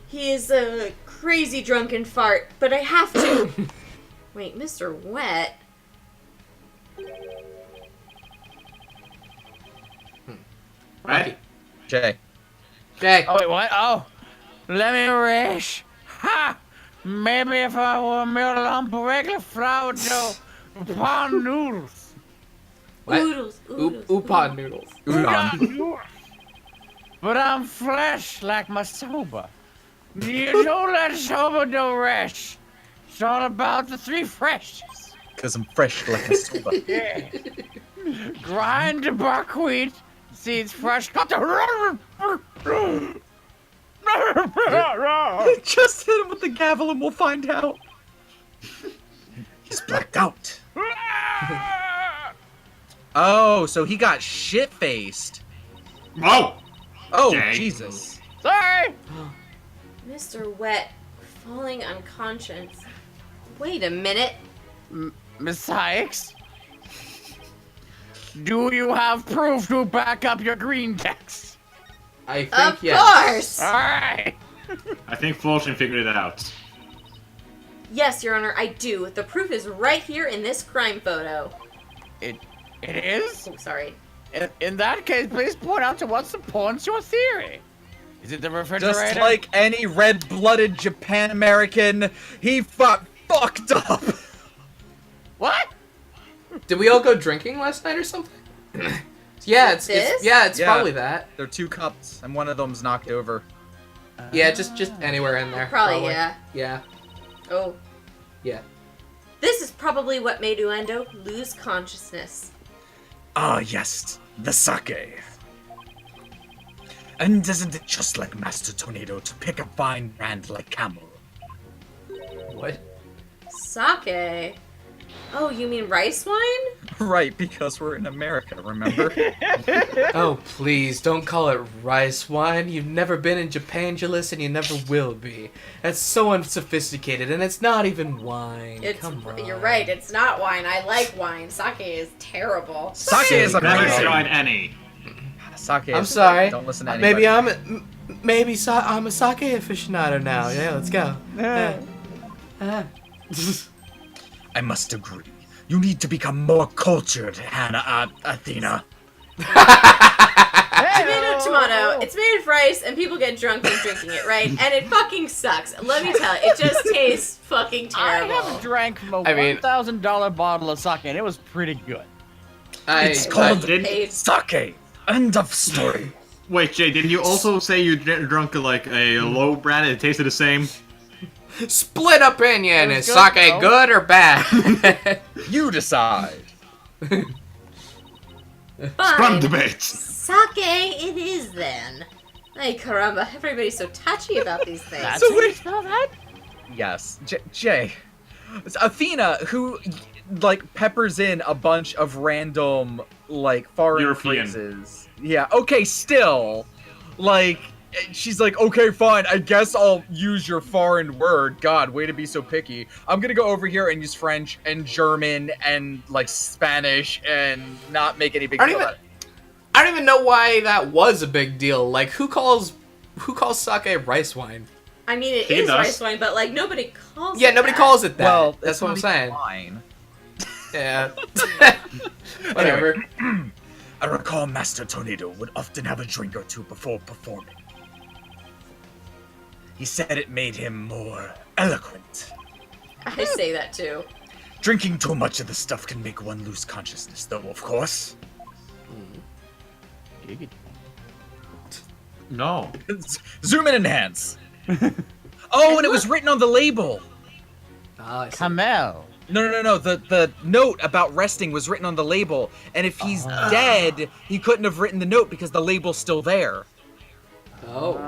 he is a crazy drunken fart, but I have to. Wait, Mr. Wet? Right? Jay. Jay. Oh, wait, what? Oh, let me wish. Ha! Maybe if I were a meal lump of regular flour dough, pan noodles. What? Oodles. Upon noodles. Udon. But I'm fresh like my soba. You don't let soba dough rest. It's all about the three freshes. Because I'm fresh like a soba. Yeah. Grind the buckwheat, seeds fresh, cut the... Just hit him with the gavel and we'll find out. He's blacked out. Oh, so he got shit-faced. Whoa! Oh, Jay. Jesus. Sorry! Mr. Wet, falling unconscious. Wait a minute. Miss Sykes? Do you have proof to back up your green text? I think Of yes. course! Alright! I think Fulton figured it out. Yes, Your Honor, I do. The proof is right here in this crime photo. It is? Oh, sorry. In that case, please point out to what supports your theory. Is it the refrigerator? Just like any red-blooded Japan American, he fucked up. What? Did we all go drinking last night or something? Yeah, it's This? yeah, it's Yeah. probably that. There are 2 cups, and one of them's knocked over. Yeah, just anywhere in there. Probably, yeah. Yeah. Oh. Yeah. This is probably what made Uendo lose consciousness. Ah, yes, the sake. And isn't it just like Master Tornado to pick a fine brand like Camel? What? Sake. Oh, you mean rice wine? Right, because we're in America, remember? Oh, please, don't call it rice wine. You've never been in Japangelis and you never will be. That's so unsophisticated, and it's not even wine. Come on. You're right, it's not wine. I like wine. Sake is terrible. Sake is Never amazing. tried any. Sake I'm is- sorry. Don't listen to anybody. Maybe I'm a sake aficionado now. Yeah, let's go. I must agree. You need to become more cultured, Hannah, Athena. Tomato, tomato. It's made of rice, and people get drunk when drinking it, right? And it fucking sucks. Let me tell you, it just tastes fucking I terrible. have drank from a I mean- $1,000 bottle of sake, and it was pretty good. It's called Paid. sake. End of story. Wait, Jay, didn't you also say you drunk like a low brand and it tasted the same? Split opinion. It Is was good, sake though. good or bad? You decide. From Fine. debates. Sake it is then. Ay caramba, everybody's so touchy about these things. That's So how what you if- spell that? Yes, Jay. It's Athena, who like peppers in a bunch of random like foreign European. phrases. Yeah. Okay. Still, like she's like, okay, fine. I guess I'll use your foreign word. God, way to be so picky. I'm gonna go over here and use French and German and like Spanish and not make any big I deal don't about it. I don't even know why that was a big deal. Like, who calls sake rice wine? I mean, it He is does. rice wine, but like nobody calls Yeah, it nobody that. calls it that. Well, That's what I'm saying. Fine. Yeah. Whatever. I recall Master Tornado would often have a drink or two before performing. He said it made him more eloquent. I say that too. Drinking too much of the stuff can make one lose consciousness, though, of course. No. Zoom in and enhance. Oh, and it was written on the label. Ah, I see. Kamel. No. The note about resting was written on the label, and if he's dead, he couldn't have written the note because the label's still there. Oh.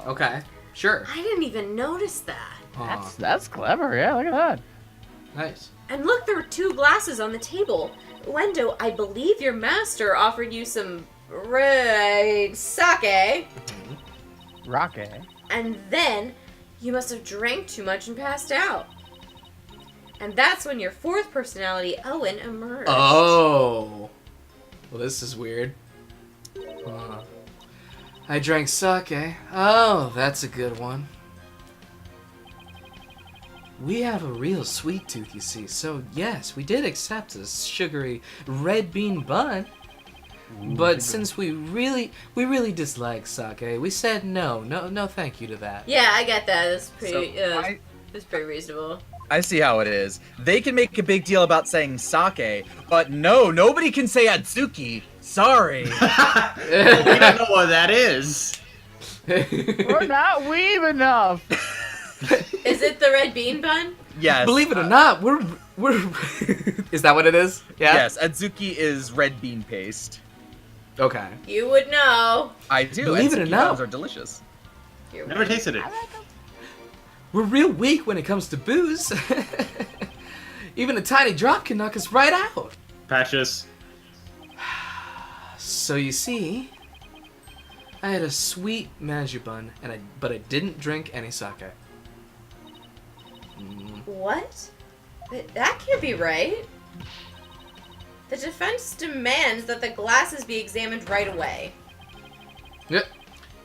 Okay. Sure. I didn't even notice that. Aw, That's clever, yeah, look at that. nice. And look, there were 2 glasses on the table. Wendo, I believe your master offered you some sake, Rocket. and then you must have drank too much and passed out. And that's when your 4th personality, Owen, emerged. Oh. Well, this is weird. I drank sake. Oh, that's a good one. We have a real sweet tooth, you see, so yes, we did accept a sugary red bean bun. But since we really dislike sake, we said no, thank you to that. Yeah, I get that. That's pretty. I That's pretty reasonable. see how it is. They can make a big deal about saying sake, but no, nobody can say Atsuki. Sorry. We don't know what that is. We're not weeb enough. Is it the red bean bun? Yes. Believe it or not, we're is that what it is? Yeah. Yes, Atsuki is red bean paste. Okay. You would know. I do. Believe it or Atsuki not. buns are delicious. You're Never right. tasted it. We're real weak when it comes to booze. Even a tiny drop can knock us right out. Patches. So you see, I had a sweet maju bun, but I didn't drink any sake. What? That can't be right. The defense demands that the glasses be examined right away. Yep.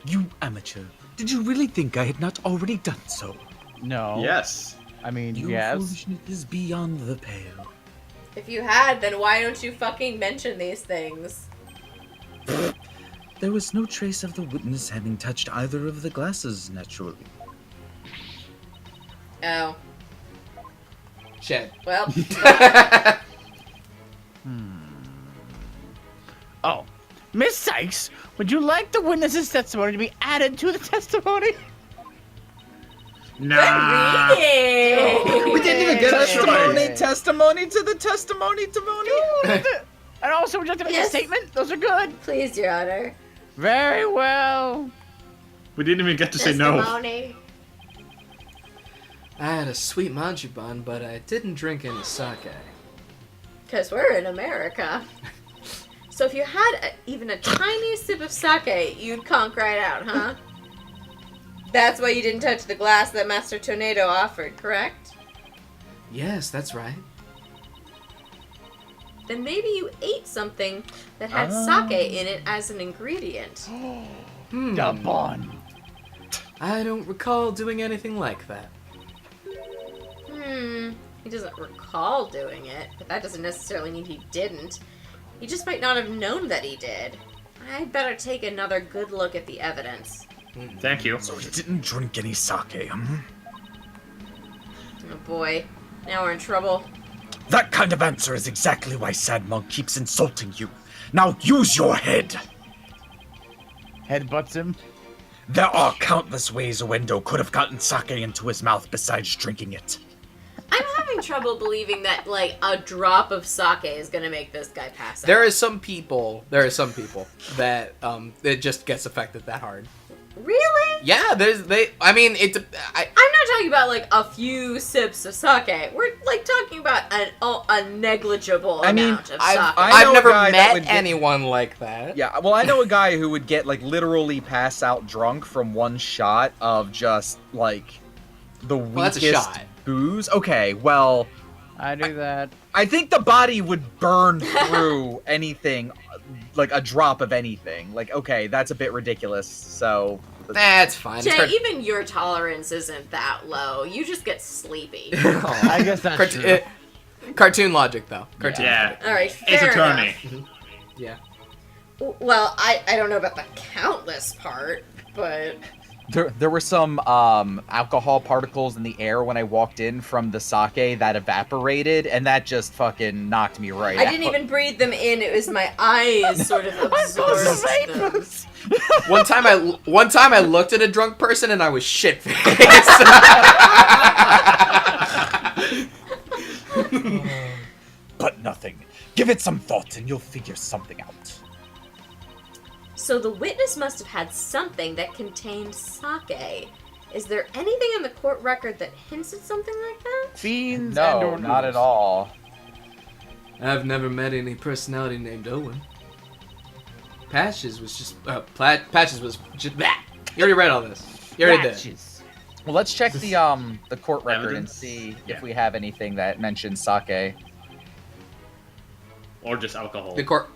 You amateur. Did you really think I had not already done so? No. Yes. I mean, Your yes. foolishness is beyond the pale. If you had, then why don't you fucking mention these things? There was no trace of the witness having touched either of the glasses, naturally. Oh. Shit. Well. Oh, Miss Sykes, would you like the witness's testimony to be added to the testimony? Nah. We didn't even get it right. testimony to the testimony. And also, would you like to make a Yes. statement? Those are good. Please, Your Honor. Very well. We didn't even get to say no. Testimony. I had a sweet manjuban, but I didn't drink any sake. Because we're in America. So if you had even a tiny sip of sake, you'd conk right out, huh? That's why you didn't touch the glass that Master Tornado offered, correct? Yes, that's right. Then maybe you ate something that had sake in it as an ingredient. The bond. I don't recall doing anything like that. He doesn't recall doing it, but that doesn't necessarily mean he didn't. He just might not have known that he did. I'd better take another good look at the evidence. Thank you. So he didn't drink any sake, hmm? Oh boy, now we're in trouble. That kind of answer is exactly why Sad Monk keeps insulting you. Now use your head! Headbutts him. There are countless ways Owendo could have gotten sake into his mouth besides drinking it. I'm having trouble believing that, like, a drop of sake is gonna make this guy pass out. There are some people that it just gets affected that hard. Really? Yeah, I'm I'm not talking about, like, a few sips of sake. We're, like, talking about a negligible amount of sake. I know I've a never guy that would met get- anyone like that. Yeah, well, I know a guy who would get, like, literally pass out drunk from one shot of just, like, the Well, that's weakest a shot. booze. Okay, well, I do that. I think the body would burn through anything, like a drop of anything. Like, okay, that's a bit ridiculous, so... That's fine. Jay, even your tolerance isn't that low. You just get sleepy. I guess that's true. Cartoon logic, though. Cartoon. Yeah. All right, Ace fair Attorney. enough. Yeah. Well, I don't know about the countless part, but There were some alcohol particles in the air when I walked in from the sake that evaporated, and that just fucking knocked me right I out. didn't even breathe them in. It was my eyes sort of absorbed them. One time I looked at a drunk person and I was shit faced. But nothing. Give it some thought and you'll figure something out. So the witness must have had something that contained sake. Is there anything in the court record that hints at something like that? Fiends No, and or not at noodles. all. I've never met any personality named Owen. Patches was just Patches was just that. You already read all this. You already did. Patches. Well, let's check the court record and Evidence? see Yeah. if we have anything that mentions sake. Or just alcohol. The court.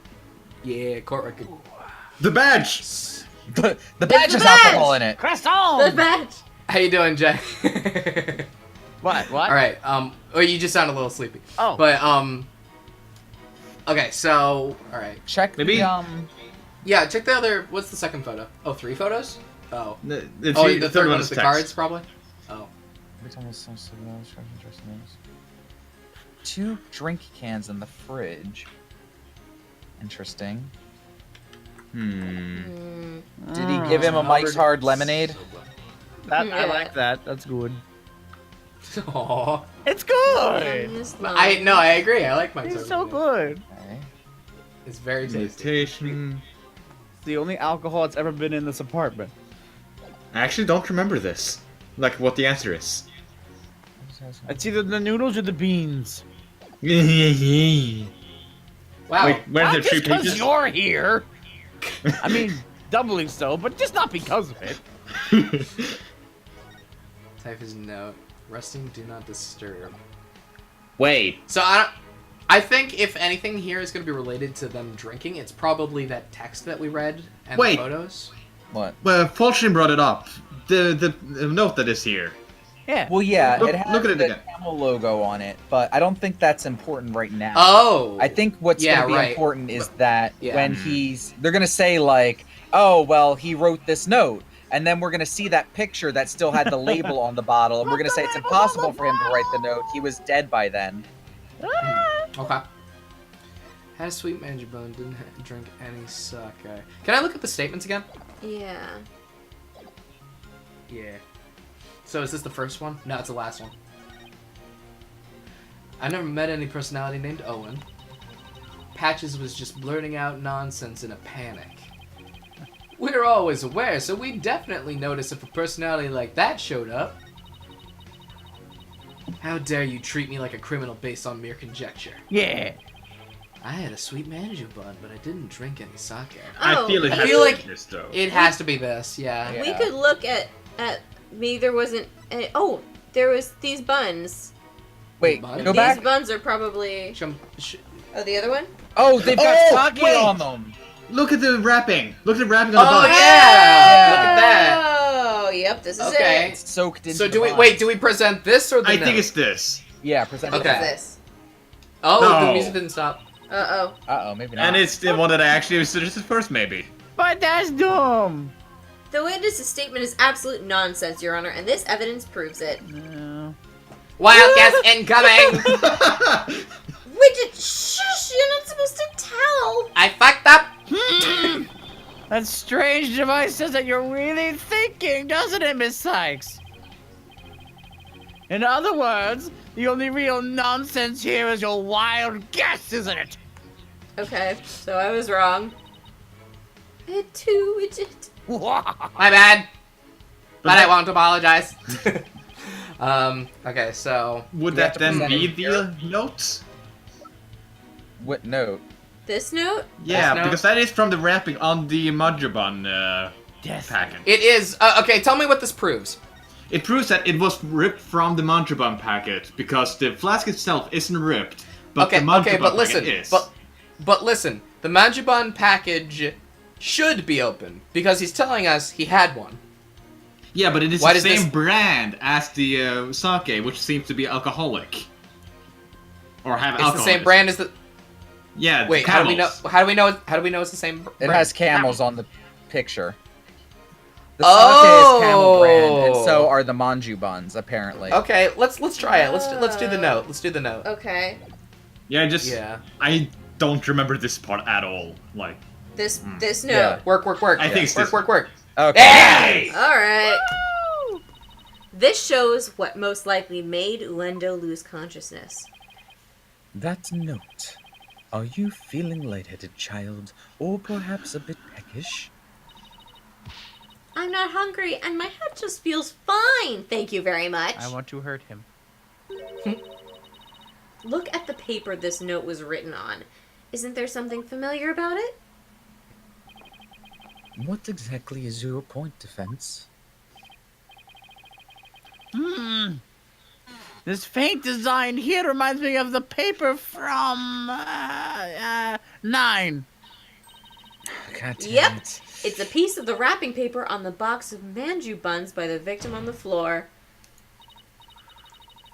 Yeah, court record. The badge! The badge the has badge! alcohol in it. Crystal! The badge. How you doing, Jay? What? All right. Oh, you just sound a little sleepy. Oh. But Okay, so all right. Check Maybe- the Yeah, check the other. What's the second photo? Oh, 3 photos. Oh. The The third one is is the text. cards, probably. Oh. 2 drink cans in the fridge. Interesting. Did he give him a Mike's Hard lemonade? I Yeah. like that. That's good. Aww. It's good. I agree. I like my. It's so good. Okay. It's very tasty. Meditation. It's the only alcohol that's ever been in this apartment. I actually don't remember this. Like, what the answer is. It's either the noodles or the beans. Wow. Wait, where are Not the 3 just because pages? you're here. I mean, doubly so, but just not because of it. Type his note. Resting, do not disturb. Wait. So I think if anything here is going to be related to them drinking, it's probably that text that we read and Wait. the photos. What? Well, Fulchin brought it up. The note that is here. Yeah. Well, yeah, Look- it has look at it the again. camel logo on it, but I don't think that's important right now. Oh. I think what's Yeah, going to be right. important is that Yeah. when they're going to say like, oh, well, he wrote this note. And then we're going to see that picture that still had the label on the bottle. And we're going to say it's impossible for him to write the note. He was dead by then. Okay. Had a sweet mangy bone, didn't drink any sake. Can I look at the statements again? Yeah. Yeah. So is this the first one? No, it's the last one. I never met any personality named Owen. Patches was just blurting out nonsense in a panic. We're always aware, so we definitely notice if a personality like that showed up. How dare you treat me like a criminal based on mere conjecture? Yeah. I had a sweet manju bun, but I didn't drink any sake. Oh, I feel it I has feel to like be this though. It has to be this, yeah. Yeah. We could look at maybe there wasn't. There was these buns. Wait, Bun? go These back. buns are probably. Oh, the other one. Oh, they've got Oh, sake wait. on them. Look at the wrapping. Look at the wrapping on the Oh box. yeah! Look at that. Oh, yep. This is Okay. it. It's soaked into So the do we bun. wait? Do we present this or the I note? think it's this. Yeah, present What Okay. is this? Oh, No. the music didn't stop. Uh Uh-oh, maybe not. And it's the one that I actually suggested first, maybe. But that's dumb. The witness's statement is absolute nonsense, Your Honor, and this evidence proves it. No. Wild guess incoming! Widget, shush! You're not supposed to tell. I fucked up. That strange device says that you're really thinking, doesn't it, Miss Sykes? In other words, the only real nonsense here is your wild guess, isn't it? Okay, so I was wrong. It too, Widget. My bad. But I won't apologize. Okay, so Would You have that to then present be it the notes? What note? This note? Yeah, note? because that is from the wrapping on the Majuban Yes. packet. it is. Okay, tell me what this proves. It proves that it was ripped from the Majuban packet because the flask itself isn't ripped, but Okay, the Majuban okay, but listen, packet is. but listen. The Manjuban package should be open because he's telling us he had one. Yeah, but it is Why the does this- same brand as the sake, which seems to be alcoholic. Or have It's alcohol. the same in it. brand as the. Yeah. Wait, the how do we know? camels. How do we know? How do we know it's the same? It brand? has camels on the picture. The sake is camel brand, and so are the manju buns, apparently. Okay, let's try it. Let's do the note. Let's do the note. Okay. Yeah, just. Yeah. I don't remember this part at all. Like. This Yeah. note. Work. I think it's this work. Work. Okay. Hey! Alright. This shows what most likely made Uendo lose consciousness. That note. Are you feeling lightheaded, child, or perhaps a bit peckish? I'm not hungry and my head just feels fine. Thank you very much. I want to hurt him. Look at the paper this note was written on. Isn't there something familiar about it? What exactly is your point, Defense? This faint design here reminds me of the paper from 9. God damn Yep. it. It's a piece of the wrapping paper on the box of manju buns by the victim on the floor.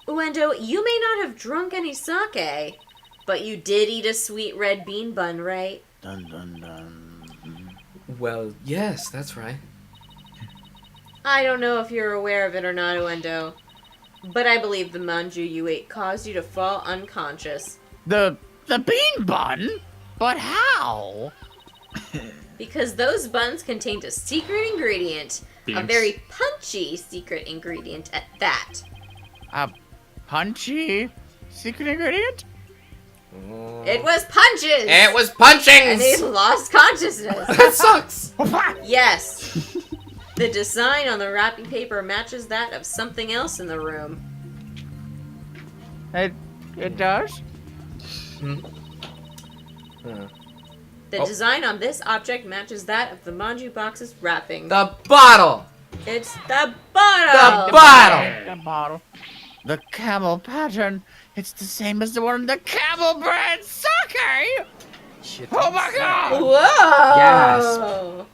Uendo, you may not have drunk any sake, but you did eat a sweet red bean bun, right? Dun dun dun. Well, yes, that's right. I don't know if you're aware of it or not, Uendo, but I believe the manju you ate caused you to fall unconscious. The bean bun? But how? Because those buns contained a secret ingredient. A Beans. very punchy secret ingredient at that. A punchy secret ingredient? It was punches! It was And they punchings. lost consciousness. That sucks. Yes. The design on the wrapping paper matches that of something else in the room. It does? The design on this object matches that of the manju box's wrapping. The bottle. It's the bottle! The bottle. The bottle. The camel pattern. It's the same as the one in the camel brand sake! Shit. Oh my god! Whoa!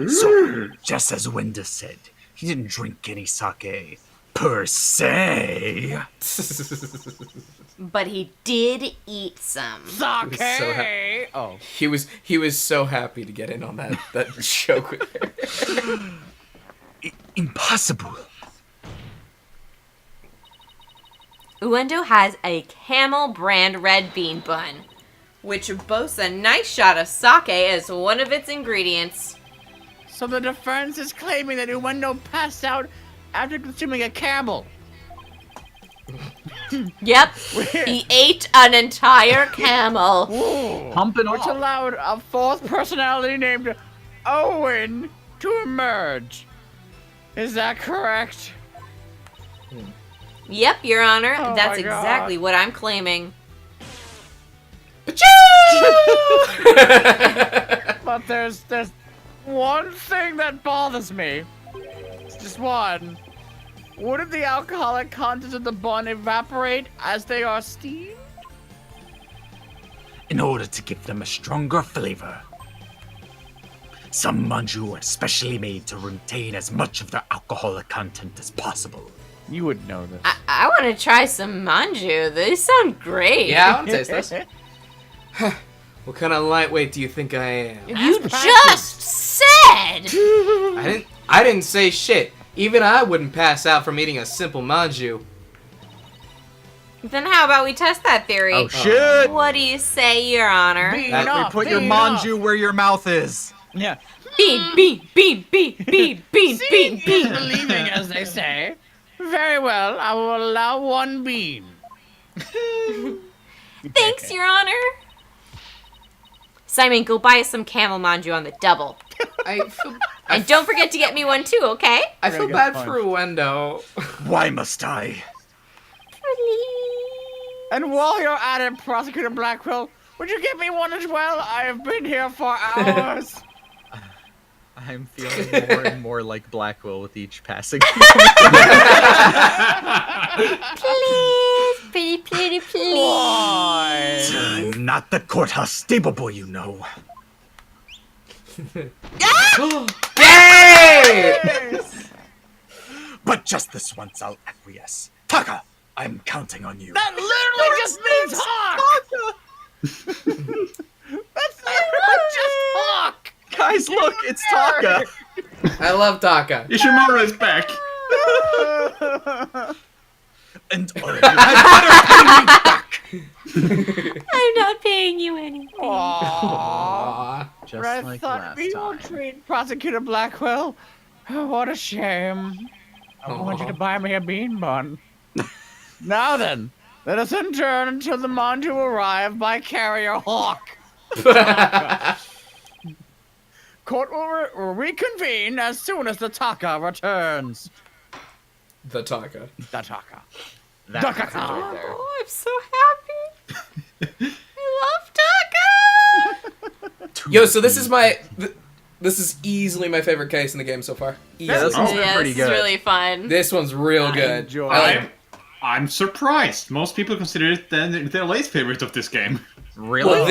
So, just as Wenda said, He didn't drink any sake, per se. But he did eat some. Sake! Oh. He was so happy to get in on that joke with her. Impossible. Uendo has a Camel brand red bean bun, which boasts a nice shot of sake as one of its ingredients. So the defense is claiming that Uendo passed out after consuming a camel. Yep, he ate an entire camel. Ooh. Pumping Which off. allowed a fourth personality named Owen to emerge. Is that correct? Yep, Your Honor, Oh that's my God. exactly what I'm claiming. But there's one thing that bothers me. It's just one. Wouldn't the alcoholic content of the bun evaporate as they are steamed? In order to give them a stronger flavor. Some manju are specially made to retain as much of their alcoholic content as possible. You would know this. I want to try some manju. They sound great. Yeah, I want to taste this. What kind of lightweight do you think I am? You just said! I didn't say shit. Even I wouldn't pass out from eating a simple manju. Then how about we test that theory? Oh shit! What do you say, Your Honor? Bean That up, we put your bean up. manju where your mouth is. Yeah. Bean, bean, bean, bean, bean, bean, Seeing bean, bean. is believing, as they say. Very well, I will allow one bean. Thanks, Your Honor. Simon, go buy us some camel manju on the double. And don't forget to get me one too, okay? I feel Very good bad point. for Uendo. Why must I? And while you're at it, Prosecutor Blackwell, would you give me one as well? I have been here for hours. I'm feeling more and more like Blackwell with each passing. Please, pretty, pretty, please. Why? I'm not the courthouse stable boy, you know. Yay! But just this once, I'll acquiesce. Taka, I'm counting on you. That literally just means hawk! That's literally just hawk! Guys, look, it's Taka. I love Taka. Ishimura is back. And I better pay me back. I'm not paying you anything. Aww. Aw. Just I like thought last we would time. treat Prosecutor Blackwell. Oh, what a shame. I want you to buy me a bean bun. Now then, let us adjourn until the manju arrive by carrier hawk. Court will reconvene as soon as the Taka returns. The Taka. The Taka. That Taka. message right there. Oh, I'm so happy. I love Taka. Yo, so this is this is easily my favorite case in the game so far. Yeah, this Easily. one's been Yeah, pretty this is good. really fun. This one's real I good. enjoy I it. like- I'm surprised. Most people consider it their least favorite of this game. Really? Well,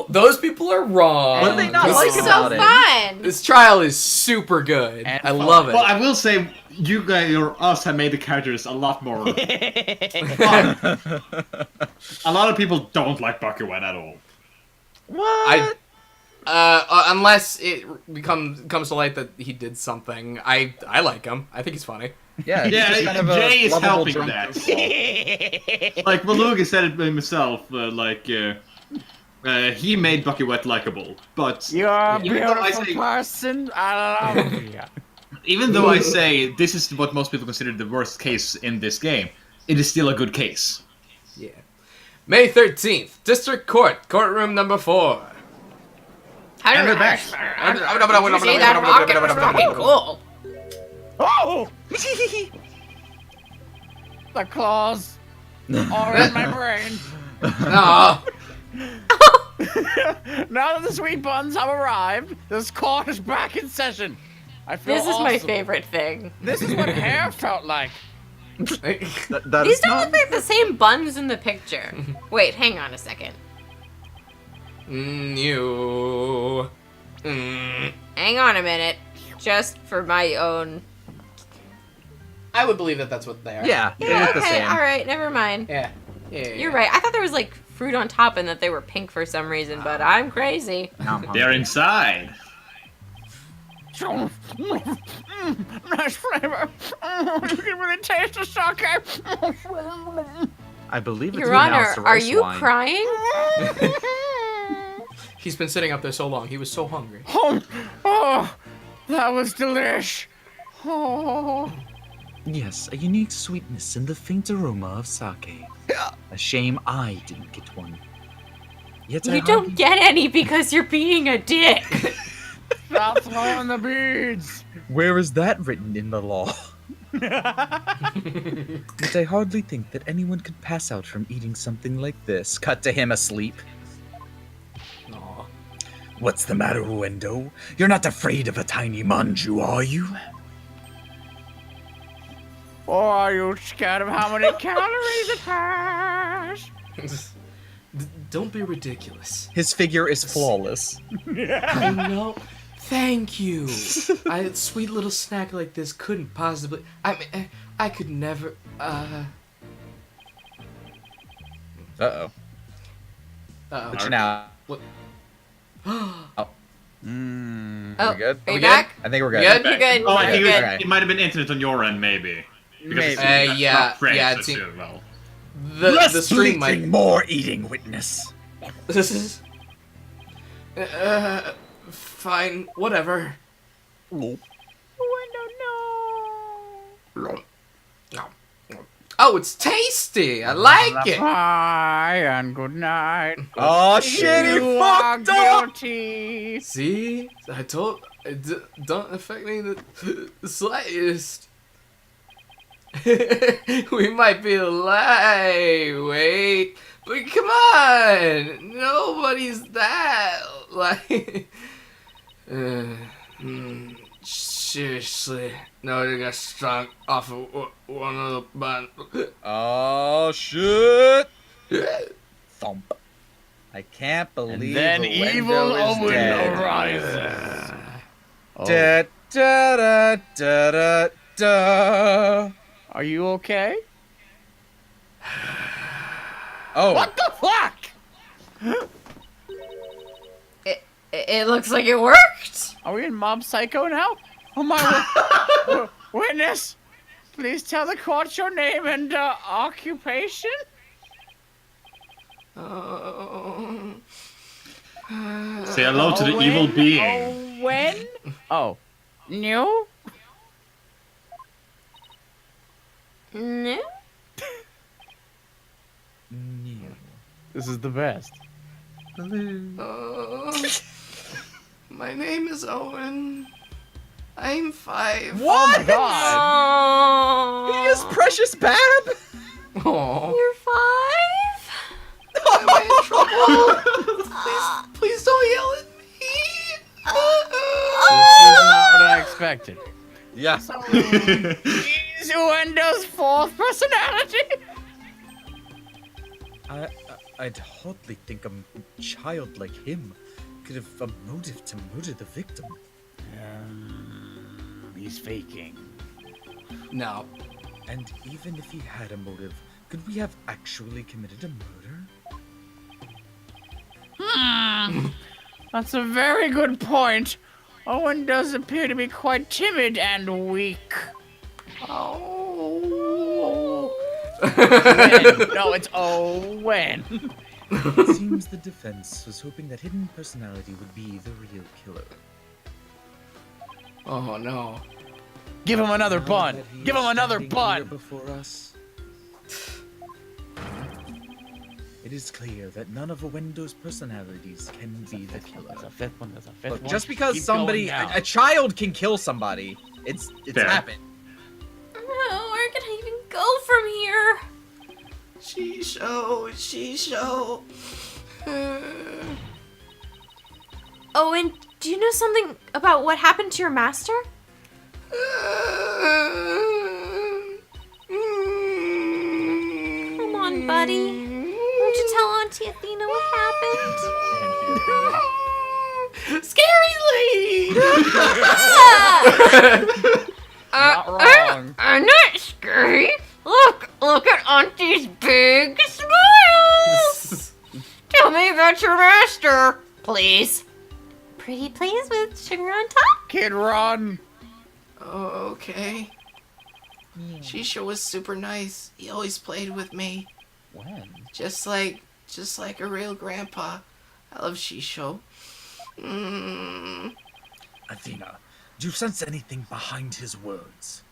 those people are wrong. What do they not This like is- so about it? fun. This trial is super good. And I fun. love it. Well, I will say, you guys or us have made the characters a lot more fun. A lot of people don't like Bakugan at all. What? Unless it comes to light that he did something, I like him. I think he's funny. Yeah, he's Yeah, just kind of a Jay is lovable helping drunk that. goofball. Like Maluga said it himself, he made Bakugan likable, but You're a Even though I beautiful say- person. I love you. even though I say this is what most people consider the worst case in this game, it is still a good case. Yeah. May 13th, District Court, courtroom number 4. How And did we're back. you say that rocket was fucking cool? Oh! The claws are in my brain. Aw. Now that the sweet buns have arrived, this court is back in session. I feel This is my awesome. favorite thing. This is what hair felt like. That These is don't not. look like the same buns in the picture. Wait, hang on a second. You. Mm. Hang on a minute. Just for my own I would believe that that's what they are. Yeah, they Yeah, look the okay, same. alright, never mind. Yeah. Yeah. You're right. I thought there was like fruit on top and that they were pink for some reason, but I'm crazy. They're inside. Nice flavor. You can really taste the sake. I believe it's Your Honor, pronounced are rice you wine. crying? He's been sitting up there so long. He was so hungry. Oh, that was delish. Oh. Yes, a unique sweetness and the faint aroma of sake. A shame I didn't get one. Yet I You don't get any because you're being a dick. Stop throwing the beads. Where is that written in the law? But I hardly think that anyone could pass out from eating something like this. Cut to him asleep. Aw. What's the matter, Uendo? You're not afraid of a tiny manju, are you? Or are you scared of how many calories it has? Don't be ridiculous. His figure is flawless. I know. Thank you. A sweet little snack like this couldn't possibly. I mean, I could never. Uh-oh. Uh-oh. But now, Oh, we good? are you we back? I think we're Good? good. You're good. Oh, I You're think good. Okay. it might have been internet on your end, maybe. Because Maybe. it's not Yeah, French, yeah, I it seemed- assume, well. The stream might. More eating witness. This is. Fine. Whatever. Oh, it's tasty. I like it. Bye and good night. Oh shit, he You are fucked up! guilty. See, I told. Don't affect me the slightest. We might be alive. Wait, but come on, nobody's that like. Seriously, nobody got strong off of one of the bun. Oh shit! Thump. I can't believe Then Uendo evil is Owen dead. arises. Da, da, da, da, da, da. Are you okay? Oh, What the fuck? It looks like it worked. Are we in Mob Psycho now? Oh my witness! Please tell the court your name and occupation. Say hello to the evil being. When? Oh, new? No. This is the best. My name is Owen. I'm 5. Oh my god! Oh. he is Precious Bab. Aww. You're 5? Am I in trouble? Please don't yell at me. This is not what I expected. Yeah. He's Uendo's fourth personality. I'd hardly think a child like him could have a motive to murder the victim. He's faking. No. And even if he had a motive, could we have actually committed a murder? That's a very good point. Owen does appear to be quite timid and weak. Oh. No, it's Owen. It seems the defense was hoping that hidden personality would be the real killer. Oh no. Give him another Now bun. that he Give is him another standing bun. here before us, it is clear that none of Owendo's personalities can be the killer. There's a fifth one. There's a fifth Look, one. just because Keep somebody, going down. a child can kill somebody, it's Fair. happened. Oh, where can I even go from here? Shisho. Oh, and do you know something about what happened to your master? Come on, buddy. Won't you tell Auntie Athena what happened? Scary Lee! Not wrong. I'm not scary. Look at Auntie's big smile. Tell me about your master, please. Pretty please with sugar on top? Kid Ron. Oh, okay. Shisho was super nice. He always played with me. When? Just like a real grandpa. I love Shisho. Athena, do you sense anything behind his words?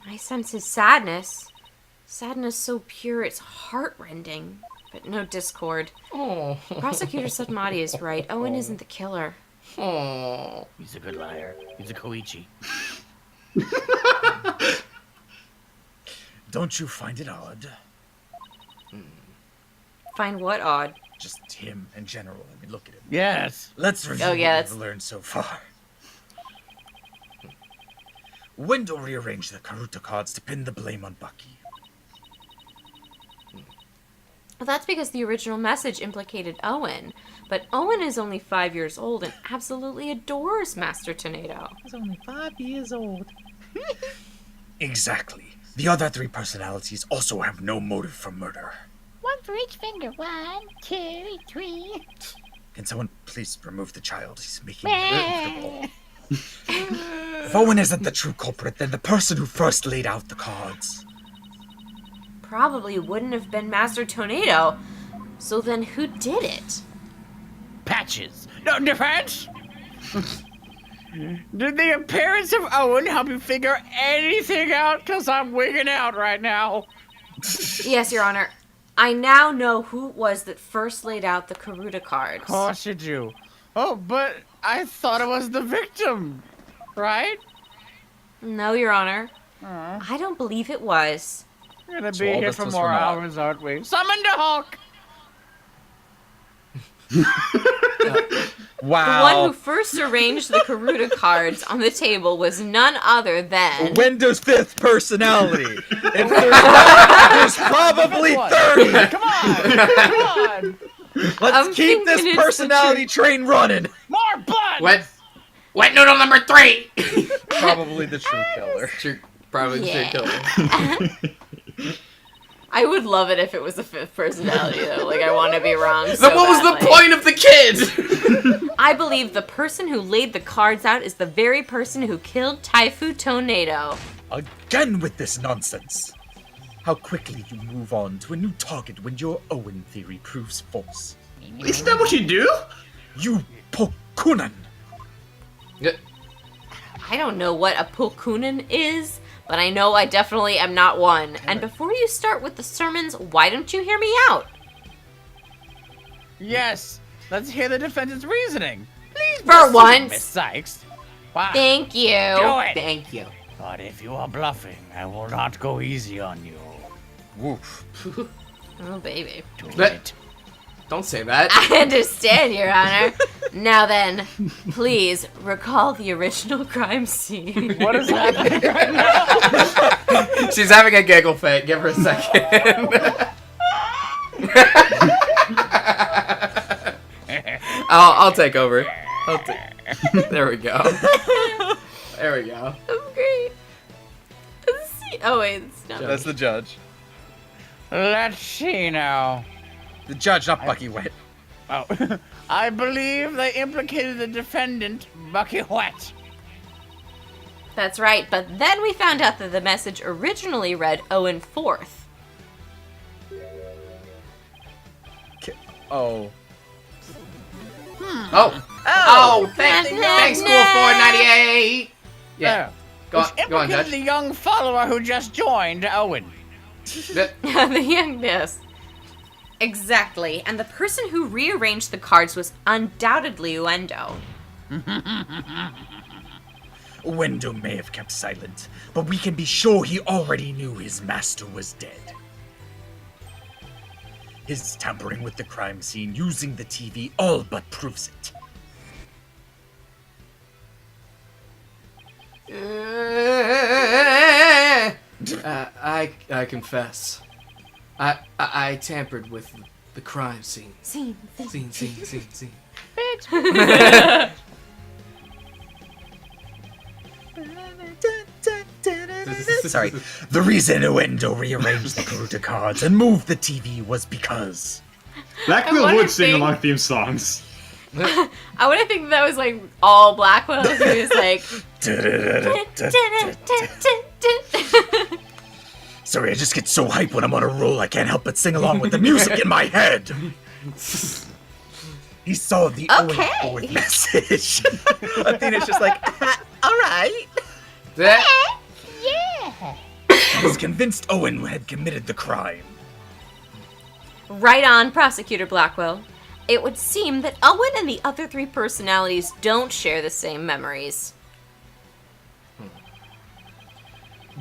I sense his sadness. Sadness so pure it's heartrending. But no discord. Oh. Prosecutor Sutmati is right. Owen isn't the killer. Oh. He's a good liar. He's a Koichi. Don't you find it odd? Find what odd? Just him in general. I mean, look at him. Yes. Let's review Oh, yeah, what that's- we've learned so far. Wendell rearranged the Karuta cards to pin the blame on Bucky. Well, that's because the original message implicated Owen. But Owen is only 5 years old and absolutely adores Master Tornado. He's only 5 years old. Exactly. The other 3 personalities also have no motive for murder. One for each finger. 1, 2, 3. Can someone please remove the child? He's making me uncomfortable. If Owen isn't the true culprit, then the person who first laid out the cards. Probably wouldn't have been Master Tornado. So then who did it? Patches. No defense. Did the appearance of Owen help you figure anything out? Cause I'm wigging out right now. Yes, Your Honor. I now know who it was that first laid out the Karuta cards. Of course you do. Oh, but I thought it was the victim, right? No, Your Honor. Uh, I don't believe it was. we're gonna So be all here this for was more for naught. hours, aren't we? Summon the Hulk! The Wow. one who first arranged the Karuta cards on the table was none other than... Windows 5th personality. If there's one, there's probably 30. Come on! Come on! Let's I'm keep this thinking it's the personality train running. More blood! Wet noodle number 3. Probably the true killer. True, probably the Yeah. killer. I would love it if it was a fifth personality, though. Like, I want to be wrong. So So what was the badly. point of the kid? I believe the person who laid the cards out is the very person who killed Taifu Tornado. Again with this nonsense. How quickly you move on to a new target when your Owen theory proves false. Isn't that what you do? You Pokunan! I don't know what a Pokunin is, but I know I definitely am not one. And before you start with the sermons, why don't you hear me out? Yes, let's hear the defendant's reasoning. Please For proceed, once. Miss Sykes. Wow. Thank you. Do it. Thank you. But if you are bluffing, I will not go easy on you. Woof. Oh, baby. Do But- it. Don't say that. I understand, Your Honor. Now then, please recall the original crime scene. What is happening right now? She's having a giggle fit. Give her a second. I'll take over. There we go. There we go. I'm great. Let's see. Oh, wait, it's not. That's the judge. Let's see now. The judge, not Bucky Wet. Oh, I believe they implicated the defendant, Bucky Wet. That's right, but then we found out that the message originally read Owen Fourth. Oh. Thanks, School 498. Yeah, go Which on, implicated Judge. the young follower who just joined Owen. The youngness. Exactly, and the person who rearranged the cards was undoubtedly Uendo. Wendo may have kept silent, but we can be sure he already knew his master was dead. His tampering with the crime scene using the TV all but proves it. I confess. I tampered with the crime scene. Scene. Scene. Sorry. The reason Uendo rearranged the Karuta cards and moved the TV was because... Blackwell wonder would if sing they- along theme songs. I would think that was like all Blackwell. He was like. Sorry, I just get so hyped when I'm on a roll I can't help but sing along with the music in my head. He saw the Okay. Owen message. Athena's just like, all right. That- Yeah. I was convinced Owen had committed the crime. Right on, Prosecutor Blackwell. It would seem that Owen and the other three personalities don't share the same memories.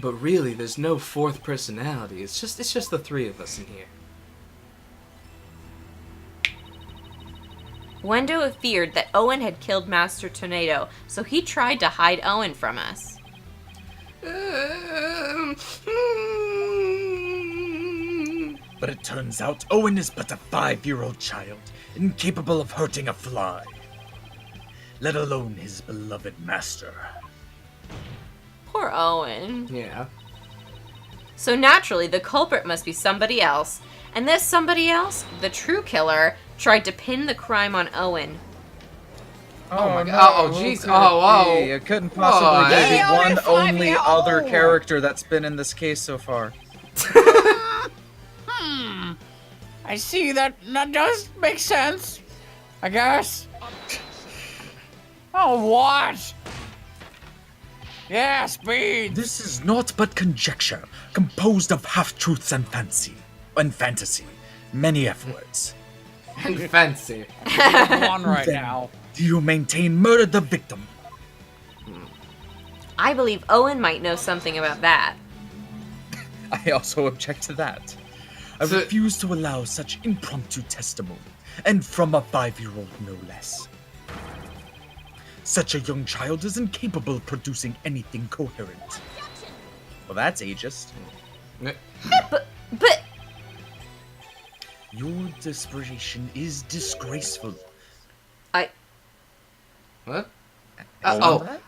But really, there's no fourth personality. It's just the three of us in here. Wendo feared that Owen had killed Master Tornado, so he tried to hide Owen from us. But it turns out Owen is but a 5-year-old child, incapable of hurting a fly. Let alone his beloved master. Poor Owen. Yeah. So naturally, the culprit must be somebody else, and this somebody else, the true killer, tried to pin the crime on Owen. Oh my god. Oh, who jeez. could Oh, it whoa. be? It couldn't possibly Oh, be yeah. the one The only only other 5-year-old. character that's been in this case so far. I see that does make sense. I guess. Oh, what? Yeah, speed. This is naught but conjecture, composed of half-truths and fantasy. Many F-words. And fancy. On right now. Do you maintain murdered the victim? I believe Owen might know something about that. I also object to that. I So- refuse to allow such impromptu testimony, and from a 5-year-old no less. Such a young child is incapable of producing anything coherent. Well, that's ageist. But Your desperation is disgraceful. What? Oh.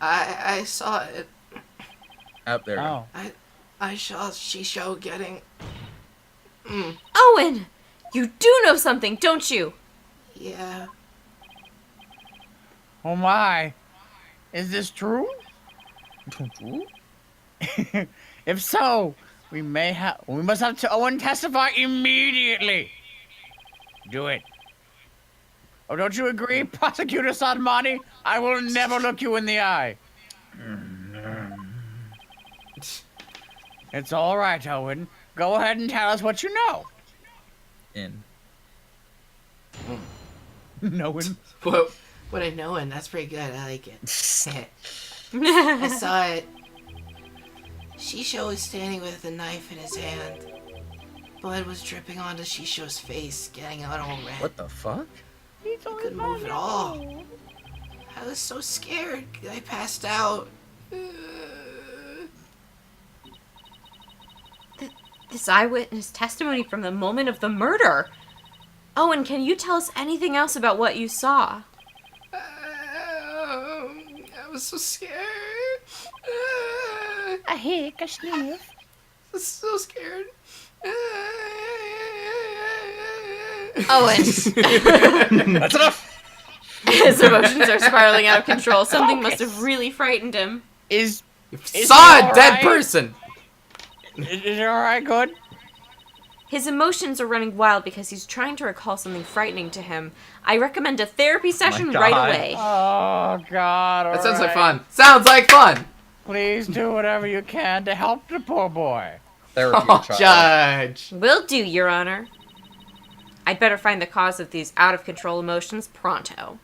I saw it. Out there. Oh. I saw Shisho getting. Owen, you do know something, don't you? Yeah. Oh my. Is this true? If so, we must have to Owen testify immediately. Do it. Oh, don't you agree, Prosecutor Sadmani? I will never look you in the eye. It's all right, Owen. Go ahead and tell us what you know. In. Knowing. What I know, and that's pretty good. I like it. I saw it. Shisho was standing with a knife in his hand. Blood was dripping onto Shisho's face, getting it all red. What the fuck? I couldn't move at all. I was so scared. I passed out. This eyewitness testimony from the moment of the murder. Owen, can you tell us anything else about what you saw? I was so scared. A hick, a sniff. I was so scared. Owen. That's enough! His emotions are spiraling out of control. Something must have really frightened him. Is Saw he a dead alright? person. it all right? Good. His emotions are running wild because he's trying to recall something frightening to him. I recommend a therapy session God. right away. Oh God. That sounds like alright. fun. Sounds like fun. Please do whatever you can to help the poor boy. Therapy Oh, child. Judge. Will do, Your Honor. I'd better find the cause of these out-of-control emotions pronto.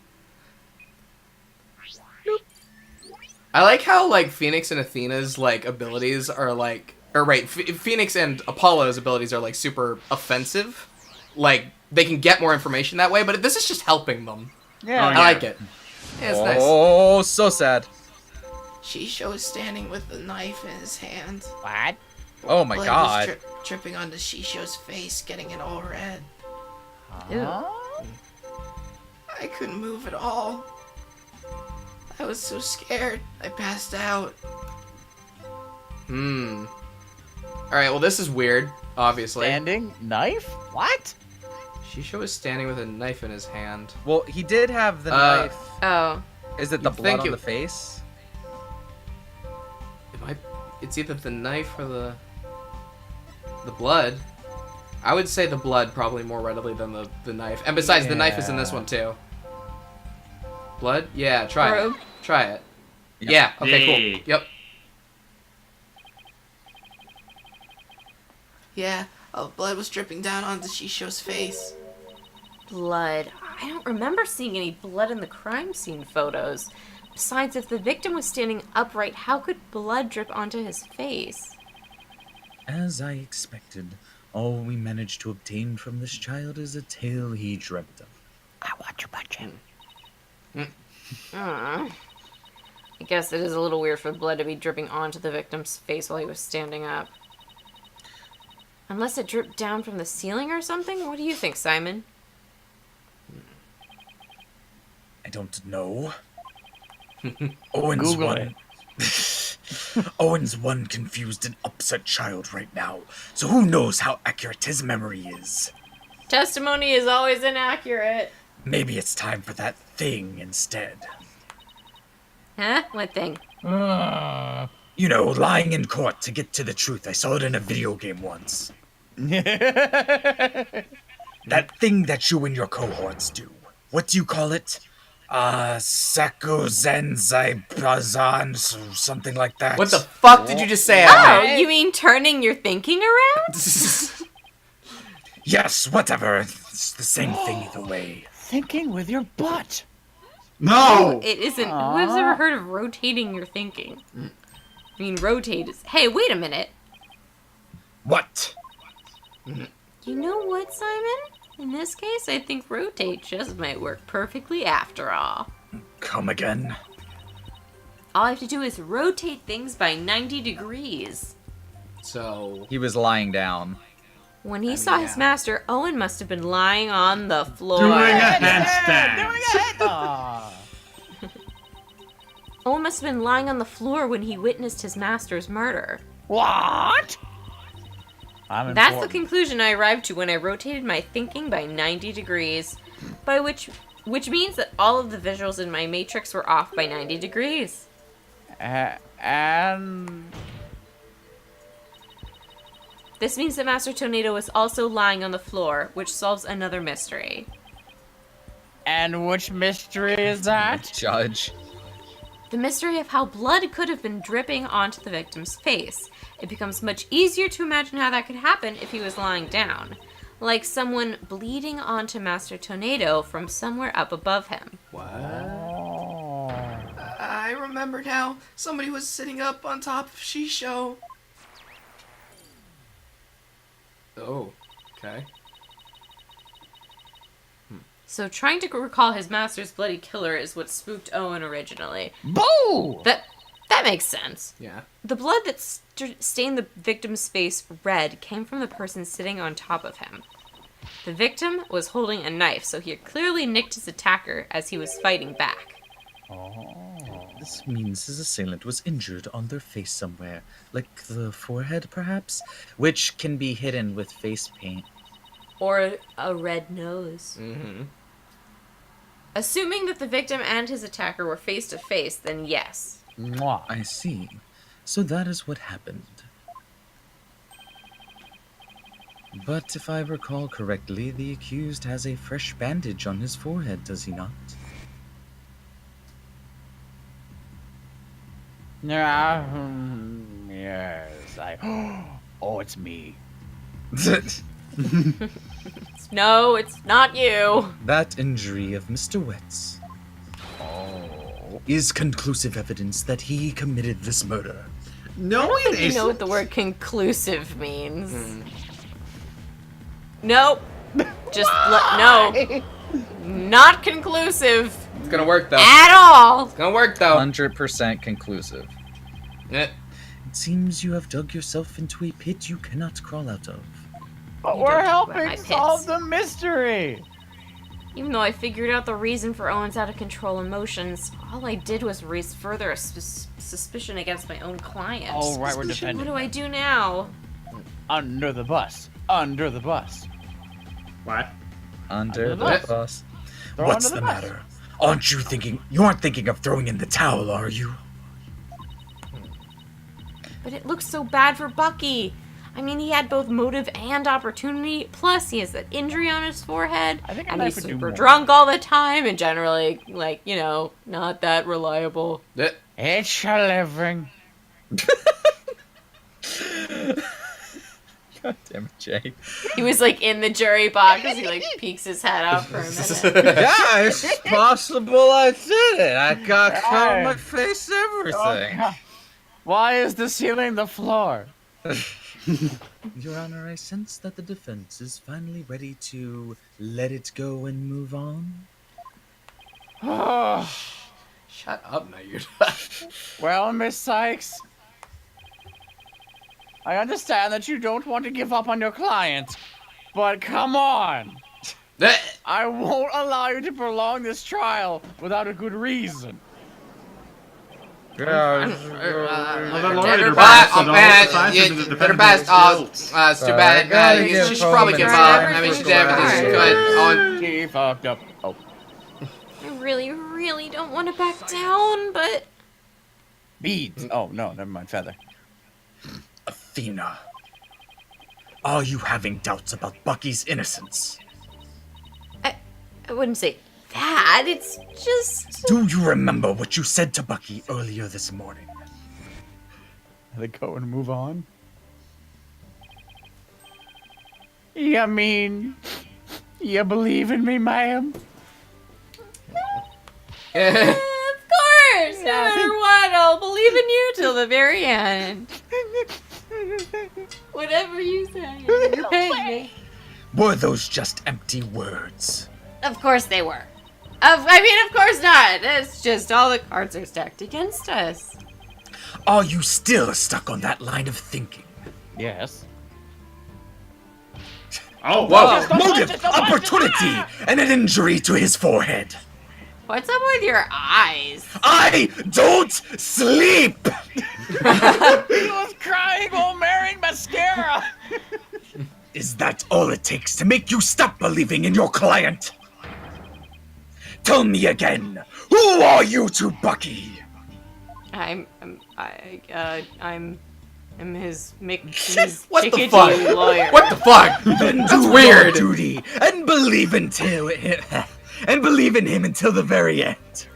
I like how like Phoenix and Athena's like abilities are like, or right, Phoenix and Apollo's abilities are like super offensive. Like they can get more information that way, but this is just helping them. Yeah. Oh, I yeah. like it. Yeah, it's nice. Oh, so sad. Shisho is standing with the knife in his hand. What? Oh my Blood god. was dripping onto Shisho's face, getting it all red. Ew. I couldn't move at all. I was so scared. I passed out. Alright, well this is weird, obviously. Standing knife? What? Shisho is standing with a knife in his hand. Well, he did have the knife. Oh. Is it the you'd blood think on it- the face? It's either the knife or the blood. I would say the blood probably more readily than the knife. And besides, the knife is in this one too. Blood? Yeah, try Rogue. it. Try it. Yep. Yeah, okay, Yay. cool. Yep. Yeah, blood was dripping down onto Shisho's face. Blood. I don't remember seeing any blood in the crime scene photos. Besides, if the victim was standing upright, how could blood drip onto his face? As I expected, all we managed to obtain from this child is a tale he dreamt of. I want to punch him. I guess it is a little weird for blood to be dripping onto the victim's face while he was standing up. Unless it dripped down from the ceiling or something? What do you think, Simon? I don't know. Owen's Google one. Owen's one confused and upset child right now, so who knows how accurate his memory is. Testimony is always inaccurate. Maybe it's time for that thing instead. Huh? What thing? You know, lying in court to get to the truth. I saw it in a video game once. That thing that you and your cohorts do. What do you call it? Sakuzenzai Brazan, something like that. What the fuck did you just say? Oh, you mean turning your thinking around? Yes, whatever. It's the same thing either way. Thinking with your butt. No! It isn't. Who has ever heard of rotating your thinking? I mean, rotate is. Hey, wait a minute. What? You know what, Simon? In this case, I think rotate just might work perfectly after all. Come again? All I have to do is rotate things by 90 degrees. So, He was lying down. When he saw his master, Owen must have been lying on the floor. Doing a handstand. Owen must have been lying on the floor when he witnessed his master's murder. What? That's the conclusion I arrived to when I rotated my thinking by 90 degrees, by which means that all of the visuals in my matrix were off by 90 degrees. And This means that Master Tornado was also lying on the floor, which solves another mystery. which mystery is that? Judge. The mystery of how blood could have been dripping onto the victim's face. It becomes much easier to imagine how that could happen if he was lying down. Like someone bleeding onto Master Tornado from somewhere up above him. I remember now. Somebody was sitting up on top of Shisho. Oh, okay. So trying to recall his master's bloody killer is what spooked Owen originally. Boo! That makes sense. Yeah. The blood that stained the victim's face red came from the person sitting on top of him. The victim was holding a knife, so he had clearly nicked his attacker as he was fighting back. This means his assailant was injured on their face somewhere, like the forehead, perhaps, which can be hidden with face paint. Or a red nose. Mm-hmm. Assuming that the victim and his attacker were face to face, then yes. Mwah. I see. So that is what happened. But if I recall correctly, the accused has a fresh bandage on his forehead, does he not? Yes, Oh, it's me. No, it's not you. That injury of Mr. Wetz is conclusive evidence that he committed this murder. No, I it think you isn't. know what the word conclusive means. Nope. Just no. Not conclusive It's gonna work though. at all. It's gonna work though. 100% conclusive. Yeah. It seems you have dug yourself into a pit you cannot crawl out of. But You we're don't talk about my helping pits. solve the mystery. Even though I figured out the reason for Owen's out-of-control emotions, all I did was raise further suspicion against my own client. All right, we're What defending. do I do now? Under the bus. Under the bus. What? Under the bus. bus. Throw What's under the the bus. matter? Aren't you thinking? You aren't thinking of throwing in the towel, are you? But it looks so bad for Bucky. I mean, he had both motive and opportunity, plus he has that injury on his forehead, I think a and knife he's would do super more. drunk all the time, and generally, like, you know, not that reliable. It's a living. God damn it, Jay. He was, like, in the jury box, he, like, peeks his head out for a minute. Yeah, it's possible I did it. I got cut on Hey. my face, everything. Oh, why is the ceiling the floor? Your Honor, I sense that the defense is finally ready to let it go and move on. Oh, Shut up, now you're well, Miss Sykes, I understand that you don't want to give up on your client, but come on. I won't allow you to prolong this trial without a good reason. Well, the lawyer They're advised bad. that all the signs of the They're defendant bad. were It's guilt. too bad. gotta She give should probably Coleman give a up. break. I mean, she's definitely good on. She fucked up. Oh, I really, really don't want to back down, but beads. Oh, no, never mind. Feather. Athena, are you having doubts about Bucky's innocence? I wouldn't say that. It's just... Do you remember what you said to Bucky earlier this morning? Let it go and move on. You mean you believe in me, ma'am? Of course! No matter what, I'll believe in you till the very end. Whatever you say, you pay me. Were those just empty words? Of course they were. Of course not. It's just all the cards are stacked against us. Are you still stuck on that line of thinking? Yes. Oh, Whoa. Motive, opportunity, and an injury to his forehead. What's up with your eyes? I don't sleep! He was crying while wearing mascara. Is that all it takes to make you stop believing in your client? Tell me again, who are you to Bucky? I'm his What the chickadee fuck? lawyer. What the fuck? Then That's do weird. your duty and believe in him until the very end.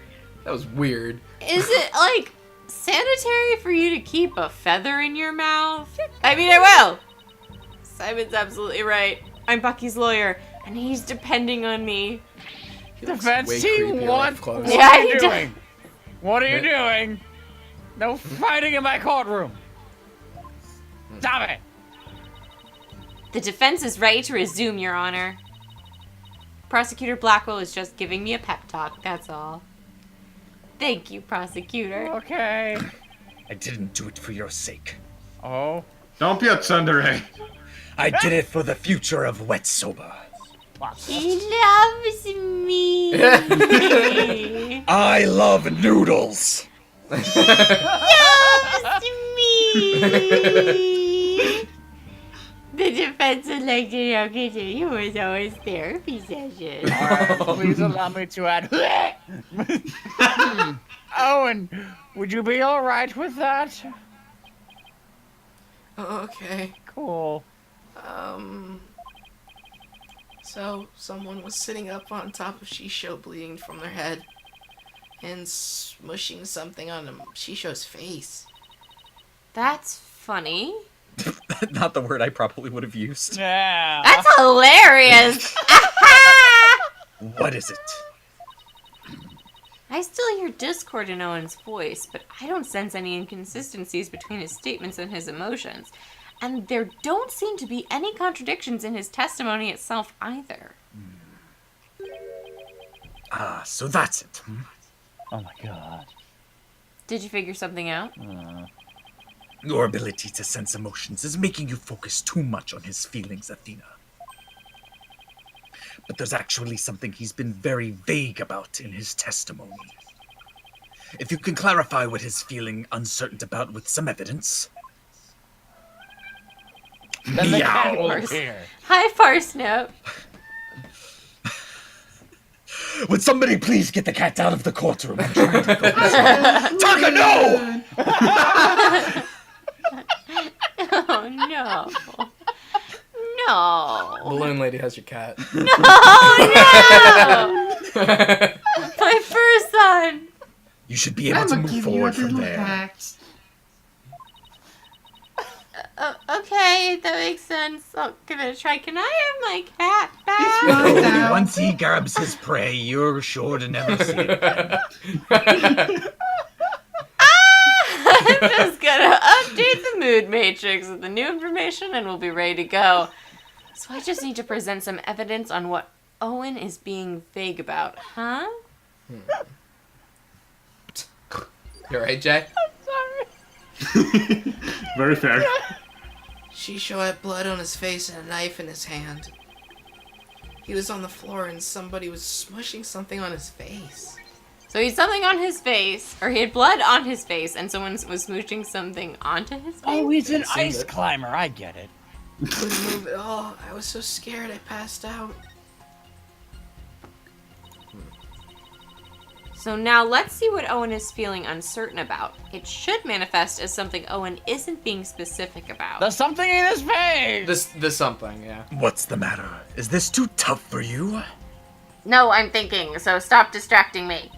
That was weird. Is it like sanitary for you to keep a feather in your mouth? I mean, I will. Simon's absolutely right. I'm Bucky's lawyer, and he's depending on me. Defense way team, creepier what? up close. What Yeah, are he you does. doing? What are you doing? No fighting in my courtroom. Stop it. The defense is ready to resume, Your Honor. Prosecutor Blackwell is just giving me a pep talk, that's all. Thank you, prosecutor. Okay. I didn't do it for your sake. Oh. don't be a tsundere. I did it for the future of Wet Soba. He loves me. I love noodles. loves me. The defense would like to know continue with Owen's therapy session. Alright, please allow me to add. Owen, would you be alright with that? Okay. Cool. So someone was sitting up on top of Shisho, bleeding from their head, and smushing something on Shisho's face. That's funny. Not the word I probably would have used. Yeah. That's hilarious. What is it? I still hear discord in Owen's voice, but I don't sense any inconsistencies between his statements and his emotions. And there don't seem to be any contradictions in his testimony itself either. Ah, so that's it. Oh my god. Did you figure something out? Your ability to sense emotions is making you focus too much on his feelings, Athena. but there's actually something he's been very vague about in his testimony. If you can clarify what he's feeling uncertain about with some evidence. Then the cat Meow. will Farce. appear. Hi, Farsnip. Would somebody please get the cat out of the courtroom? I'm trying to focus. Taka, no! Oh no. No. Balloon lady has your cat. Oh no! My first son. You should be able to move forward from there. Okay, that makes sense. I'll give it a try. Can I have my cat back? Once he grabs his prey, you're sure to never see it again. I'm just gonna update the mood matrix with the new information and we'll be ready to go. So I just need to present some evidence on what Owen is being vague about, huh? You alright, Jay? Very fair. Shisho had blood on his face and a knife in his hand. He was on the floor and somebody was smushing something on his face. So he's something on his face, or he had blood on his face, and someone was smooching something onto his face? Oh, he's an Seen ice it. climber. I get it. Couldn't move at all. I was so scared I passed out. So now let's see what Owen is feeling uncertain about. It should manifest as something Owen isn't being specific about. There's something in his face. This something, yeah. What's the matter? Is this too tough for you? No, I'm thinking, so stop distracting me.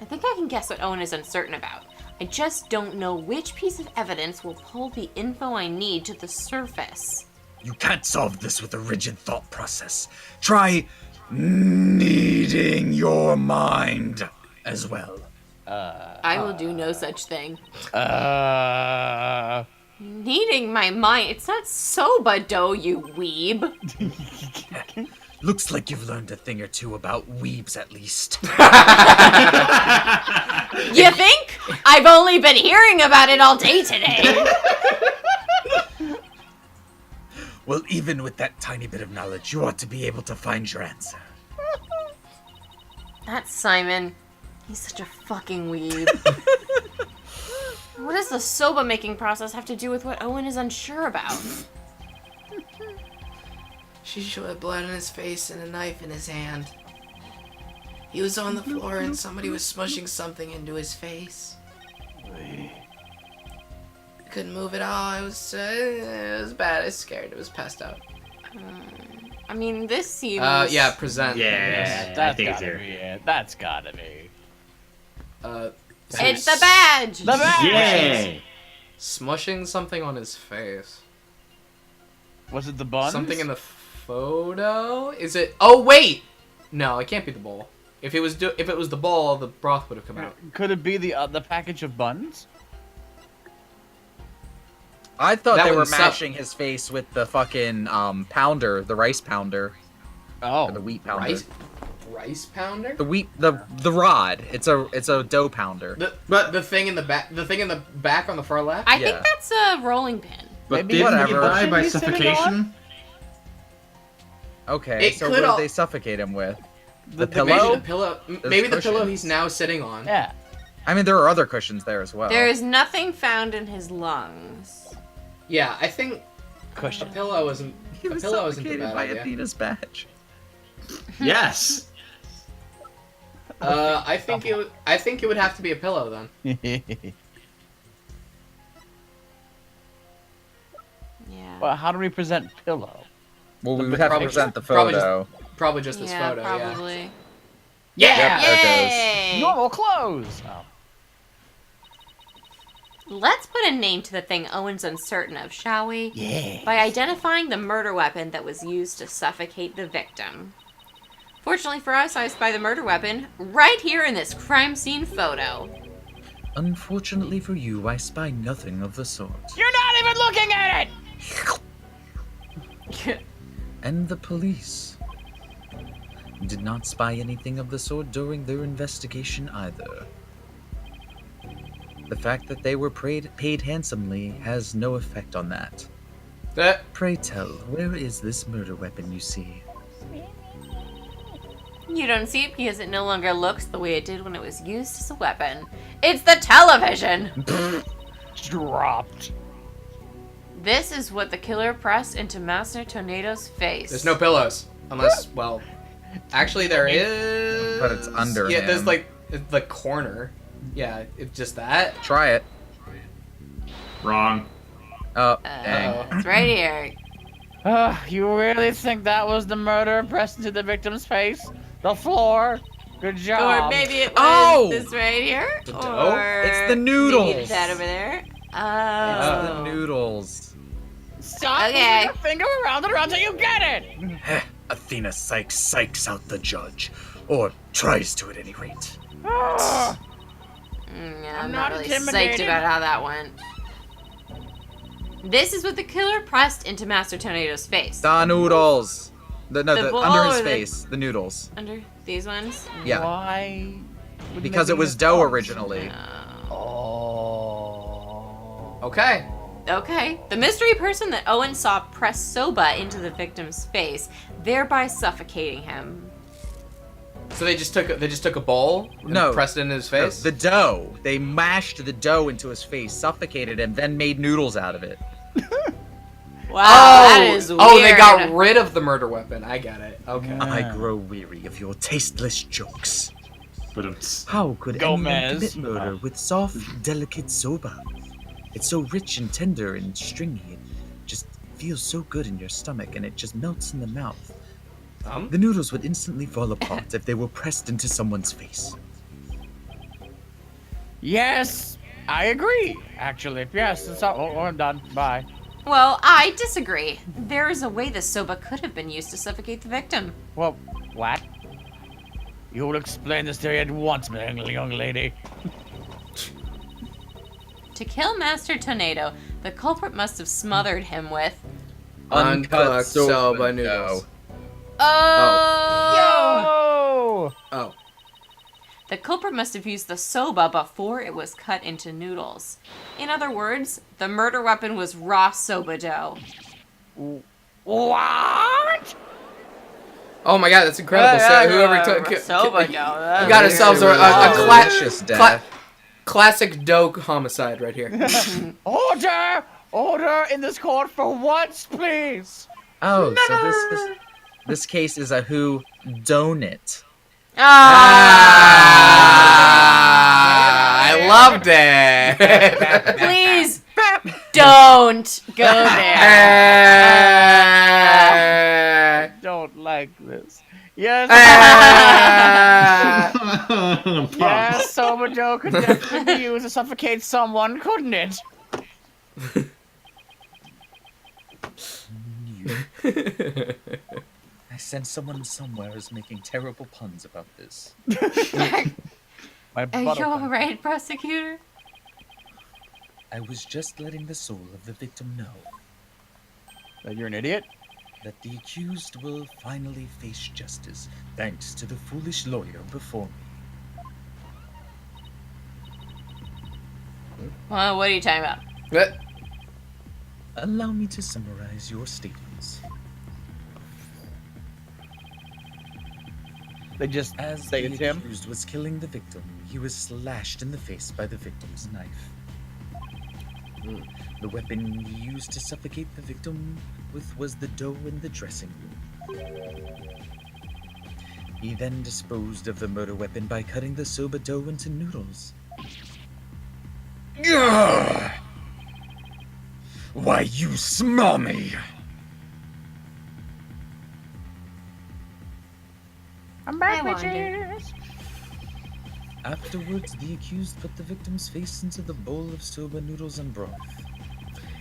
I think I can guess what Owen is uncertain about. I just don't know which piece of evidence will pull the info I need to the surface. You can't solve this with a rigid thought process. Try kneading your mind as well. I will do no such thing. Uh, Needing my mind. It's not soba dough, you weeb. Looks like you've learned a thing or two about weebs at least. You think? I've only been hearing about it all day today. Well, even with that tiny bit of knowledge, you ought to be able to find your answer. That's Simon. He's such a fucking weeb. What does the soba making process have to do with what Owen is unsure about? Shisho had blood on his face and a knife in his hand. He was on the floor and somebody was smushing something into his face. I couldn't move at all. It was bad. I was scared. I was passed out. I mean, this seems... Yeah, present. Yeah, I that's think it's gotta here. be it. That's gotta be. It's the badge! The badge! Yay! Smushing something on his face. Was it the buns? Something in the photo? Is it? Oh wait! No, it can't be the bowl. If it was the bowl, the broth would have come out. Could it be the package of buns? I thought That they were one's mashing his face with the fucking pounder, the rice pounder, Oh. or the wheat pounder. Rice pounder? The rod. It's a dough pounder. The thing in the back. The thing in the back on the far left. I Yeah. think that's a rolling pin. But Maybe didn't he whatever. die by He's sitting suffocation? Okay, It so could what all- did they suffocate him with? The pillow? Maybe pillow? the pillow. Maybe the pillow cushions. he's now sitting on. Yeah. I mean, there are other cushions there as well. There is nothing found in his lungs. Yeah, I think a Cushion. pillow isn't. He A was pillow isn't the suffocated bad by idea. Athena's badge. Yes. I think it would have to be a pillow then. Yeah. Well, how do we present pillow? Well, we The would have to probably- present the probably just- photo. Probably just this Yeah, photo. probably. Yeah. Yep. There it goes. Yay! Normal clothes. Oh. Let's put a name to the thing Owen's uncertain of, shall we? Yeah. By identifying the murder weapon that was used to suffocate the victim. Fortunately for us, I spy the murder weapon right here in this crime scene photo. Unfortunately for you, I spy nothing of the sort. You're not even looking at it! And the police did not spy anything of the sort during their investigation either. The fact that they were paid handsomely has no effect on that. Pray tell, where is this murder weapon you see? You don't see it because it no longer looks the way it did when it was used as a weapon. It's the television! Dropped. This is what the killer pressed into Master Tornado's face. There's no pillows. Unless, well, actually there is. But it's under Yeah, him. there's like the corner. Yeah, it's just that. Try it. Wrong. Oh, dang. It's right here. You really think that was the murder pressed into the victim's face? The floor? Good job. Or maybe it was Oh! this right here. The dough? Or It's the noodles. maybe that over there. It's the Oh. noodles. Stop Okay. moving your finger around and around till you get it! Athena psychs out the judge. Or tries to at any rate. Ah, Yeah, I'm I'm not not really psyched intimidated. about how that went. This is what the killer pressed into Master Tornado's face. The noodles. The Under bowl his or the- face. The noodles. Under these ones? Yeah. Why? would Because it making was a dough corpse- originally. Oh. Okay. Okay. The mystery person that Owen saw press soba into the victim's face, thereby suffocating him. So they just took a bowl and No. pressed it into his face. The dough. They mashed the dough into his face, suffocated him, then made noodles out of it. Wow, that is weird. Oh, they got rid of the murder weapon. I get it. Okay. I grow weary of your tasteless jokes. But it's How could anyone Gomez. commit murder with soft, delicate soba? It's so rich and tender and stringy. It just feels so good in your stomach and it just melts in the mouth. The noodles would instantly fall apart if they were pressed into someone's face. Yes, I agree. Actually, yes. It's all, oh, I'm done. Bye. Well, I disagree. There is a way the soba could have been used to suffocate the victim. Well, what? You'll explain this theory at once, my young lady. To kill Master Tornado, the culprit must have smothered him with... Uncooked soba dough. noodles. Oh! Oh. The culprit must have used the soba before it was cut into noodles. In other words, the murder weapon was raw soba dough. What? Oh my god, that's incredible. So whoever took soba dough. we got ourselves a Delicious death. classic dough homicide right here. Order! Order in this court for once, please. Oh, so this case is a who donut. I loved it. Please don't go there. Don't like this. Yes. Pop. Yes, soba dough could definitely be used to suffocate someone, couldn't it? I sense someone somewhere is making terrible puns about this. My Are butt you open. alright, prosecutor? I was just letting the soul of the victim know That you're an idiot? that the accused will finally face justice thanks to the foolish lawyer before me. Well, what are you talking about? What? Allow me to summarize your statements. They just As say the it's him. accused was killing the victim, he was slashed in the face by the victim's knife. The weapon he used to suffocate the victim with was the dough in the dressing room. He then disposed of the murder weapon by cutting the soba dough into noodles. Ugh! Why, you smell me! I'm back, back, wonder. bitches. Afterwards, the accused put the victim's face into the bowl of soba noodles and broth.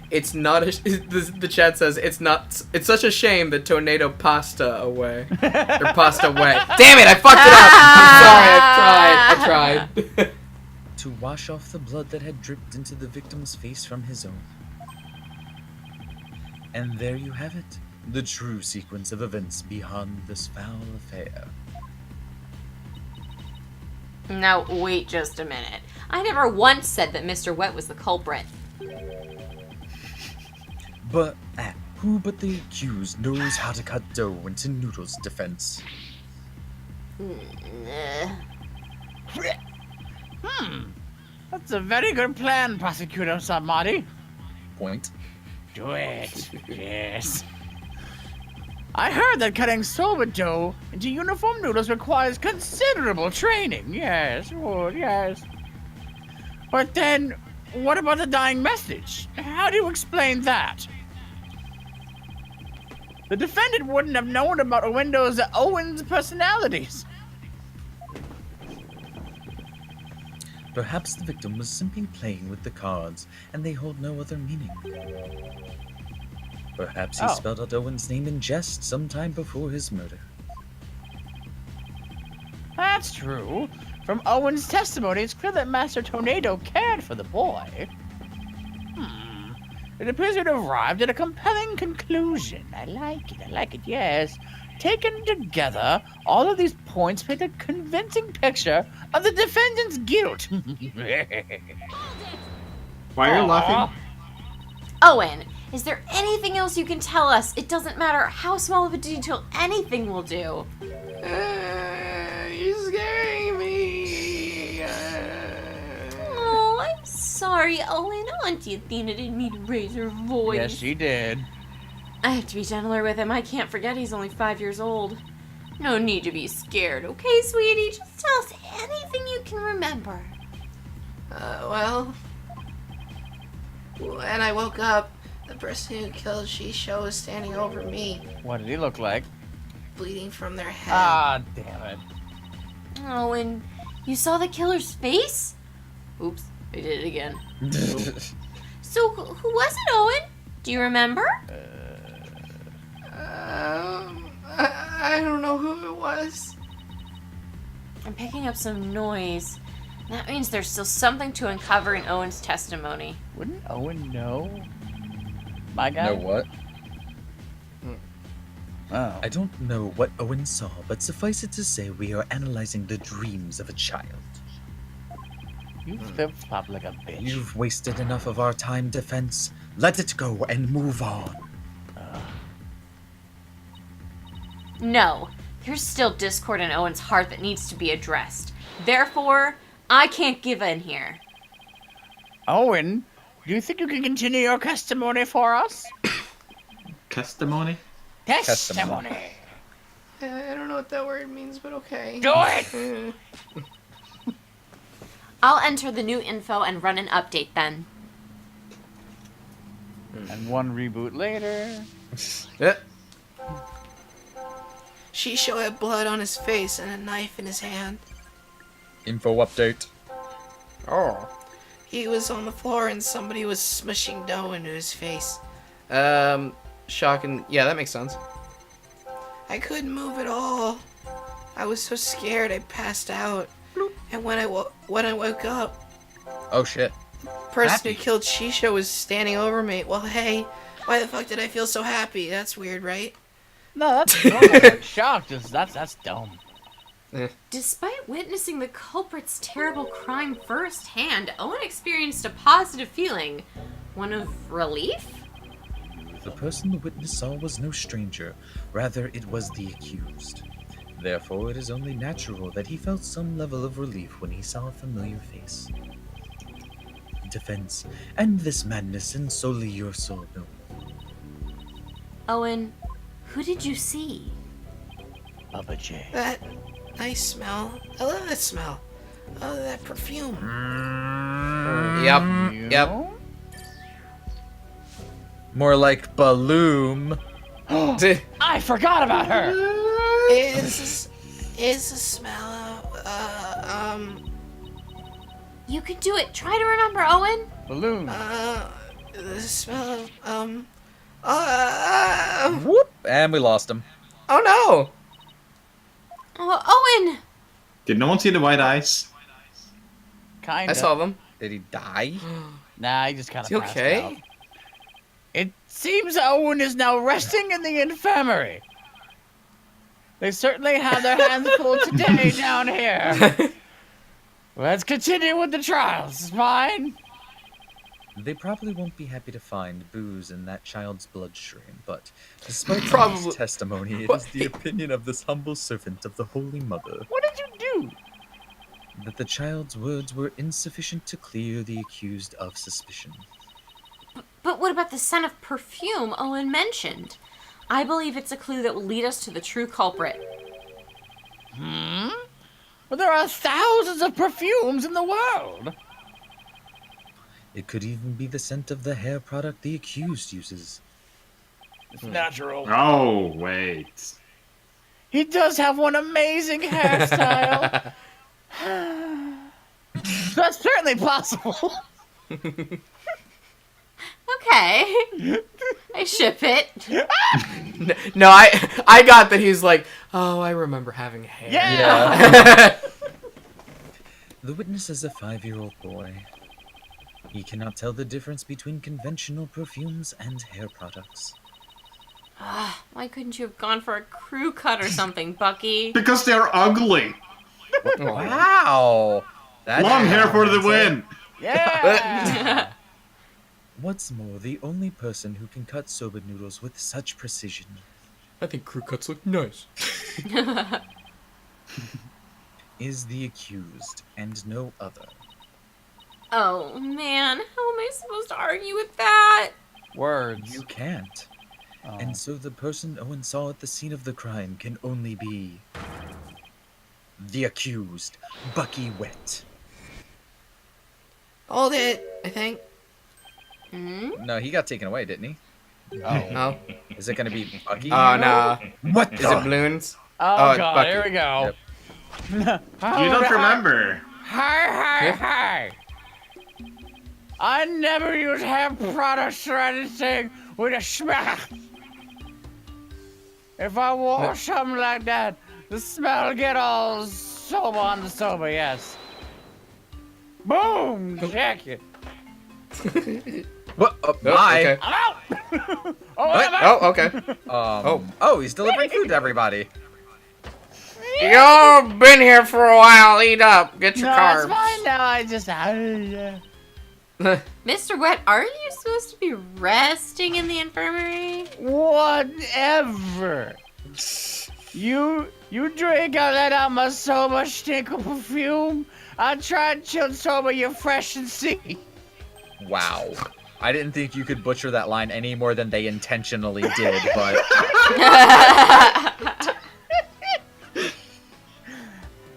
It's not a. The chat says it's not. It's such a shame that Tornado pasta away or pasta away. Damn it! I fucked it up. I'm sorry. I tried. To wash off the blood that had dripped into the victim's face from his own. And there you have it, the true sequence of events behind this foul affair. Now, wait just a minute. I never once said that Mr. Wet was the culprit. But Who but the accused knows how to cut dough into Noodle's defense? That's a very good plan, Prosecutor Samadi. Point. Do it. Yes. I heard that cutting soba dough into uniform noodles requires considerable training. Yes, it would, yes. But then, what about the dying message? How do you explain that? The defendant wouldn't have known about Owen's personalities. Perhaps the victim was simply playing with the cards, and they hold no other meaning. Perhaps he Oh. spelled out Owen's name in jest sometime before his murder. That's true. From Owen's testimony, it's clear that Master Tornado cared for the boy. It appears you'd arrived at a compelling conclusion. I like it, yes. Taken together, all of these points paint a convincing picture of the defendant's guilt. Why are you laughing? Owen, is there anything else you can tell us? It doesn't matter how small of a detail, anything will do. You're scaring me. Oh, I'm sorry, Owen. Auntie Athena didn't mean to raise her voice. Yes, she did. I have to be gentler with him. I can't forget he's only 5 years old. No need to be scared, okay, sweetie? Just tell us anything you can remember. Well, when I woke up, the person who killed Shisho was standing over me, What did he look like? bleeding from their head. Ah, damn it. Oh, and you saw the killer's face? Oops, I did it again. So, who was it, Owen? Do you remember? I don't know who it was. I'm picking up some noise. That means there's still something to uncover in Owen's testimony. Wouldn't Owen know? My guy? Know what? Oh. I don't know what Owen saw, but suffice it to say we are analyzing the dreams of a child. You flip-flop like a bitch. You've wasted enough of our time, defense. Let it go and move on. No, there's still discord in Owen's heart that needs to be addressed. Therefore, I can't give in here. Owen, do you think you can continue your testimony for us? Testimony? Testimony. I don't know what that word means, but okay. Do it! I'll enter the new info and run an update then. And one reboot later. Yeah. Shisho had blood on his face and a knife in his hand. Info update. Oh. He was on the floor and somebody was smushing dough into his face. Shocking. Yeah, that makes sense. I couldn't move at all. I was so scared I passed out. And when I woke up, Oh shit. the person who killed Shisho was standing over me. Well, hey, why the fuck did I feel so happy? That's weird, right? No, that's normal. Shocked. That's dumb. Despite witnessing the culprit's terrible crime firsthand, Owen experienced a positive feeling. One of relief? The person the witness saw was no stranger, rather it was the accused. Therefore, it is only natural that he felt some level of relief when he saw a familiar face. Defense, end this madness and solely your soul know. Owen, who did you see? Bubba J. That nice smell. I love that smell. Oh, that perfume. You? Yep. More like Balloom. I forgot about her. Is the smell of, You can do it. Try to remember, Owen. Balloon. the smell of, Whoop! And we lost him. oh no! Oh, Owen! Did no one see the white eyes? Kinda. I saw them. Did he die? Nah, he just kind Is of he passed okay? out. It seems Owen is now resting in the infirmary. They certainly have their hands full today down here. Let's continue with the trials. Fine. They probably won't be happy to find booze in that child's bloodstream, but despite Probably- Tommy's testimony, it What? is the opinion of this humble servant of the Holy Mother What did you do? that the child's words were insufficient to clear the accused of suspicion. But what about the scent of perfume Owen mentioned? I believe it's a clue that will lead us to the true culprit. Well, there are thousands of perfumes in the world. It could even be the scent of the hair product the accused uses. It's natural. Oh, wait. He does have one amazing hairstyle. That's certainly possible. Okay. I ship it. No, I got that he's like, oh, I remember having hair. Yeah. The witness is a 5-year-old boy. He cannot tell the difference between conventional perfumes and hair products. Why couldn't you have gone for a crew cut or something, Bucky? Because they're ugly. Wow. That's Long hair for the win. Yeah. What's more, the only person who can cut soba noodles with such precision I think crew cuts look nice. is the accused, and no other. Oh, man. How am I supposed to argue with that? Words. You can't. Oh. And so the person Owen saw at the scene of the crime can only be the accused, Bucky Wet. Hold it, I think. Hmm? No, he got taken away, didn't he? Oh. No. Is it gonna be Bucky? Oh, no. What Is it balloons? Oh, it's God, Bucky. here we go. You don't remember. Hi, Yeah. hi. I never use hair products or anything with a smell. If I wore something like that, the smell get all sober on the sober, yes. Boom! Check it. What? Oh, Bye. okay. I'm out! Oh, What? I'm out! Oh, okay. Oh, he's delivering food to everybody. You've been here for a while. Eat up. Get your No, it's carbs. fine now. I just... Mr. Wet, aren't you supposed to be resting in the infirmary? Whatever. You drink out that out my sober stink of perfume. I tried chill sober, you're fresh and see. Wow. I didn't think you could butcher that line any more than they intentionally did, but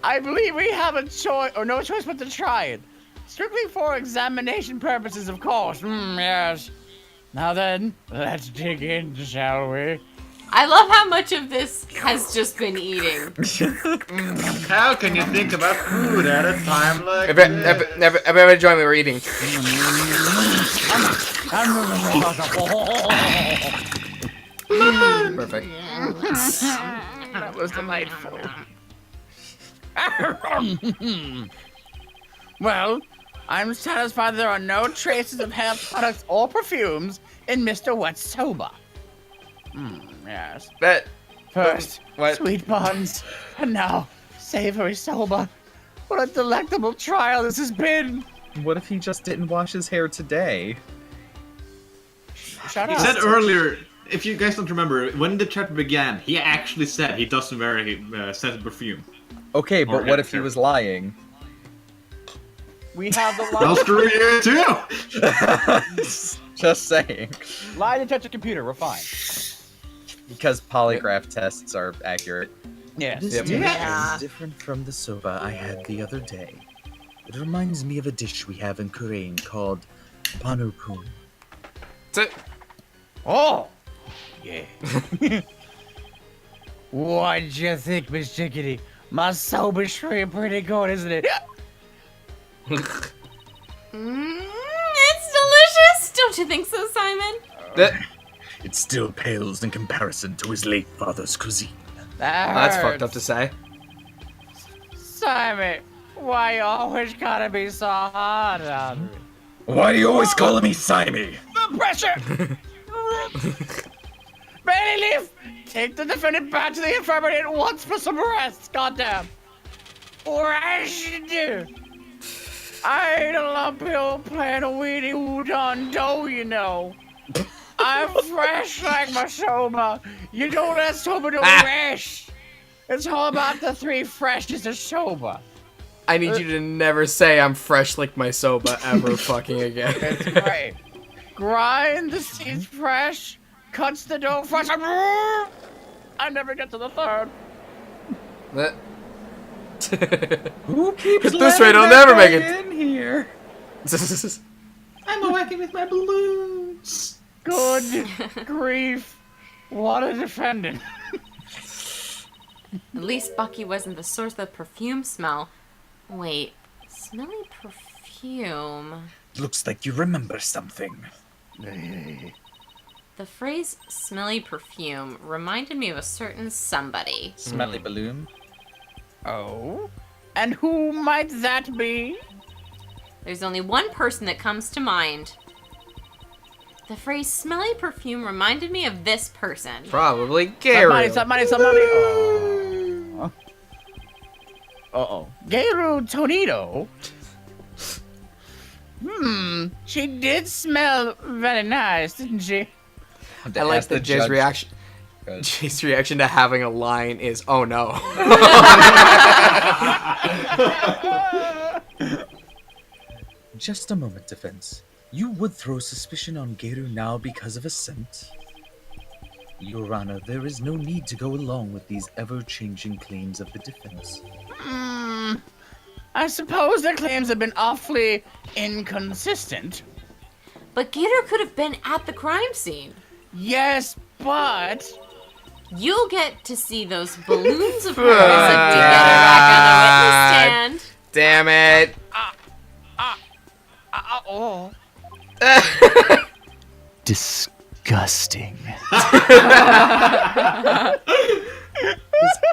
I believe we have a choice, or no choice but to try it. Strictly for examination purposes, of course. Yes. Now then, let's dig in, shall we? I love how much of this has just been eating. How can you think about food at a time like Everybody join me. We're eating. Perfect. That was delightful. Well, I'm satisfied there are no traces of hair products or perfumes in Mr. Wet's soba. Yes. That. First, What? sweet buns, and now savory soba. What a delectable trial this has been. what if he just didn't wash his hair today? Shut He up. said earlier, if you guys don't remember, when the chat began, he actually said he doesn't wear scented perfume. Okay, Or but what if he hair. was lying? We have the I'll screw you too! Just saying. lie detector computer. We're fine. Because polygraph tests are accurate. Yes. This Yep. dish Yeah. is different from the soba I had the other day. It reminds me of a dish we have in Korean called panupun. That's it. Oh. Yeah. What'd you think, Miss Chickadee? My soba's sure pretty good, isn't it? It's delicious! Don't you think so, Simon? That, It still pales in comparison to his late father's cuisine. that's fucked up to say. Simon, why you always gotta be so hard on me? Why are you always calling me Simon? The pressure! Bailey, take the defendant back to the infirmary at once for some rest, goddamn! Or as you do. I ain't a lump playing a weedy udon dough, you know. I'm fresh like my soba. You know that soba to fresh. It's all about the 3 freshes of soba. I need you to never say I'm fresh like my soba ever fucking again. It's great. Grind the seeds fresh, cuts the dough fresh. I never get to the 3rd. That- Who keeps This letting rate, I'll that never guy make it. in here? I'm working with my balloons. Good grief. What a defendant. At least Bucky wasn't the source of the perfume smell. Wait, smelly perfume. Looks like you remember something. The phrase smelly perfume reminded me of a certain somebody. Smelly balloon. Oh? And who might that be? There's only one person that comes to mind. The phrase smelly perfume reminded me of this person. Probably Gary. Somebody. Oh. Uh-oh. Geiru Tonito? She did smell very nice, didn't she? I like the Jay's reaction. Jay's reaction to having a line is, oh no. Just a moment, Defense. You would throw suspicion on Geiru now because of a scent? Your Honor, there is no need to go along with these ever-changing claims of the defense. I suppose their claims have been awfully inconsistent. But Gator could have been at the crime scene. Yes, but... You'll get to see those balloons of hers together back on the witness stand. Damn it. Oh. Disgusting. His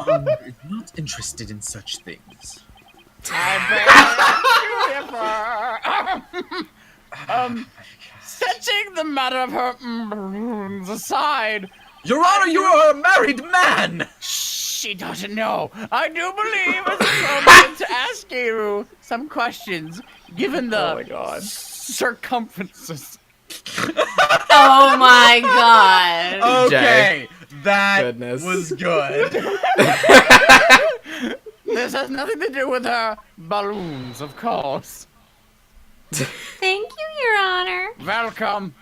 Honor is not interested in such things. Setting the matter of her balloons aside, Your Honor, you are a married man! she doesn't know. I do believe it's appropriate to ask Geiru some questions, given the circumferences. Oh my god. Okay, that Goodness. was good. This has nothing to do with her balloons, of course. Thank you, Your Honor. Welcome.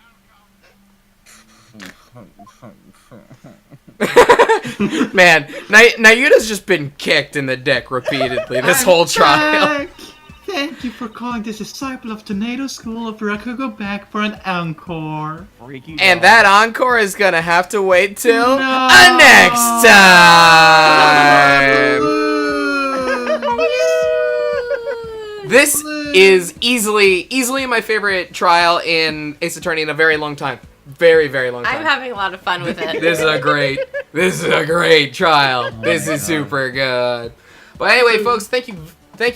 Man, Nayuta's just been kicked in the dick repeatedly this whole trial. Thank you for calling this disciple of Tornado School of Rakugo back for an encore. Freaky And dog. that encore is gonna have to wait till No. next time. This is easily my favorite trial in Ace Attorney in a very long time. Very, very long time. I'm having a lot of fun with it. This is a great trial. This is super good. But anyway, folks, thank you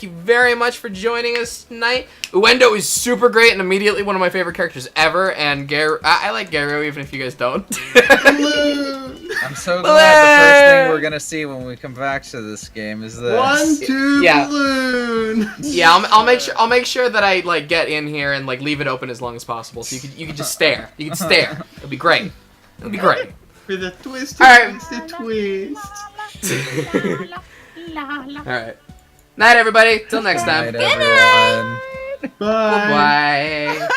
very much for joining us tonight. Uendo is super great and immediately one of my favorite characters ever. And I like Garo even if you guys don't. I'm so glad the first thing we're gonna see when we come back to this game is this. 1, 2, Yeah. balloon. Yeah, I'll make sure that I like get in here and like leave it open as long as possible, so you can just stare. You can stare. It'll be great. It'll be great. With a twist, All right. twist. All right. Night, everybody. Till next time. Night, everyone. Bye. Bye.